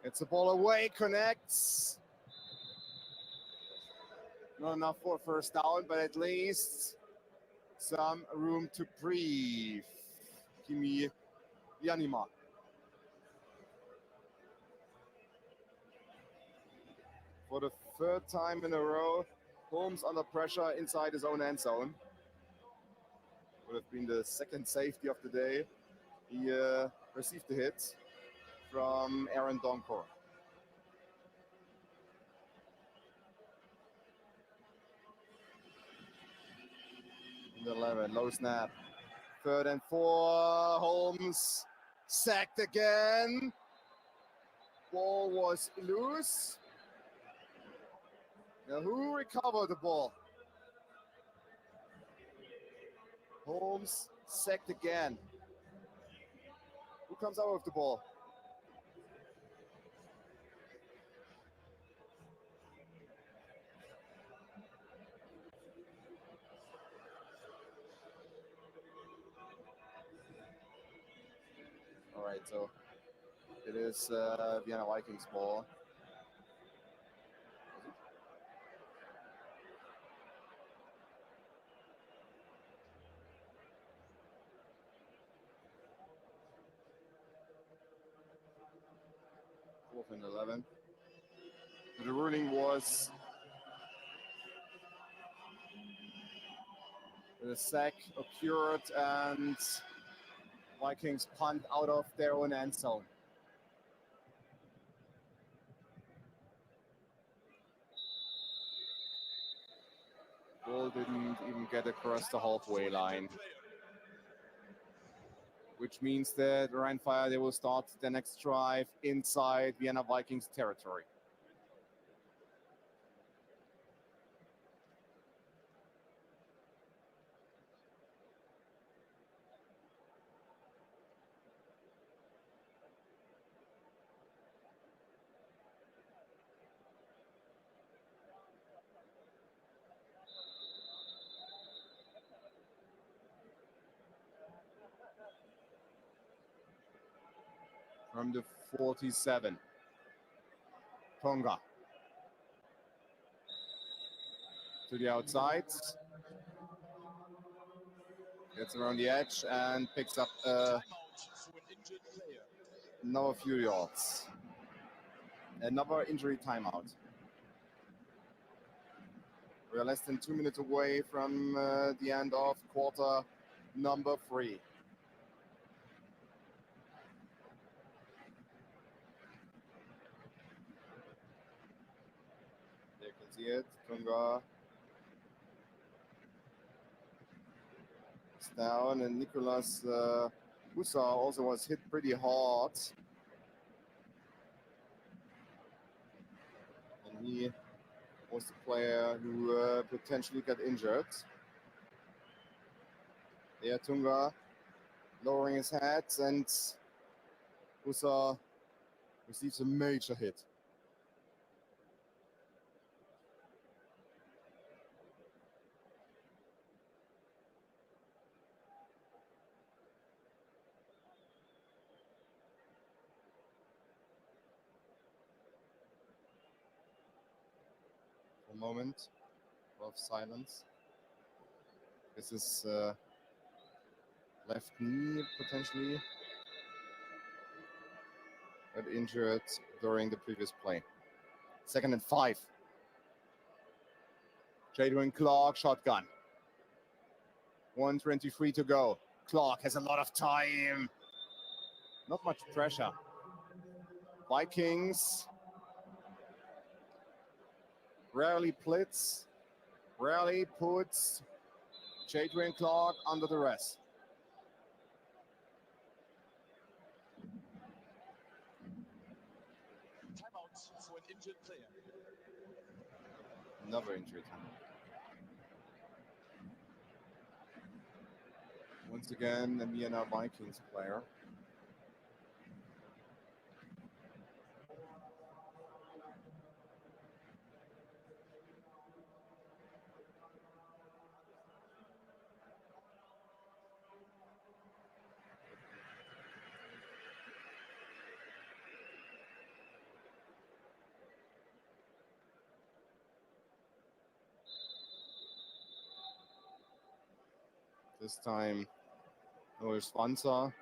It's a ball away, connects. Not enough for a first down, but at least some room to breathe. Kimi Yanima. For the 3rd time in a row, Holmes under pressure inside his own end zone. would have been the second safety of the day. He received the hit from Aaron Donkor. The 11, low snap. 3rd and 4. Holmes sacked again. Ball was loose. Now who recovered the ball? Holmes sacked again. Who comes out with the ball? All right, so it is Vienna Vikings ball. Fourth and 11. The ruling was the sack occurred and Vikings punt out of their own end zone. Ball didn't even get across the halfway line, which means that Rhein-Fire, they will start the next drive inside Vienna Vikings territory. From the 47, Tonga to the outside, gets around the edge and picks up another few yards. Another injury timeout. We are less than 2 minutes away from the end of quarter number 3. You can see it. Tonga is down, and Nicolas Husa also was hit pretty hard. And he was the player who potentially got injured. Yeah, Tonga lowering his head, and Husa receives a major hit. A moment of silence. This is left knee potentially got injured during the previous play. 2nd and 5. Jadwin Clark shotgun. 1:23 to go. Clark has a lot of time. Not much pressure. Vikings rarely blitz, rarely puts Jadwin Clark under the rest. Timeout for an injured player. Another injury time. Once again, the Vienna Vikings player. This time, Noel Swanzer.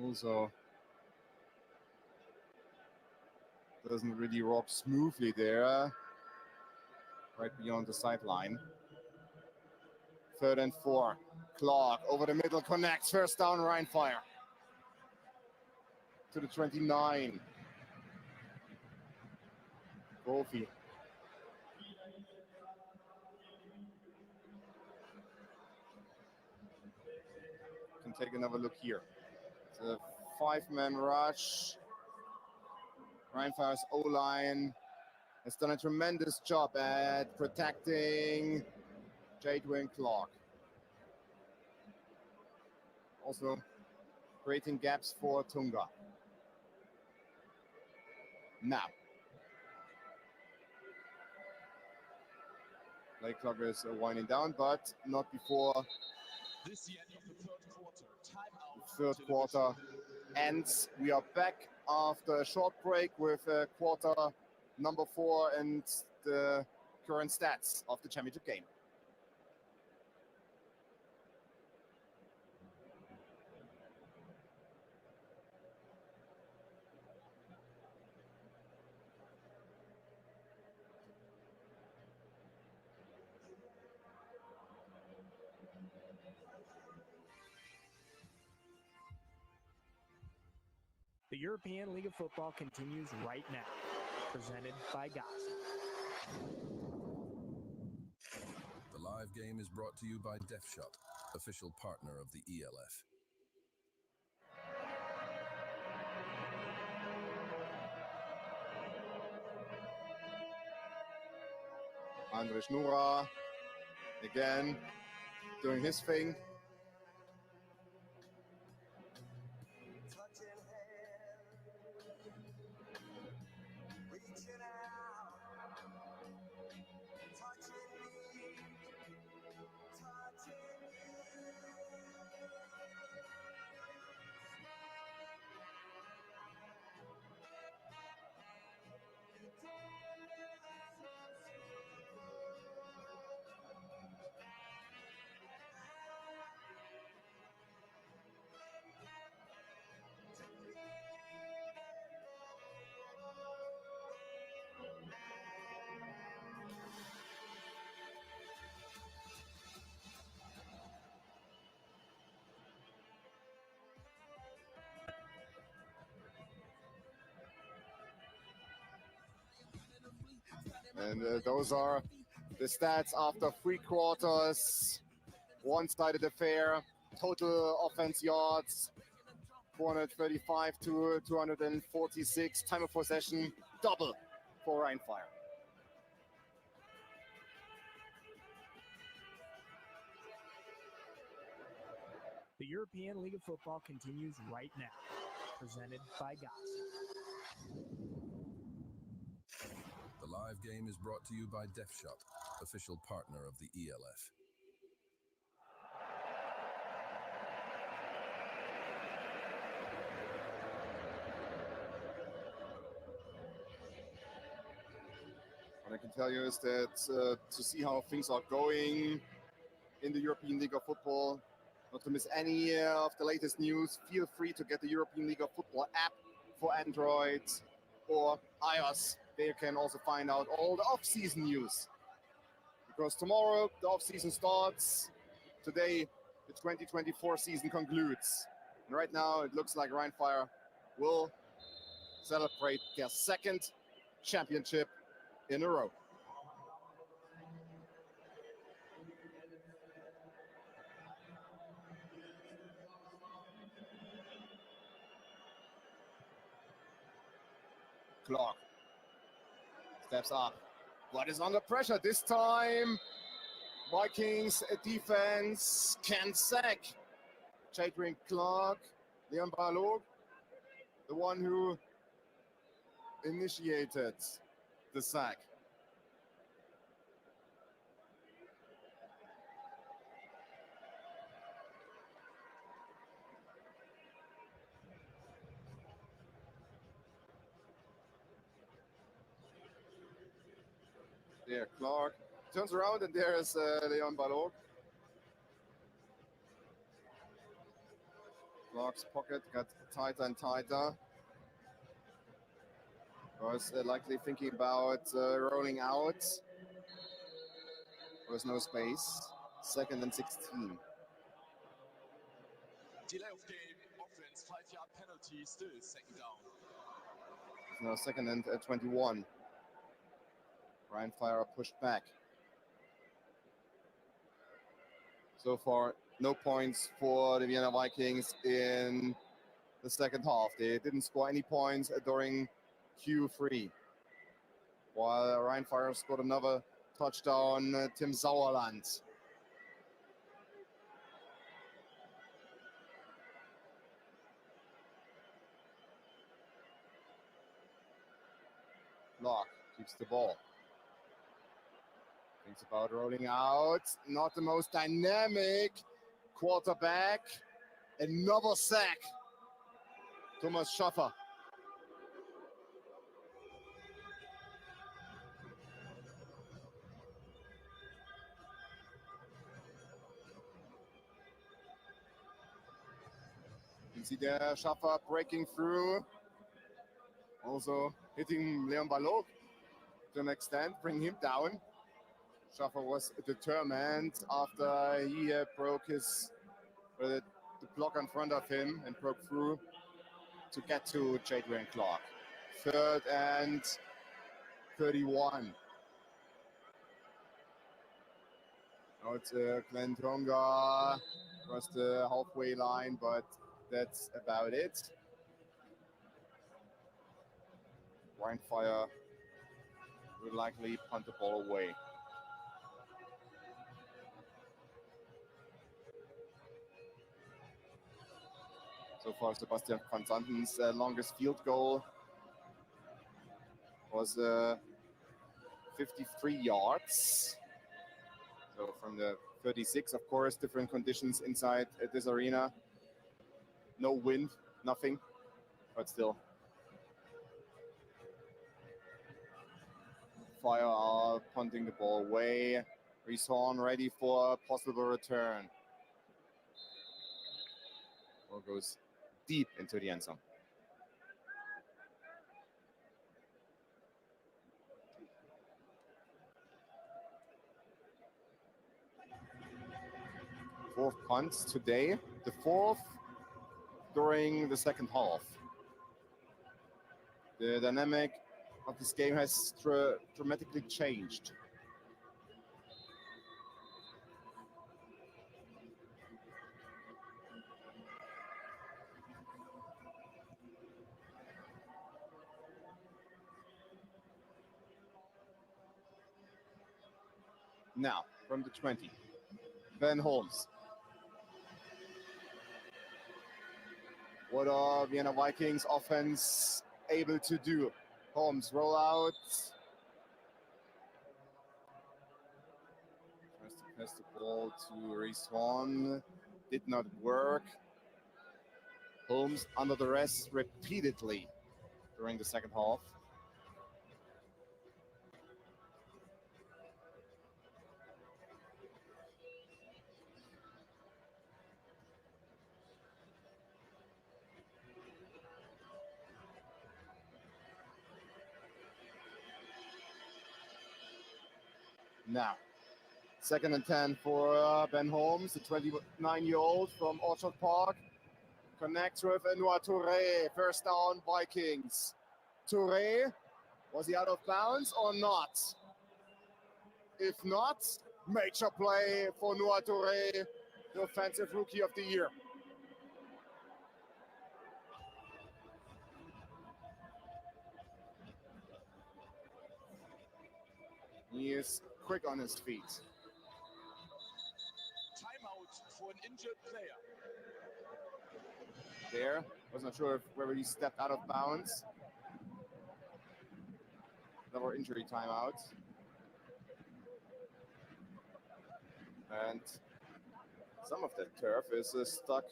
Also doesn't really rock smoothly there. right beyond the sideline. 3rd and 4. Clark over the middle connects. First down, Rheinfire. To the 29. Kofi. Can take another look here. It's a 5-man rush. Rheinfire's O-line has done a tremendous job at protecting Jadwin Clark. Also creating gaps for Tunga. Now, play clock is winding down, but not before This the end of the third quarter. Timeout. the third quarter ends. We are back after a short break with quarter number 4 and the current stats of the championship game. The European League of Football continues right now, presented by GAS. The live game is brought to you by Def Shop, official partner of the ELF. Andre Schnura again doing his thing. And those are the stats after 3 quarters. One-sided affair. Total offense yards, 435 to 246. Time of possession, double for Rheinfire. The European League of Football continues right now, presented by GAS. The live game is brought to you by Def Shop, official partner of the ELF. What I can tell you is that to see how things are going in the European League of Football, not to miss any of the latest news, feel free to get the European League of Football app for Android or iOS. There you can also find out all the off-season news. Because tomorrow the off-season starts. Today the 2024 season concludes. And right now it looks like Rheinfire will celebrate their 2nd championship in a row. Clark steps up, but is under pressure this time. Vikings defense can sack Jadwin Clark. Leon Balog, the one who initiated the sack. There, Clark turns around and there is Leon Balog. Clark's pocket got tighter and tighter. Was likely thinking about rolling out. There was no space. 2nd and 16. Delay of game, offense, 5-yard penalty, still 2nd down. Now 2nd and 21. Rhein Fire pushed back. So far, no points for the Vienna Vikings in the second half. They didn't score any points during Q3. While Rhein Fire scored another touchdown, Tim Sauerland. Locke keeps the ball. Thinks about rolling out. Not the most dynamic quarterback. Another sack. Thomas Schaffer. You can see there Schaffer breaking through. Also hitting Leon Ballot to an extent, bring him down. Schaffer was determined after he broke the block in front of him and broke through to get to Jadrian Clark. 3rd and 31. Now it's Glenn Tonga across the halfway line, but that's about it. Rhein Fire will likely punt the ball away. So far, Sebastian van Zanten's longest field goal was 53 yards. So from the 36, of course, different conditions inside this arena. No wind, nothing, but still. Fire are punting the ball away. RHEIN ready for a possible return. Ball goes deep into the end zone. Fourth punt today, the 4th during the second half. The dynamic of this game has dramatically changed. Now, from the 20, Ben Holmes. What are Vienna Vikings offense able to do? Holmes roll out. Tries to pass the ball to RHEIN. Did not work. Holmes under duress repeatedly during the second half. Now, 2nd and 10 for Ben Holmes, the 29-year-old from Orchard Park. Connects with Noah Touré. 1st down, Vikings. Touré, was he out of bounds or not? If not, major play for Noah Touré, the offensive rookie of the year. He is quick on his feet. Timeout for an injured player. There, wasn't sure whether he stepped out of bounds. Another injury timeout. And some of that turf is stuck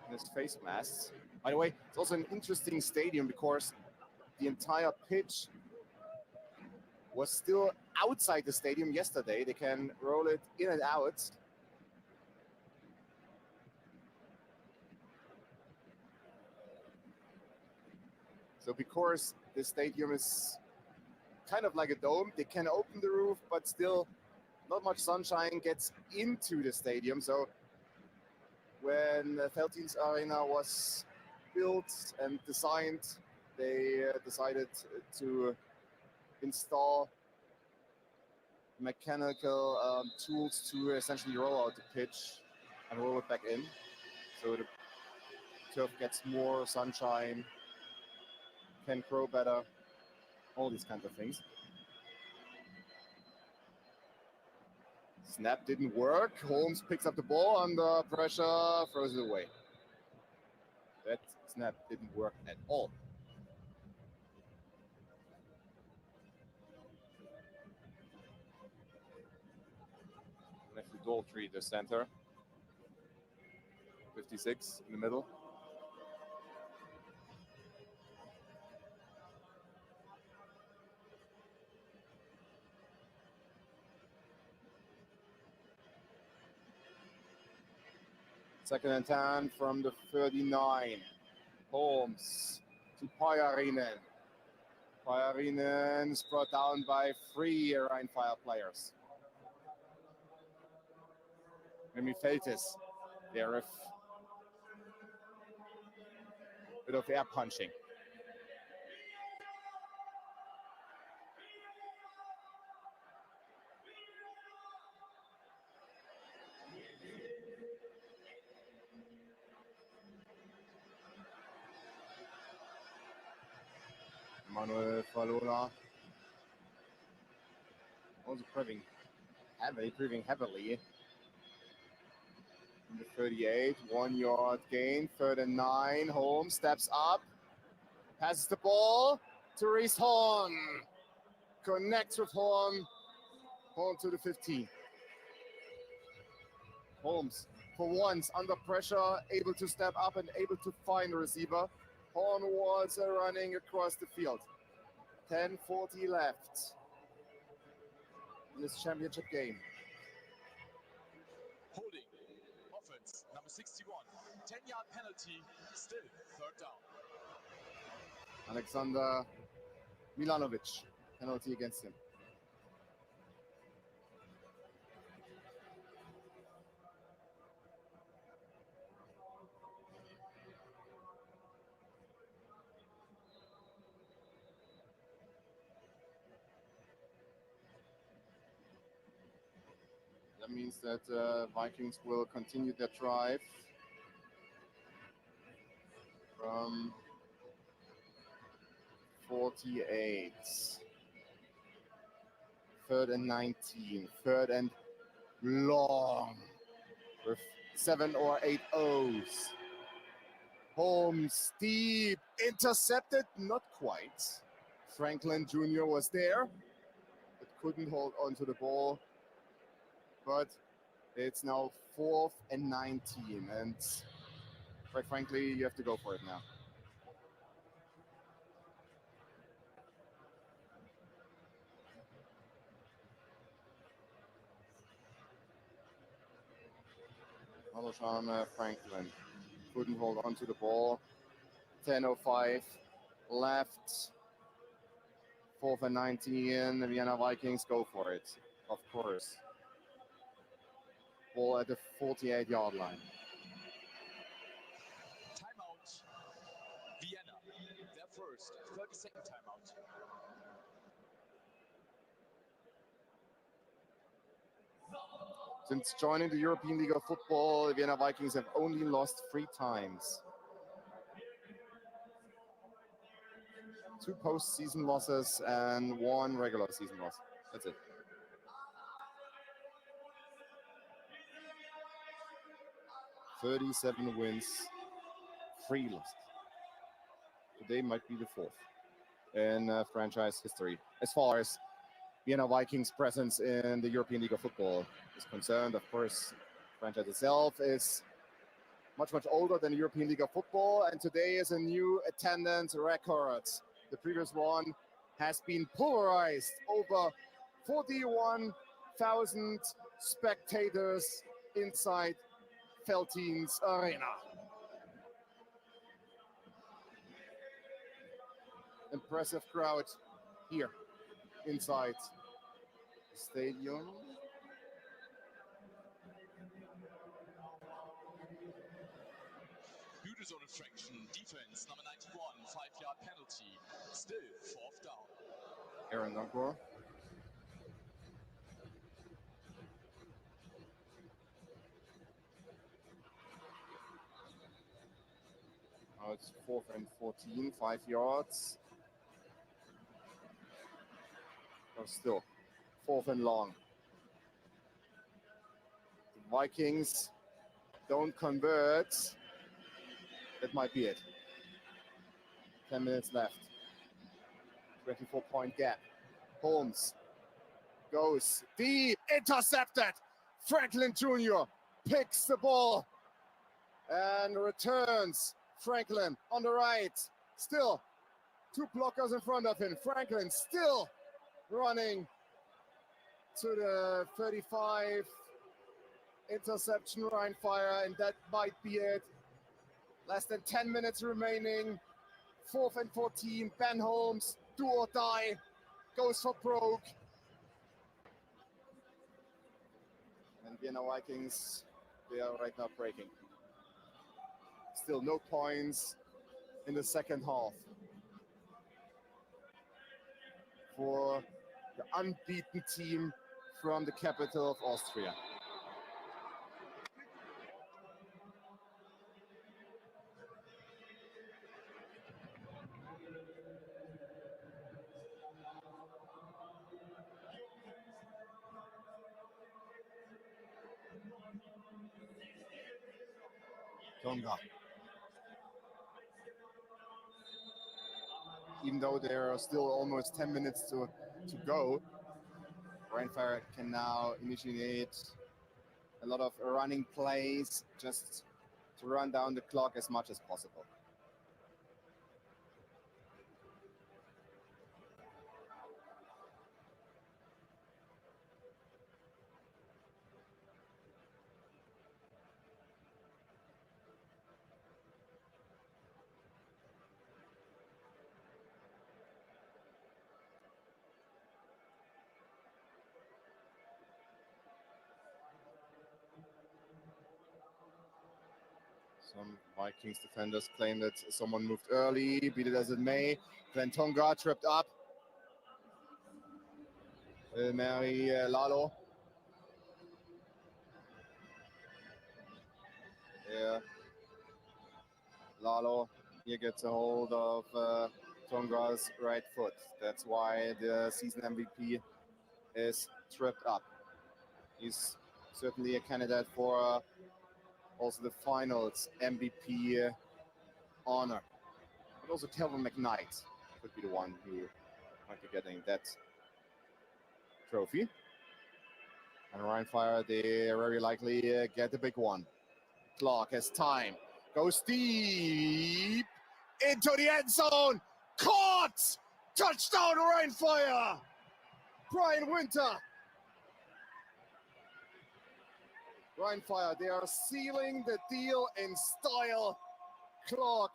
in his face masks. By the way, it's also an interesting stadium because the entire pitch was still outside the stadium yesterday. They can roll it in and out. So because the stadium is kind of like a dome, they can open the roof, but still not much sunshine gets into the stadium. So when Veltins Arena was built and designed, they decided to install mechanical tools to essentially roll out the pitch and roll it back in. So the turf gets more sunshine, can grow better, all these kinds of things. Snap didn't work. Holmes picks up the ball under pressure, throws it away. That snap didn't work at all. Matthew Daltrey, the center. 56 in the middle. Second and 10 from the 39. Holmes to Päivärinne. Päivärinne is brought down by 3 RHEIN Fire players. Remy Feltis there with a bit of air punching. Manuel Falola also breathing heavily. In the 38, 1 yard gain, 3rd and 9. Holmes steps up, passes the ball to Reese Horn. Connects with Horn to the 15. Holmes, for once, under pressure, able to step up and able to find the receiver. Horn was running across the field. 10:40 left in this championship game. Holding. Offense, number 61. 10-yard penalty, still 3rd down. Alexander Milanovic, penalty against him. That means that Vikings will continue their drive from 48. 3rd and 19. 3rd and long with 7 or 8 O's. Holmes deep, intercepted, not quite. Franklin Jr. was there, but couldn't hold on to the ball. But it's now 4th and 19, and quite frankly, you have to go for it now. Alshon Franklin couldn't hold on to the ball. 10:05 left. 4th and 19. The Vienna Vikings go for it, of course. Ball at the 48-yard line. Timeout. Vienna, their first 30-second timeout. Since joining the European League of Football, the Vienna Vikings have only lost 3 times. 2 postseason losses and 1 regular season loss. That's it. "37 wins, 3 losses. Today might be the 4th in franchise history, as far as Vienna Vikings' presence in the European League of Football is concerned. Of course, the franchise itself is much older than the European League of Football, and today is a new attendance record. The previous one has been pulverized. Over 41,000 spectators inside Veltins Arena. Impressive crowd here inside the stadium. Tackle zone infraction, defense, number 91, 5-yard penalty. Still 4th down. Aaron Nagor. Now it's 4th and 14, 5 yards. Oh, still 4th and long. The Vikings don't convert. That might be it. 10 minutes left. 24-point gap. Holmes goes deep, intercepted. Franklin Jr. picks the ball and returns. Franklin on the right. Still 2 blockers in front of him. Franklin still running to the 35. Interception, RHEIN fire, and that might be it. Less than 10 minutes remaining. 4th and 14. Ben Holmes, do or die, goes for broke. And Vienna Vikings, they are right now breaking. Still no points in the second half for the unbeaten team from the capital of Austria. Tonga. Even though there are still almost 10 minutes to go, RHEIN fire can now initiate a lot of running plays just to run down the clock as much as possible. Some Vikings defenders claim that someone moved early, be it as it may. Glenn Tonga tripped up. Mary Lalo. Yeah. Lalo here gets a hold of Tonga's right foot. That's why the season MVP is tripped up. He's certainly a candidate for also the finals MVP honor. But also Kelvin McKnight could be the one who might be getting that trophy. And RHEIN fire, they very likely get the big one. Clark has time, goes deep into the end zone, caught! Touchdown RHEIN fire! Brian Winter. RHEIN fire, they are sealing the deal in style. Clark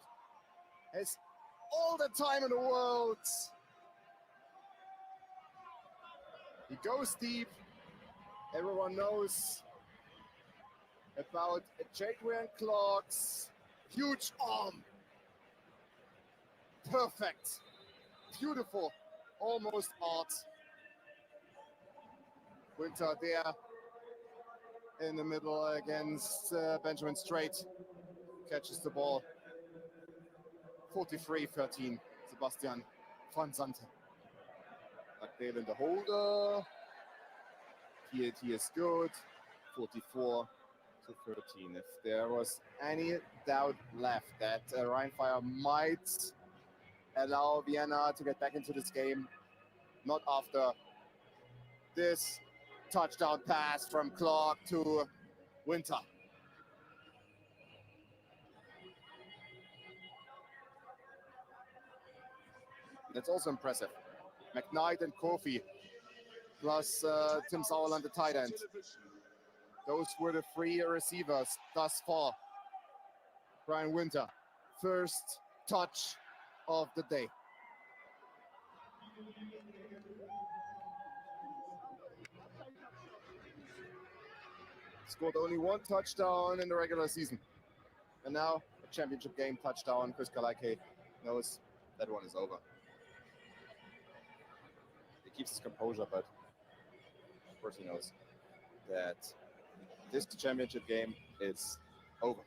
has all the time in the world. He goes deep. Everyone knows about Jadrian Clark's huge arm. Perfect, beautiful, almost art. Winter there in the middle against Benjamin Strait. Catches the ball. 43-13, Sebastian van Zanten. Dale in the holder. PAT is good. 44-13. If there was any doubt left that RHEIN fire might allow Vienna to get back into this game, not after this touchdown pass from Clark to Winter. That's also impressive. McKnight and Kofi, plus Tim Sauerland, the tight end. Those were the 3 receivers thus far. Brian Winter, first touch of the day. Scored only 1 touchdown in the regular season. And now a championship game touchdown. Chris Kalake knows that one is over. He keeps his composure, but of course he knows that this championship game is over.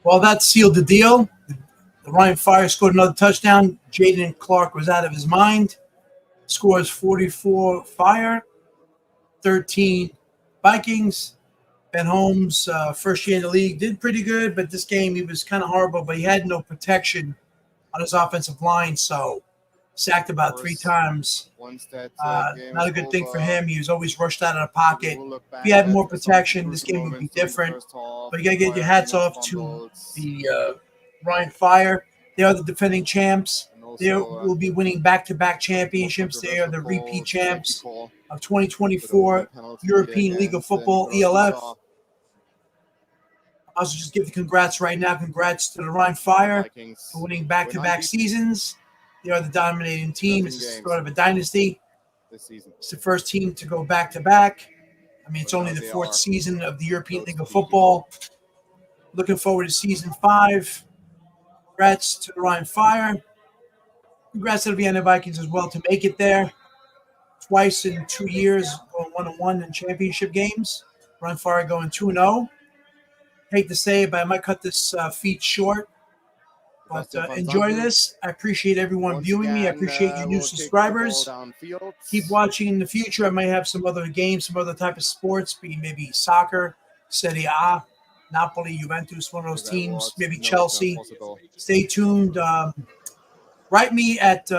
Well, that sealed the deal. The Ryan Fire scored another touchdown. Jaden Clark was out of his mind. Scores 44 Fire, 13 Vikings. Ben Holmes, first year in the league, did pretty good, but this game he was kind of horrible, but he had no protection on his offensive line, so sacked about 3 times. Once that Not a good thing for him. He was always rushed out of the pocket. We'll If he had more protection, this game would be different. But you got to get your hats off to the Ryan Fire. They are the defending champs. They will be winning back-to-back championships. They are the repeat champs of 2024 European League of Football, ELF. I'll just give the congrats right now. Congrats to the Rhine Fire for winning back-to-back seasons. They are the dominating team. It's the start of a dynasty. This season. It's the first team to go back-to-back. I mean, it's only the 4th season of the European League of Football. Looking forward to season 5. Congrats to the Rhine Fire. Congrats to the Vienna Vikings as well to make it there. Twice in 2 years, going 1-1 in championship games. Rhine Fire going 2-0. Hate to say it, but I might cut this feed short. But enjoy this. I appreciate everyone viewing me. I appreciate you new subscribers. Keep watching in the future. I might have some other games, some other type of sports, maybe soccer, Serie A, Napoli, Juventus, one of those teams, maybe Chelsea. Stay tuned. Write me at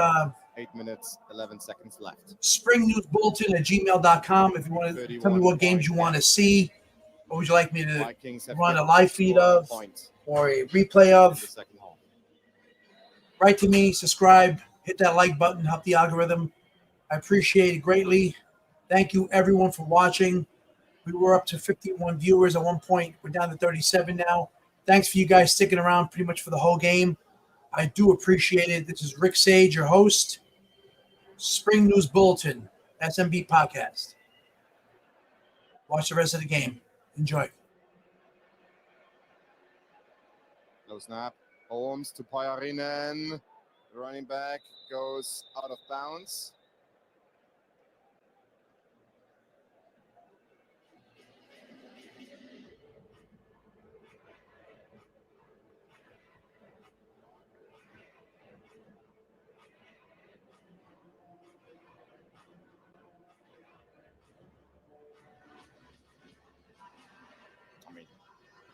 8 minutes, 11 seconds left. springnewsbulletin@gmail.com if you want to tell me what games you want to see. What would you like me to run a live feed of or a replay of? Write to me, subscribe, hit that like button, help the algorithm. I appreciate it greatly. Thank you, everyone, for watching. We were up to 51 viewers at one point. We're down to 37 now. Thanks for you guys sticking around pretty much for the whole game. I do appreciate it. This is Rick Sage, your host. Spring News Bulletin, SMB Podcast. Watch the rest of the game. Enjoy. No snap. Holmes to Pajärinen. The running back goes out of bounds.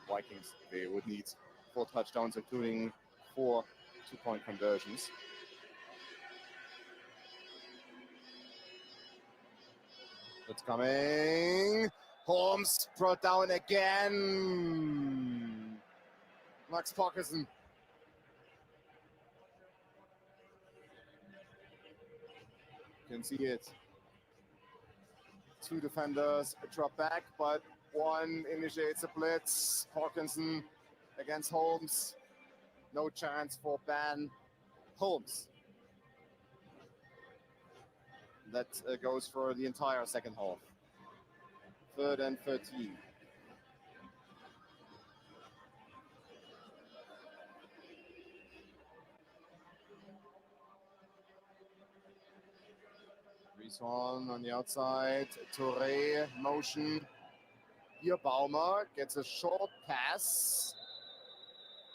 Vikings, they would need 4 touchdowns, including 4 two-point conversions. It's coming. Holmes brought down again. Max Parkinson. You can see it. 2 defenders drop back, but one initiates a blitz. Parkinson against Holmes. No chance for Ben Holmes. That goes for the entire second half. 3rd and 13. Rees-Horn on the outside. Touré motion. Here Baumer gets a short pass.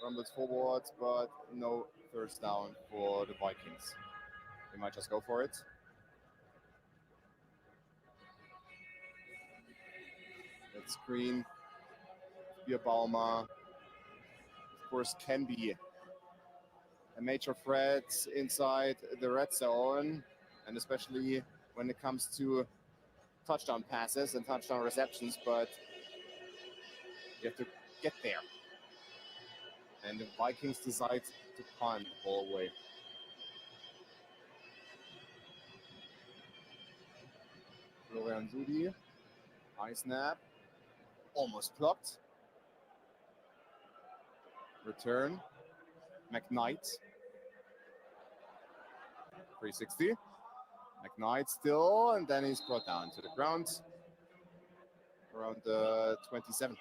Rumbles forward, but no first down for the Vikings. They might just go for it. That screen, Bierbauma, of course, can be a major threat inside the red zone, and especially when it comes to touchdown passes and touchdown receptions, but you have to get there. And the Vikings decide to punt the ball away. Florian Judy, high snap, almost blocked. Return, McKnight, 360. McKnight still, and then he's brought down to the ground around the 27.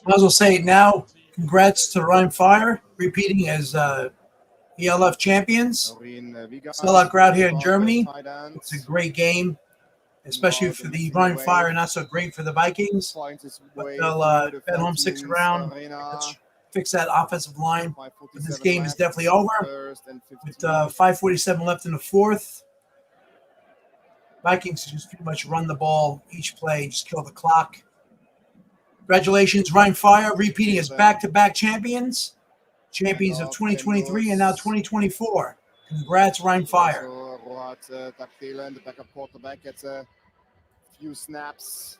Might as well say now, congrats to RHEIN Fire, repeating as ELF champions. Sellout crowd here in Germany. It's a great game, especially for the RHEIN Fire, not so great for the Vikings. But they'll bet home 6 around. Let's fix that offensive line. But this game is definitely over. With 5:47 left in the fourth. Vikings just pretty much run the ball each play, just kill the clock. Congratulations, RHEIN Fire, repeating as back-to-back champions. Champions of 2023 and now 2024. Congrats, RHEIN Fire. The backup quarterback gets a few snaps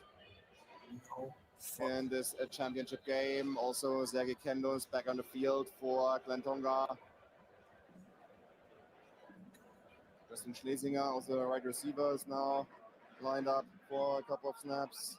in this championship game. Also, Sergei Kendo is back on the field for Glentonga. Justin Schlesinger, also a wide receiver, is now lined up for a couple of snaps.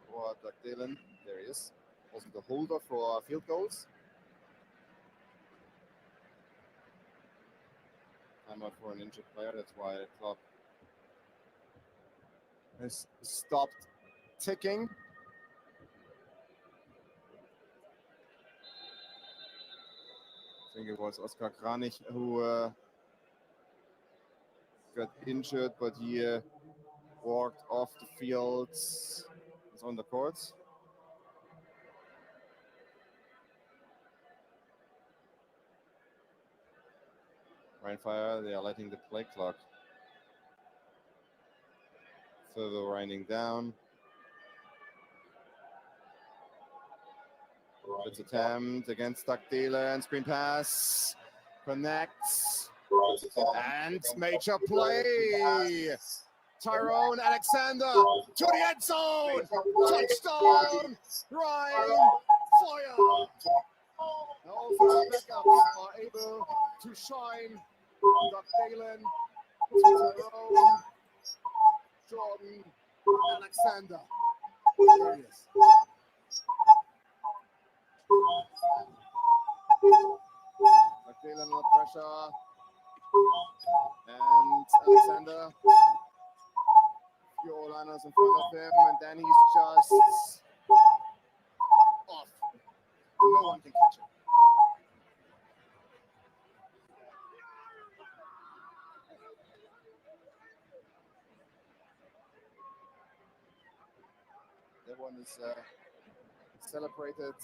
For Doug Dillon, there he is. Also the holder for field goals. Timeout for an injured player, that's why the clock has stopped ticking. I think it was Oskar Kranich who got injured, but he walked off the field. He's on the court. RHEIN Fire, they are letting the play clock further winding down. Blitz attempt against Doug Dillon, screen pass, connects, and major play. Tyrone Alexander to the end zone, touchdown, RHEIN Fire. Now also the backups are able to shine. Doug Dillon, Tyrone, Jordan Alexander. There he is. Doug Dillon under pressure. And Alexander. Few O-liners in front of him, and then he's just off. No one can catch him. That one is celebrated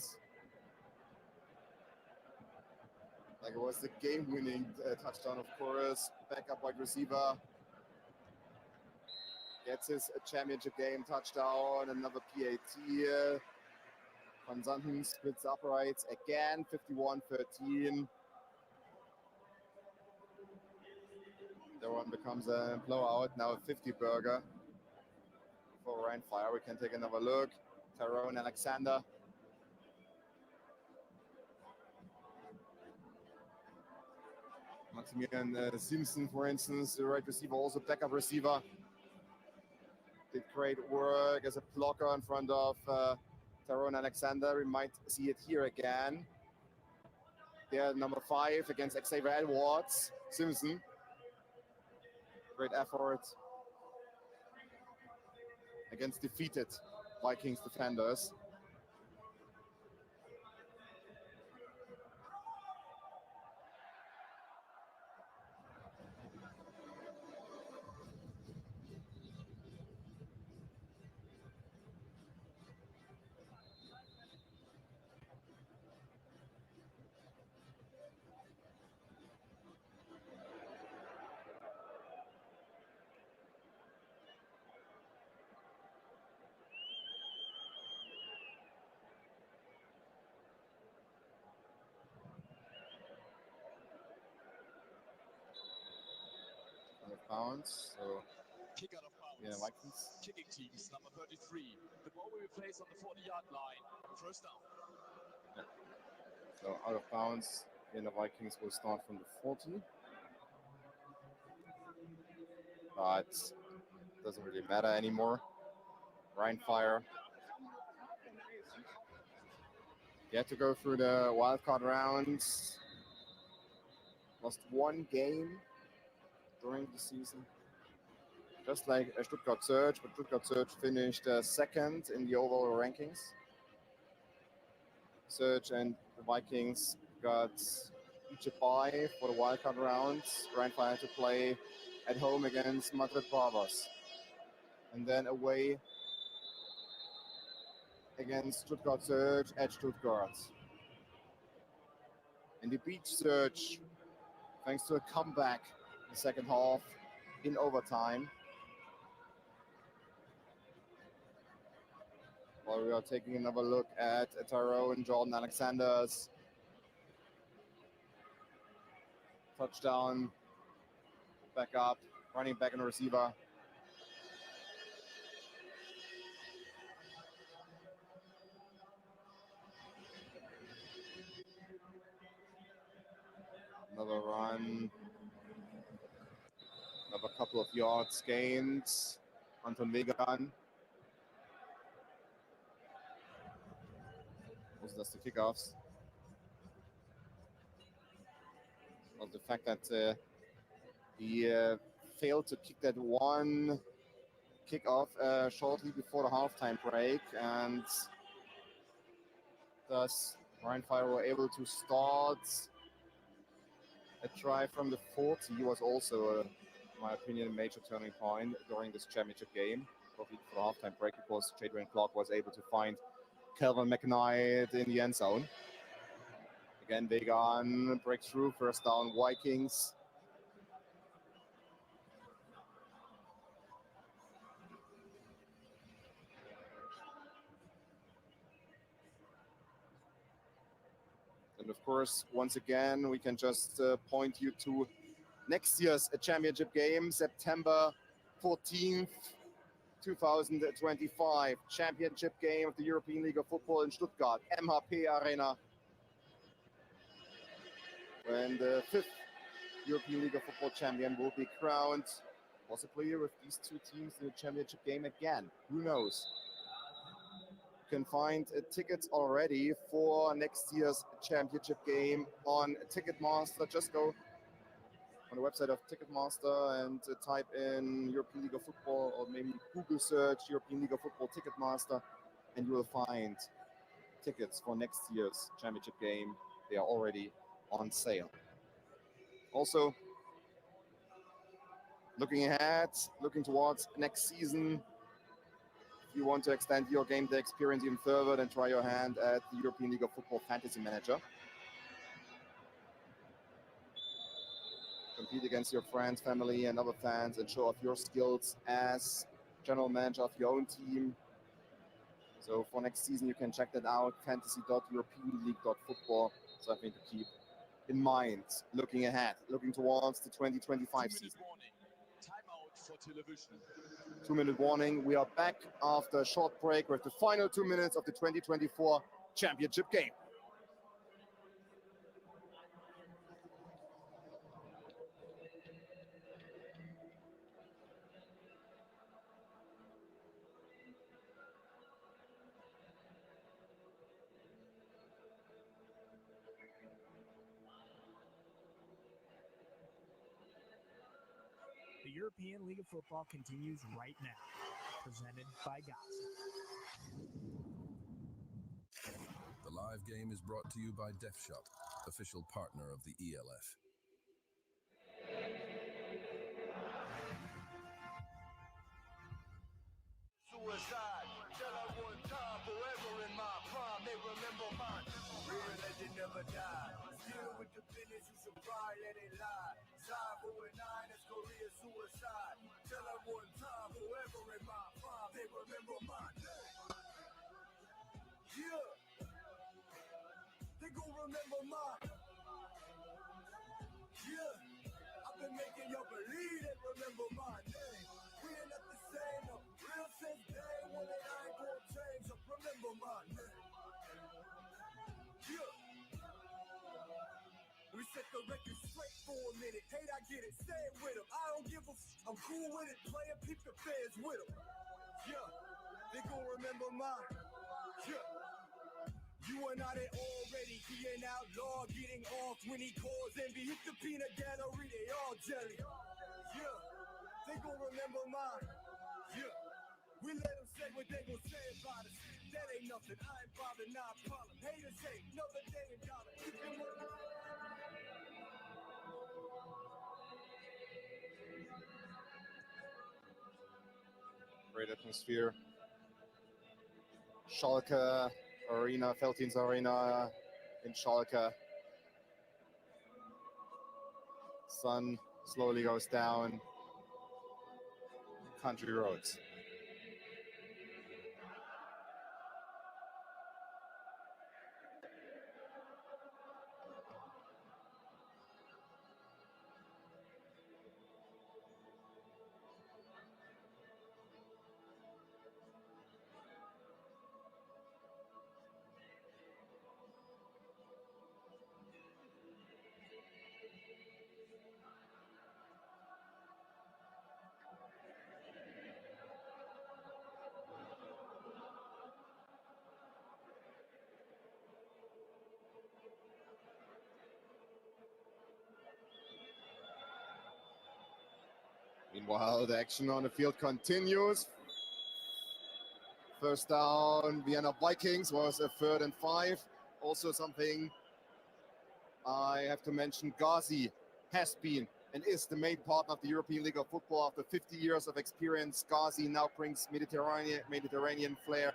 like it was the game-winning touchdown, of course. Backup wide receiver gets his championship game touchdown, another PAT. Van Zanten splits uprights again, 51-13. That one becomes a blowout. Now a 50 burger for Rheinfire. We can take another look. Tyrone Alexander. Maximilian Simpson, for instance, the right receiver, also backup receiver. Did great work as a blocker in front of Tyrone Alexander. We might see it here again. There, number 5 against Xavier Edwards. Simpson. Great effort against defeated Vikings defenders. Bounds. So Kick out of bounds. yeah, Vikings. Kicking teams, number 33. The ball will be placed on the 40-yard line. First down. Yeah. So out of bounds, and the Vikings will start from the 40. But it doesn't really matter anymore. Rheinfire. You have to go through the wildcard rounds. Lost 1 game during the season. Just like Stuttgart Surge, but Stuttgart Surge finished second in the overall rankings. Surge and the Vikings got each a bye for the wildcard rounds. Rheinfire had to play at home against Madrid Bravos. And then away against Stuttgart Surge at Stuttgart. And they beat Surge thanks to a comeback in the second half in overtime. While we are taking another look at Tyrone Jordan Alexander's touchdown, back up, running back and receiver. Another run, another couple of yards gained. Anton Wegan. Also does the kickoffs. Well, the fact that he failed to kick that one kickoff shortly before the halftime break, and thus Rheinfire were able to start a try from the 40 was also, in my opinion, a major turning point during this championship game. Shortly before the halftime break, because Jadrian Clark was able to find Calvin McKnight in the end zone. Again, Wegan breaks through, first down Vikings. And of course, once again, we can just point you to next year's championship game, September 14th, 2025. Championship game of the European League of Football in Stuttgart, MHP Arena. When the 5th European League of Football champion will be crowned, possibly with these 2 teams in the championship game again. Who knows? You can find tickets already for next year's championship game on Ticketmaster. Just go on the website of Ticketmaster and type in European League of Football, or maybe Google search European League of Football Ticketmaster, and you will find tickets for next year's championship game. They are already on sale. Also, looking ahead, looking towards next season, if you want to extend your game day experience even further, then try your hand at the European League of Football Fantasy Manager. Compete against your friends, family, and other fans, and show off your skills as general manager of your own team. So for next season, you can check that out, fantasy.europeanleague.football. Something to keep in mind, looking ahead, looking towards the 2025 season. for television. 2-minute warning. We are back after a short break with the final 2 minutes of the 2024 championship game. The European League of Football continues right now, presented by GASA. The live game is brought to you by Def Shop, official partner of the ELF. Suicide, tell her one time, forever in my prime, they remember mine. Real legend never die. Still with the business, you should probably let it lie. Side 4 and 9, it's Korea suicide. Tell her one time, forever in my prime, they remember mine. Yeah, they gon' remember mine. Yeah, I've been making y'all believe they remember my name. We ain't not the same, no. Real since day one, and I ain't gon' change. So remember my name. Yeah. We set the record straight for a minute. Hate, I get it. Say it with them. I don't give a I'm cool with it. Playin' peep the fans with them. Yeah. They gon' remember mine. Yeah. You and I, they already being outlaw, getting off when he calls envy. Hit the peanut gallery, they all jelly. Yeah, they gon' remember mine. Yeah, we let them say what they gon' say about us. That ain't nothing, I ain't bothered, not a problem. Haters hate, another day and dollar. Great atmosphere. Schalke Arena, Veltins Arena in Schalke. Sun slowly goes down. Country roads. Meanwhile, the action on the field continues. First down, Vienna Vikings was a 3rd and 5. Also something I have to mention, Ghazi has been and is the main partner of the European League of Football. After 50 years of experience, Ghazi now brings Mediterranean flair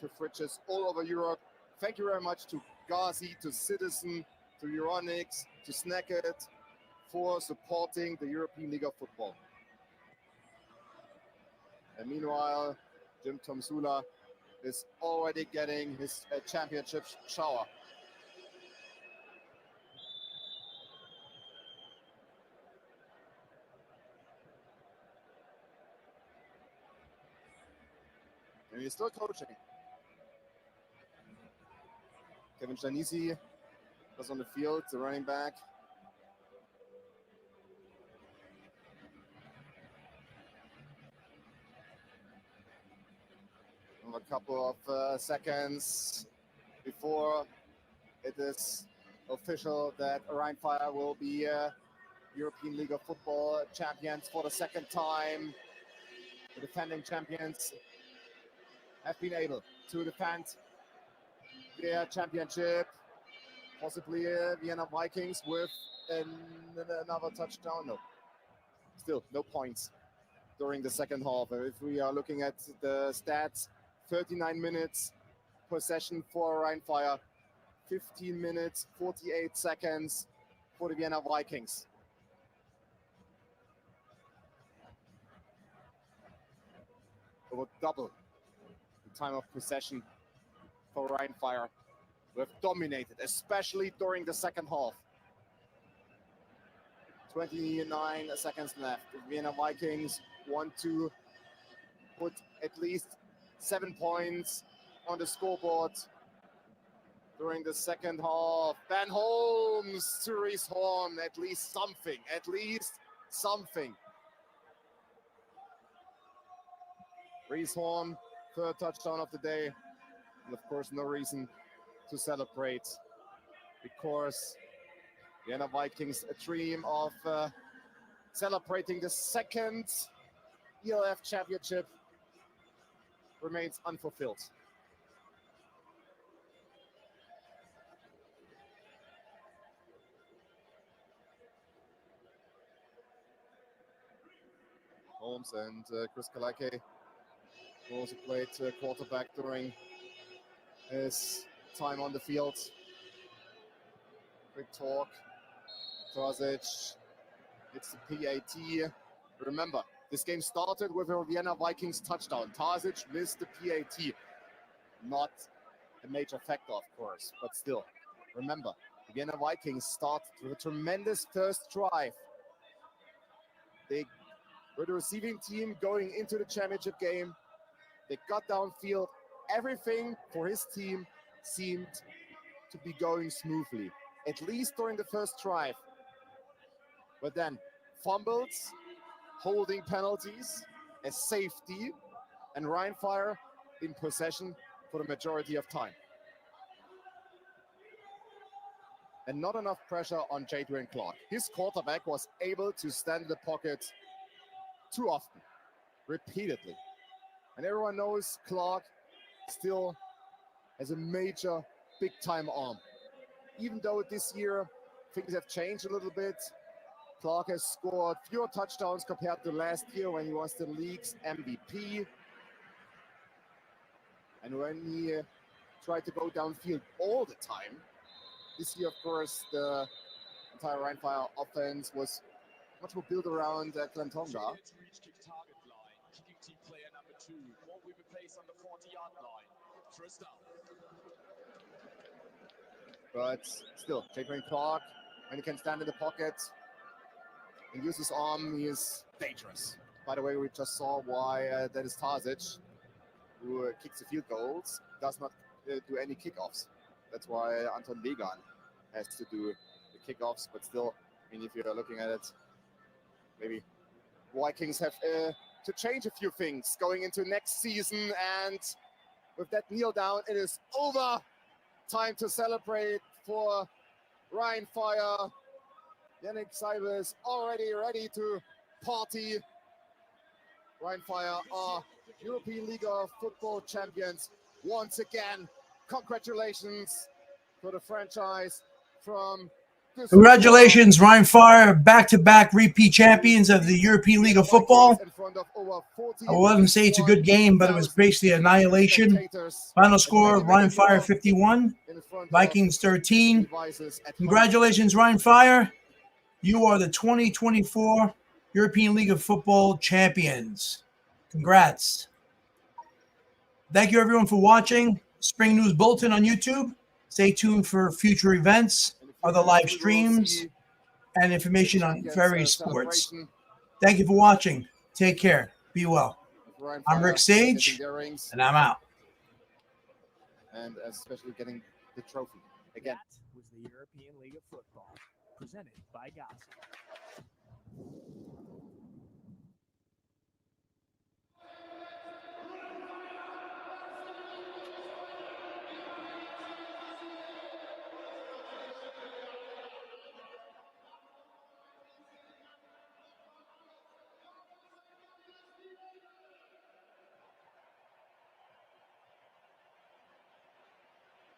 to fridges all over Europe. Thank you very much to Ghazi, to Citizen, to Euronics, to Snacket for supporting the European League of Football. And meanwhile, Jim Tomsula is already getting his championship shower. And he's still coaching. Kevin Janisi was on the field, the running back. A couple of seconds before it is official that Rheinfire will be European League of Football champions for the 2nd time. The defending champions have been able to defend their championship, possibly Vienna Vikings with another touchdown. No, still no points during the 2nd half. If we are looking at the stats, 39 minutes possession for Rheinfire, 15 minutes, 48 seconds for the Vienna Vikings. Over double the time of possession for Rheinfire. We have dominated, especially during the 2nd half. 29 seconds left. The Vienna Vikings want to put at least 7 points on the scoreboard during the second half. Ben Holmes to Reese Horn, at least something, at least something. Reese Horn, third touchdown of the day. And of course, no reason to celebrate because Vienna Vikings dream of celebrating the second ELF championship remains unfulfilled. Holmes and Chris Kalake, who also played quarterback during his time on the field. Quick talk. Tosic, it's the PAT. Remember, this game started with a Vienna Vikings touchdown. Tosic missed the PAT. Not a major factor, of course, but still. Remember, the Vienna Vikings started with a tremendous first drive. They were the receiving team going into the championship game. They got downfield. Everything for his team seemed to be going smoothly, at least during the first drive. But then fumbles, holding penalties, a safety, and RHEIN in possession for the majority of time. And not enough pressure on Jadwin Clark. His quarterback was able to stand in the pocket too often, repeatedly. And everyone knows Clark still has a major big-time arm. Even though this year things have changed a little bit, Clark has scored fewer touchdowns compared to last year when he was the league's MVP. And when he tried to go downfield all the time, this year, of course, the entire RHEIN offense was much more built around Clantonga. Kick target line. Kicking team player number 2. Ball will be placed on the 40-yard line. First down. But still, Jadwin Clark, when he can stand in the pocket and use his arm, he is dangerous. By the way, we just saw why that is Tosic, who kicks the field goals, does not do any kickoffs. That's why Anton Legan has to do the kickoffs. But still, I mean, if you're looking at it, maybe Vikings have to change a few things going into next season. And with that kneel down, it is over. Time to celebrate for RHEIN. Yannick Seibel is already ready to party. RHEIN are European League of Football champions once again. Congratulations for the franchise from Congratulations, RHEIN, back-to-back repeat champions of the European League of Football. I wouldn't say it's a good game, but it was basically annihilation. Final score, RHEIN 51, Vikings 13. Congratulations, RHEIN. You are the 2024 European League of Football champions. Congrats. Thank you, everyone, for watching Spring News Bulletin on YouTube. Stay tuned for future events, other live streams, and information on various sports. Thank you for watching. Take care. Be well. I'm Rick Sage, and I'm out. And especially getting the trophy again. That was the European League of Football, presented by Gossip.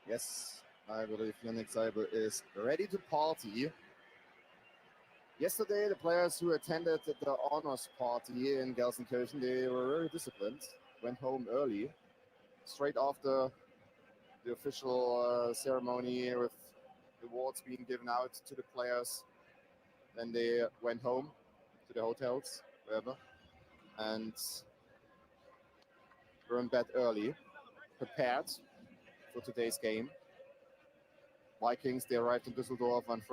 Yes, I believe Yannick Seibel is ready to party. Yesterday, the players who attended the honors party in Gelsenkirchen, they were very disciplined, went home early, straight after the official ceremony with the awards being given out to the players. Then they went home to the hotels, wherever, and were in bed early, prepared for today's game. Vikings, they arrived in Düsseldorf on Friday.